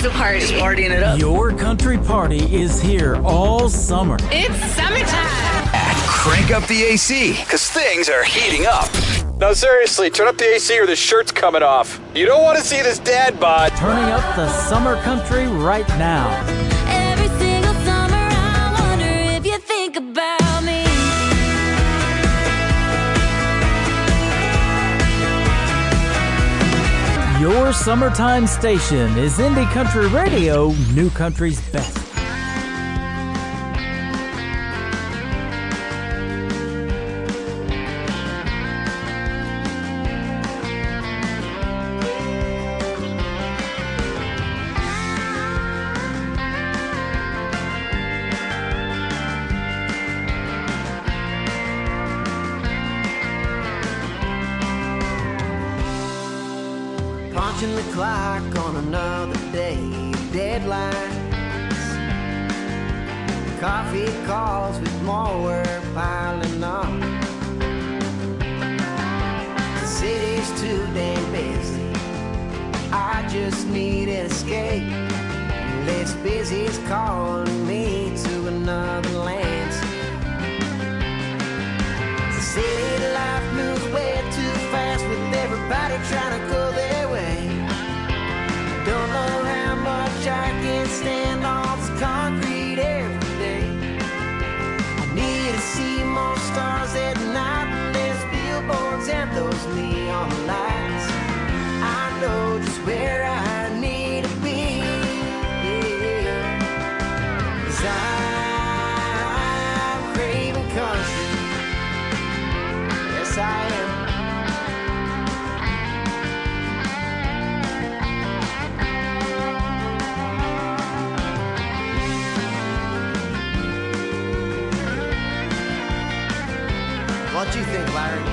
always a party. Just partying it up. Your country party is here all summer. It's summertime. Crank up the AC, because things are heating up. No, seriously, turn up the AC or the shirt's coming off. You don't want to see this dad bod. Turning up the summer country right now. Every single summer I wonder if you think about me. Your summertime station is Indie Country Radio, New Country's best. Punching the clock on another day of deadlines. Coffee calls with more work piling up. The city's too damn busy. I just need an escape. Less busy's calling me to another land. The city life moves way too fast with everybody trying to go their way. Don't know how much I can stand on this concrete every day. I need to see more stars at night and less billboards and those neon lights. I know just where I need to be. 'Cause I'm craving country. Yes, I am. What do you think, Larry?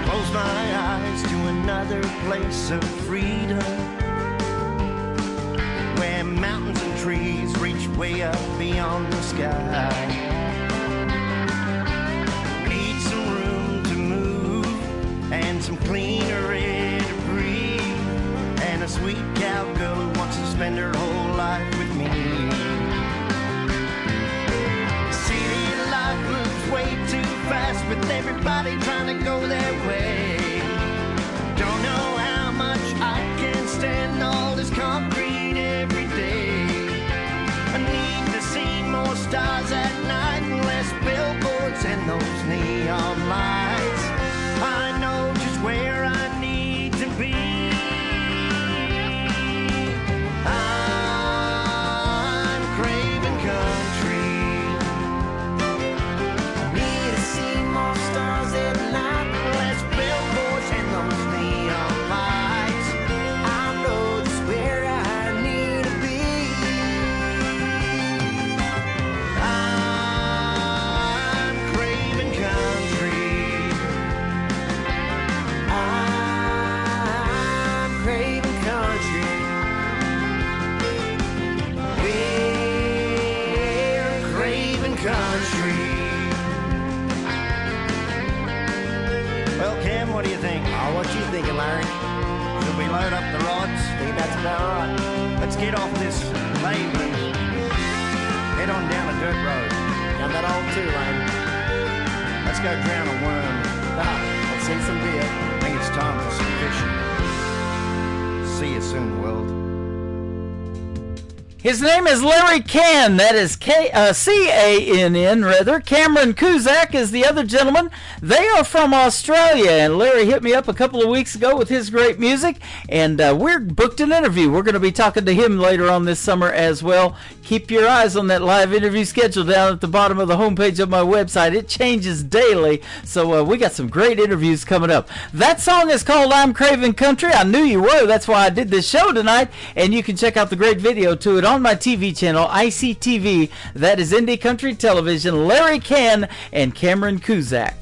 Close my eyes to another place of freedom, where mountains and trees reach way up beyond the sky. Need some room to move and some cleaner air to breathe, and a sweet cowgirl who wants to spend her whole life with me. City life moves way too fast with everybody trying to go their way. Don't know how much I can stand all this concrete every day. I need to see more stars at night and less billboards and those neon lights. I know just where I need to be. I'm craving country. Need to see more stars at night, less billboards and those neon lights. I know just where I need to be. I'm craving country. I'm craving country. We're craving country. Well, Cam, what do you think? Oh, what you thinking, Larry? Should we load up the rods? I think that's about right. Let's get off this pavement. Head on down a dirt road. Got that all too, Larry. Let's go drown a worm. Let's see some beer. I think it's time for some fishing. See you soon, world. His name is Larry Cann. That is C-A-N-N, rather. Cameron Kuzak is the other gentleman. They are from Australia, and Larry hit me up a couple of weeks ago with his great music, and we're booked an interview. We're going to be talking to him later on this summer as well. Keep your eyes on that live interview schedule down at the bottom of the homepage of my website. It changes daily, so we got some great interviews coming up. That song is called I'm Craving Country. I knew you were. That's why I did this show tonight, and you can check out the great video to it on my TV channel, ICTV. That is Indie Country Television. Larry Cann and Cameron Kuzak.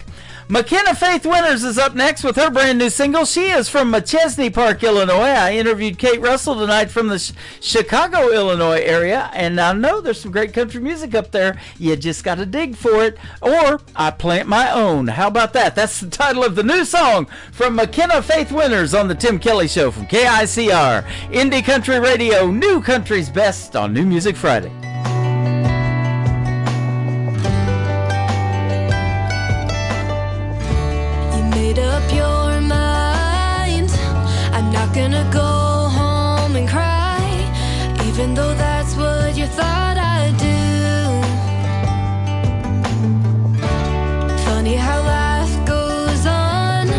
McKenna Faith Winters is up next with her brand new single. She is from Machesney Park, Illinois. I interviewed Kate Russell tonight from the Chicago, Illinois area, and I know there's some great country music up there. You just got to dig for it, or I plant my own. How about that? That's the title of the new song from McKenna Faith Winters on the Tim Kelly Show from KICR. Indie Country Radio, New Country's Best on New Music Friday. Up your mind. I'm not gonna go home and cry, even though that's what you thought I'd do. Funny how life goes on.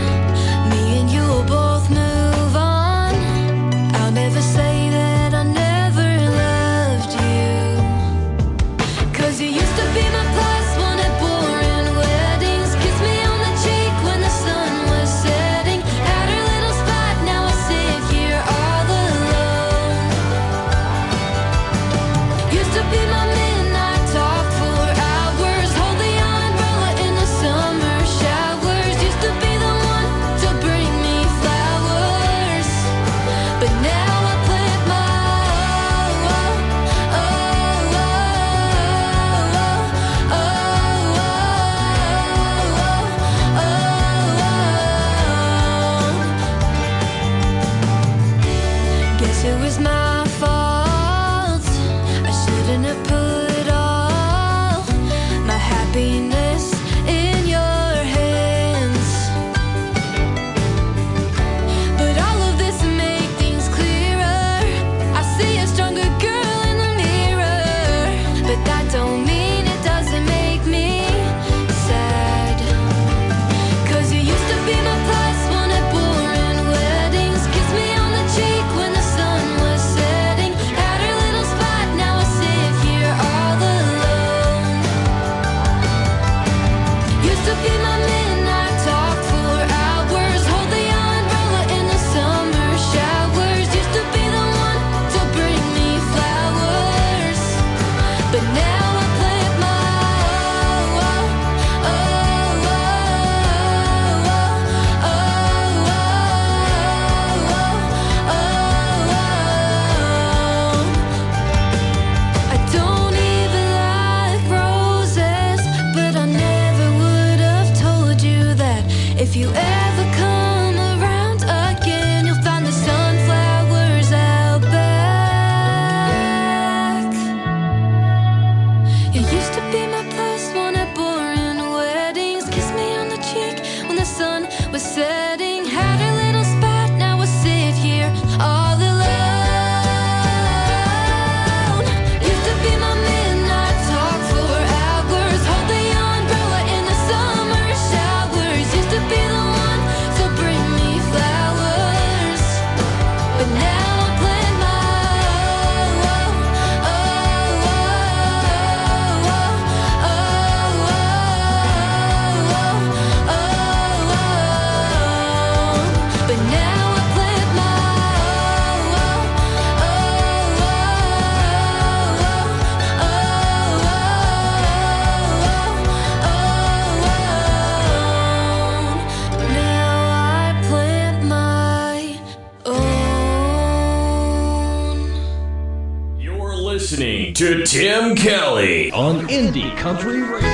Me and you will both move on. I'll never say that I never loved you, 'cause you used to be my plus one at boring weddings. Kiss me on the cheek when the sun was setting. Had her little spot, now I sit here all alone. Used to be my midnight talk for hours. Hold the umbrella in the summer showers. Used to be the one to bring me flowers, but now I plant my Guess it was my fault. I shouldn't have put all my happiness in your hands. But all of this will make things clearer. I see a stronger girl in the mirror, but that don't mean it doesn't make me sad. 'Cause you used to be my plus one at boring weddings. Kiss me on the cheek when the sun was setting. Had her little spot, now I sit here all alone. Used to be my midnight talk for hours. Hold the umbrella in the summer showers. Used to be the one to bring me flowers, but now I plant my I don't even like roses, but I never would have told you that. If you ever come around again, you'll find the sunflowers out back. You used to be my plus one at boring weddings. Kiss me on the cheek when the sun was setting. Had a little spot, now I sit here all alone. Used to be my midnight talk for hours. Hold the umbrella in the summer showers. Used to be the one to bring me flowers, but now I plant my but now I plant my now I plant my own. You're listening to Tim Kelly on Indie Country Radio.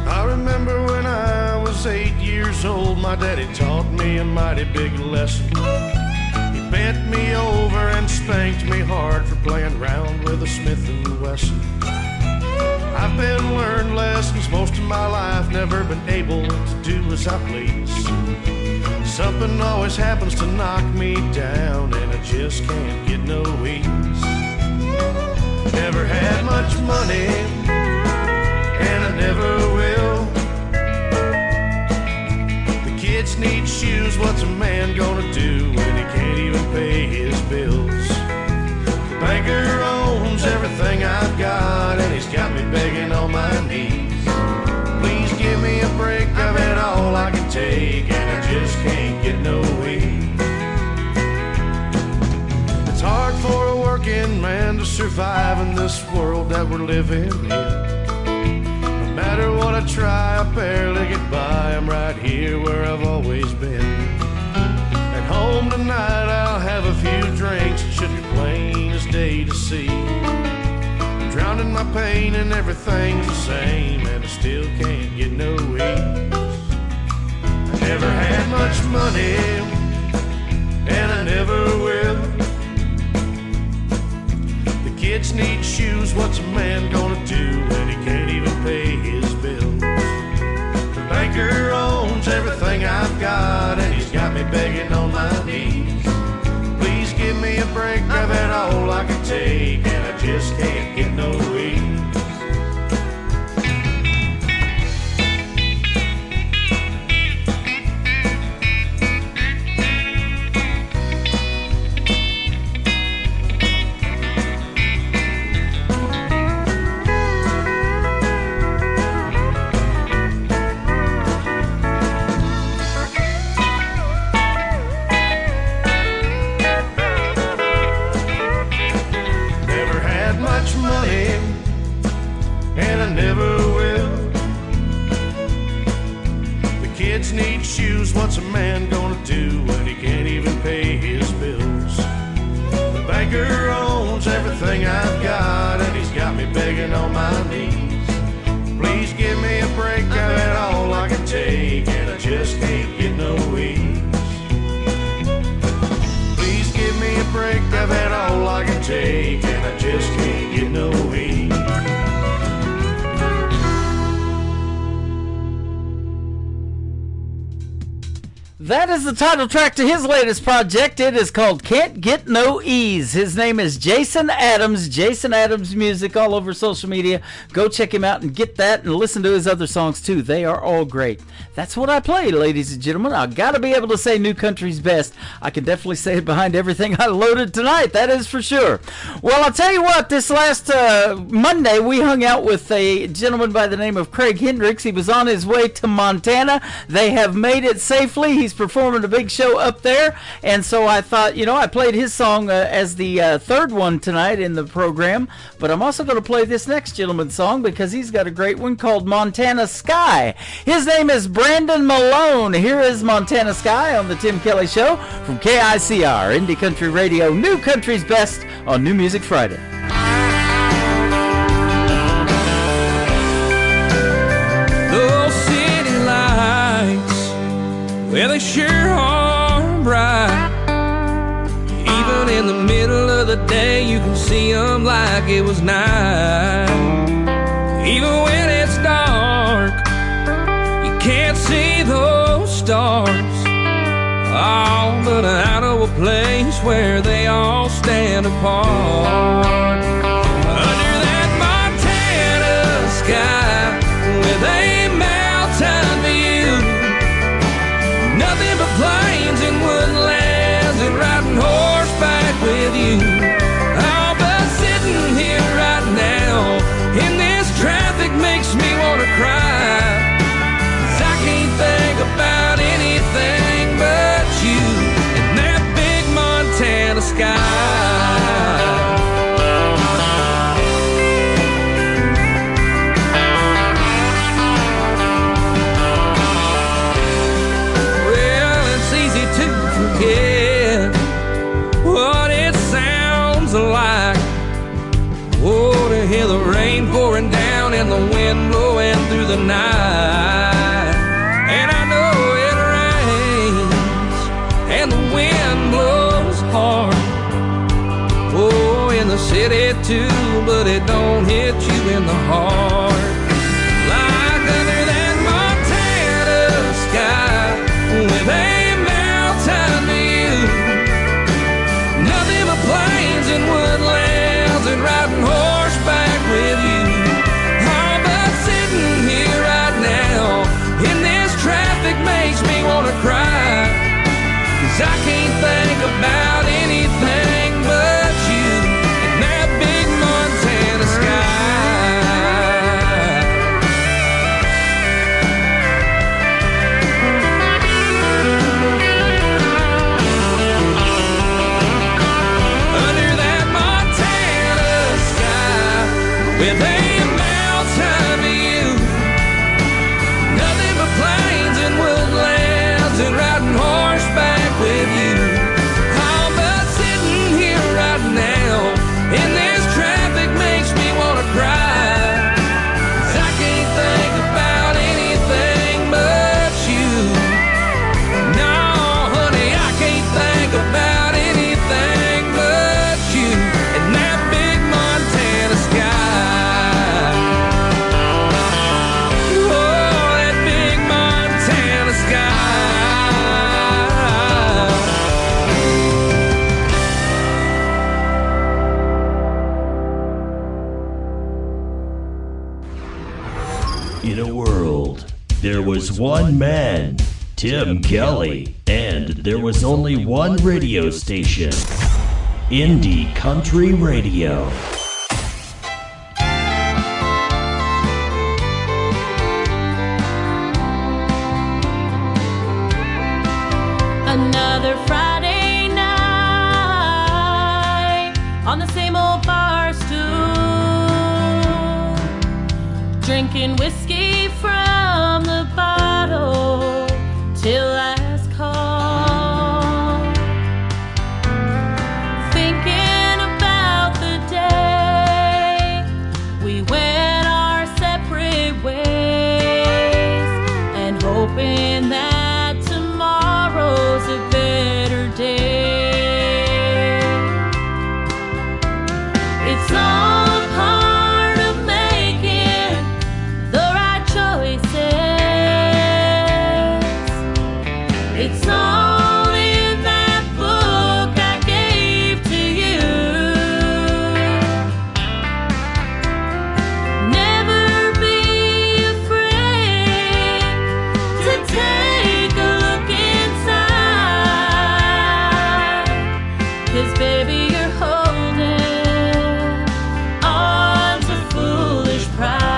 I remember when I was 8 years old, my daddy taught me a mighty big lesson. He bent me over and spanked me hard for playing around with a Smith & Wesson. I've been learned lessons most of my life, never been able to do as I please. Something always happens to knock me down, and I just can't get no ease. Never had much money, and I never will. The kids need shoes, what's a man gonna do when he can't even pay his bills? The banker owns everything I've got, and he's got me begging on my knees. Please give me a break, I've had all I can take, and I just can't get no survive in this world that we're living in. No matter what I try, I barely get by. I'm right here where I've always been. At home tonight, I'll have a few drinks. It should be plain as day to see. I'm drowning my pain and everything's the same, and I still can't get no ease. I never had much money, and I never will. The kids need shoes, what's a man gonna do when he can't even pay his bills? The banker owns everything I've got, and he's got me begging on my knees. Please give me a break, I've had all I can take, and I just can't get no ease. Need shoes, what's a man gonna do when he can't even pay his bills? The banker owns everything I've got, and he's got me begging on my knees. Please give me a break, I've had all I can take, and I just can't get no ease. Please give me a break, I've had all I can take, and I just can't get no ease. That is the title track to his latest project. It is called Can't Get No Ease. His name is Jason Adams. Jason Adams Music all over social media. Go check him out and get that and listen to his other songs too. They are all great. That's what I play, ladies and gentlemen. I gotta be able to say New Country's best. I can definitely say it behind everything I loaded tonight. That is for sure. Well, I'll tell you what, this last Monday we hung out with a gentleman by the name of Craig Hendricks. He was on his way to Montana. They have made it safely. He's performing a big show up there, and so I thought, you know, I played his song as the third one tonight in the program, but I'm also going to play this next gentleman's song because he's got a great one called Montana Sky. His name is Brandon Malone. Here is Montana Sky on the Tim Kelly Show from KICR, Indie Country Radio, New Country's Best on New Music Friday. Those city lights, well, they sure are bright. Even in the middle of the day, you can see them like it was night. Even when it's dark, you can't see those stars. Oh, but I know a place where they all stand apart. Under that Montana sky, with a mountain view, nothing but plains and woodlands, and riding horseback with you. Oh, but sitting here right now in this traffic makes me want to cry, 'cause I can't think about anything but you and that big Montana sky. What it sounds like. Oh, to hear the rain pouring down and the wind blowing through the night. And I know it rains and the wind blows hard. Oh, in the city too, but it don't hit you in the heart. Like under that Montana sky with a plains and woodlands, and riding horseback with you. Oh, but sitting here right now in this traffic makes me want to cry, 'cause I can't think about anything but you and that big Montana there was one man, Tim Kelly, and there was only one radio station, Indie Country Radio. Another Friday night on the same old bar stool, drinking whiskey from the bottle till last call, thinking about the day we went our separate ways and hoping that tomorrow's a better day. It's all a part of making the right choices. It's all in that book I gave to you. Never be afraid to take a look inside, 'cause baby you're holding on to foolish pride.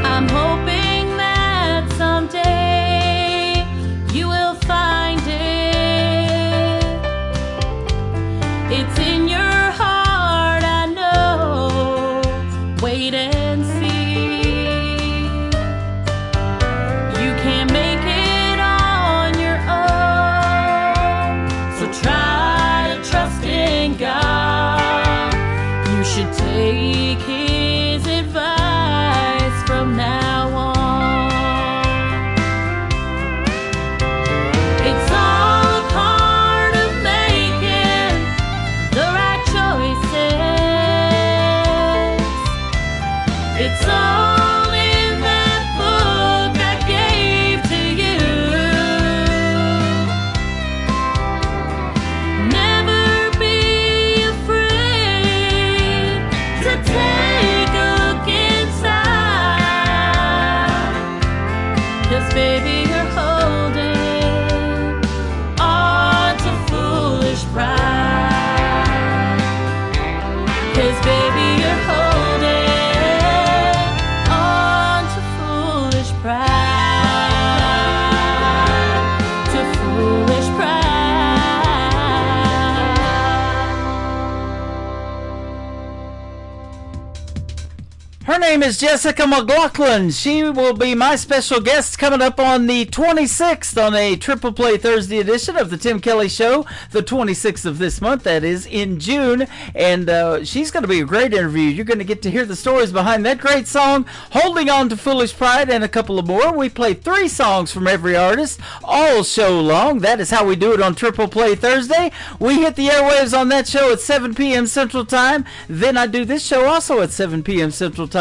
I'm hoping that someday you will find it. It's in your heart, I know. Wait and see. You can't make it on your own, so try to trust in God. You should take his advice from now on. It's all a part of making the right choices. It's all in that book I gave to you. Never be afraid to take a look inside, 'cause baby you're holding on to foolish pride. 'Cause baby you're holding on to foolish pride, to foolish pride. Her name is Jessica McLaughlin. She will be my special guest coming up on the 26th on a Triple Play Thursday edition of the Tim Kelly Show, the 26th of this month, that is, in June. And she's going to be a great interview. You're going to get to hear the stories behind that great song, Holding On to Foolish Pride, and a couple of more. We play 3 songs from every artist all show long. That is how we do it on Triple Play Thursday. We hit the airwaves on that show at 7 p.m. Central Time. Then I do this show also at 7 p.m. Central Time.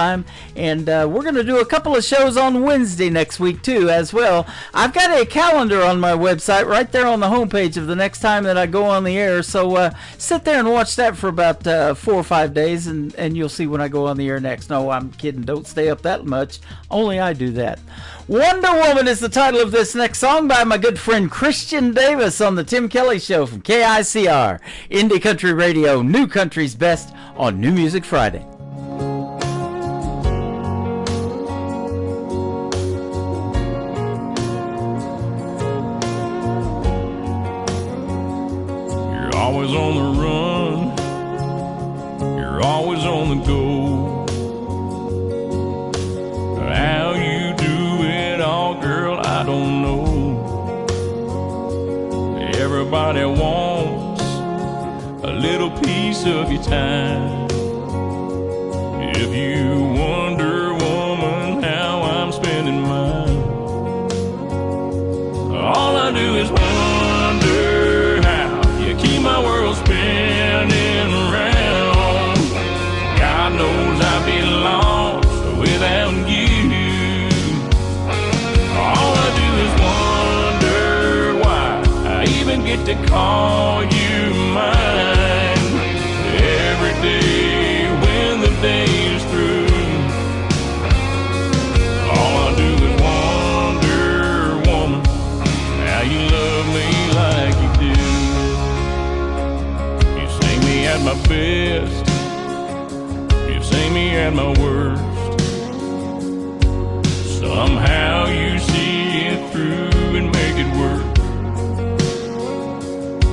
And we're going to do a couple of shows on Wednesday next week, too, as well. I've got a calendar on my website right there on the homepage of the next time that I go on the air. So sit there and watch that for about 4 or 5 days, and you'll see when I go on the air next. No, I'm kidding. Don't stay up that much. Only I do that. Wonder Woman is the title of this next song by my good friend Christian Davis on the Tim Kelly Show from KICR, Indie Country Radio, New Country's Best on New Music Friday. Always on the run, you're always on the go. How you do it all, girl, I don't know. Everybody wants little piece of your time. If you wonder, woman, how I'm spending mine, all I do is wonder how you keep my world spinning around. God knows I'd be lost without you. All I do is wonder why I even get to call you mine. Every day when the day is through, all I do is wonder, woman, how you love me like you do. You see me at my best, you see me at my worst. Somehow you see it through and make it work.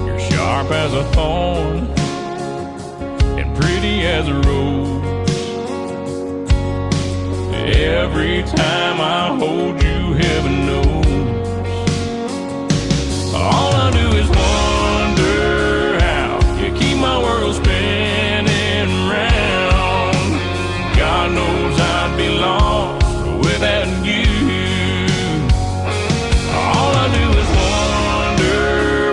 You're sharp as a thorn and pretty as a rose. Every time I hold you, heaven knows. All I do is wonder how you keep my world spinning round. God knows I'd be lost without you. All I do is wonder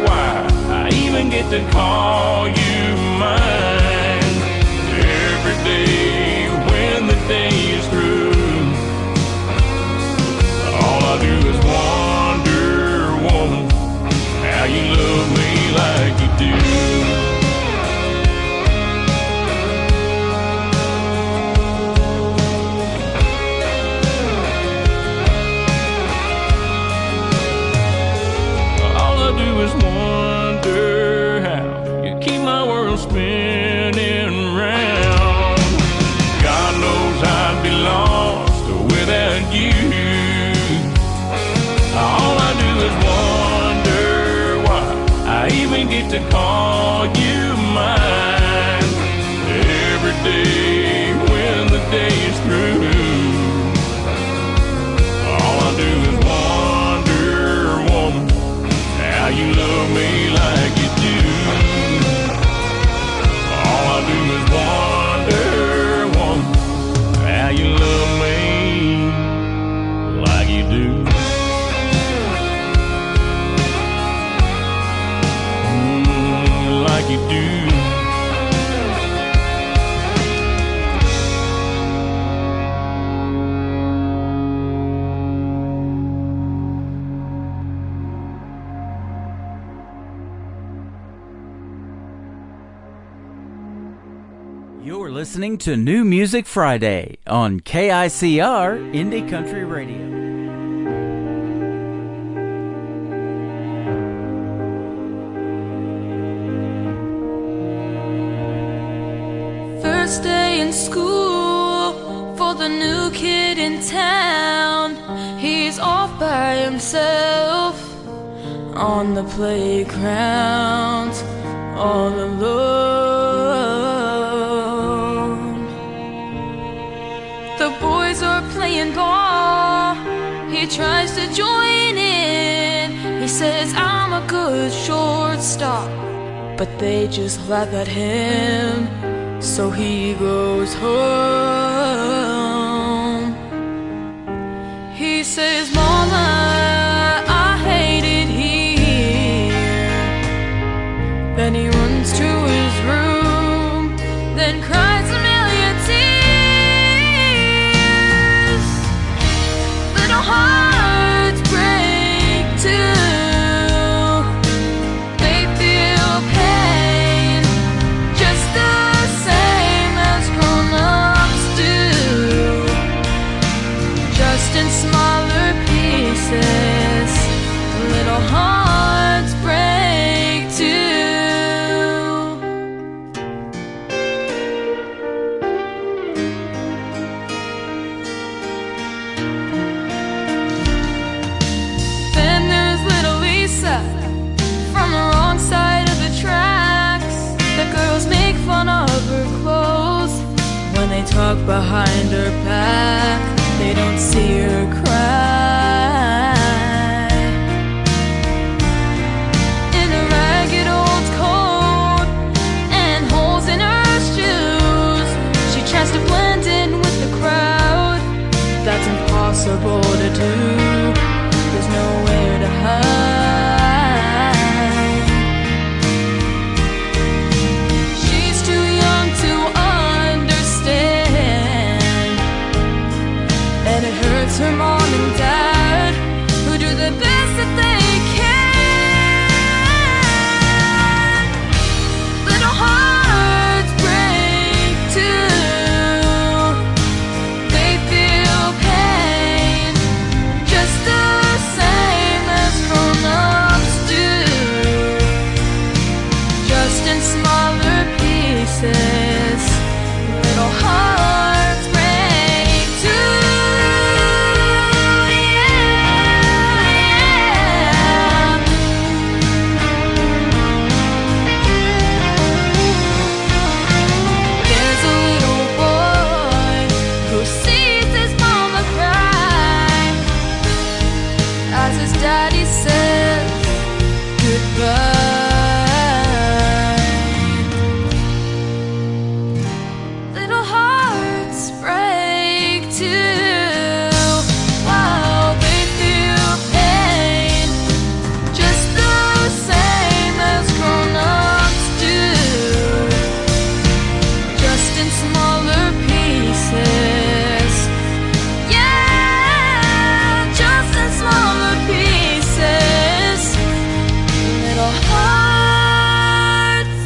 why I even get to call you mine. Every day when the day is through, all I do is wonder, woman, how you love me like you do. Is wonder how you keep my world spinning round. God knows I'd be lost without you. All I do is wonder why I even get to call you mine. Every day when the day is through, all I do is wonder, woman, how you love me like you do. All I do is wonder, woman, how you love me like you do. Like you do. You're listening to New Music Friday on KICR Indie Country Radio. First day in school for the new kid in town. He's off by himself on the playground, all alone. The boys are playing ball. He tries to join in. He says, I'm a good shortstop, but they just laugh at him. So he goes home. He says, Mama, I hate it here. Then he runs to his room, then cries a million tears. Little hearts break too. They feel pain just the same as grown-ups do, just in smaller pieces. Little hearts break too. Then there's little Lisa from the wrong side of the tracks. The girls make fun of her clothes when they talk behind her back. They don't see her cry. In a ragged old coat and impossible to do. There's nowhere to hide. She's too young to understand, and it hurts her mom and dad, who do the best that they can. Little hearts break too. They feel pain just the same as grown-ups do, just in smaller pieces. Little hearts break too. There's a little boy who sees his mama cry as his daddy says goodbye. Little hearts break too. While they feel pain just the same as grown-ups do, just in smaller pieces. Yeah, just in smaller pieces. Little hearts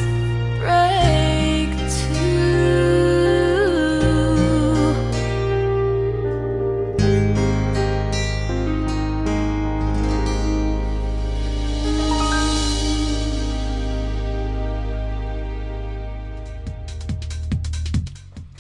break too.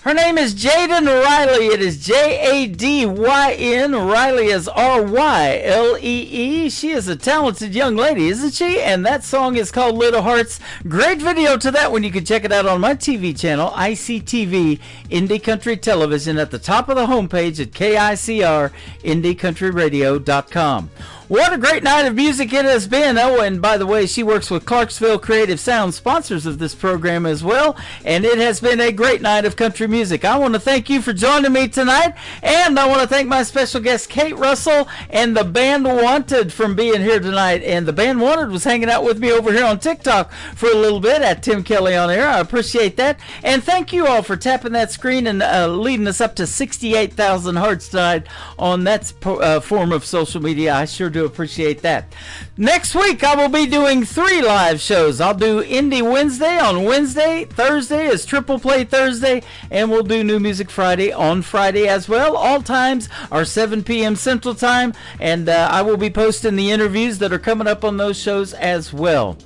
Her name is Jaden Riley. It is Jadyn. Riley is Rylee. She is a talented young lady, isn't she? And that song is called Little Hearts. Great video to that one. You can check it out on my TV channel, ICTV, Indie Country Television, at the top of the homepage at KICR, IndieCountryRadio.com. What a great night of music it has been. Oh, and by the way, she works with Clarksville Creative Sound, sponsors of this program as well. And it has been a great night of country music. I want to thank you for joining me tonight. And I want to thank my special guest, Kate Russell, and the Band Wanted from being here tonight. And the Band Wanted was hanging out with me over here on TikTok for a little bit at Tim Kelly on Air. I appreciate that. And thank you all for tapping that screen and leading us up to 68,000 hearts tonight on that form of social media. I sure do appreciate that. Next week I will be doing 3 live shows. I'll do Indie Wednesday on Wednesday. Thursday is Triple Play Thursday, and we'll do New Music Friday on Friday as well. All times are 7 p.m. Central Time, and I will be posting the interviews that are coming up on those shows as well.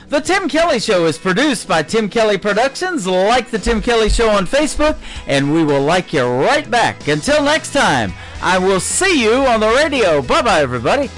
The Tim Kelly Show is produced by Tim Kelly Productions. Like the Tim Kelly Show on Facebook, and we will like you right back. Until next time, I will see you on the radio. Bye-bye, everybody.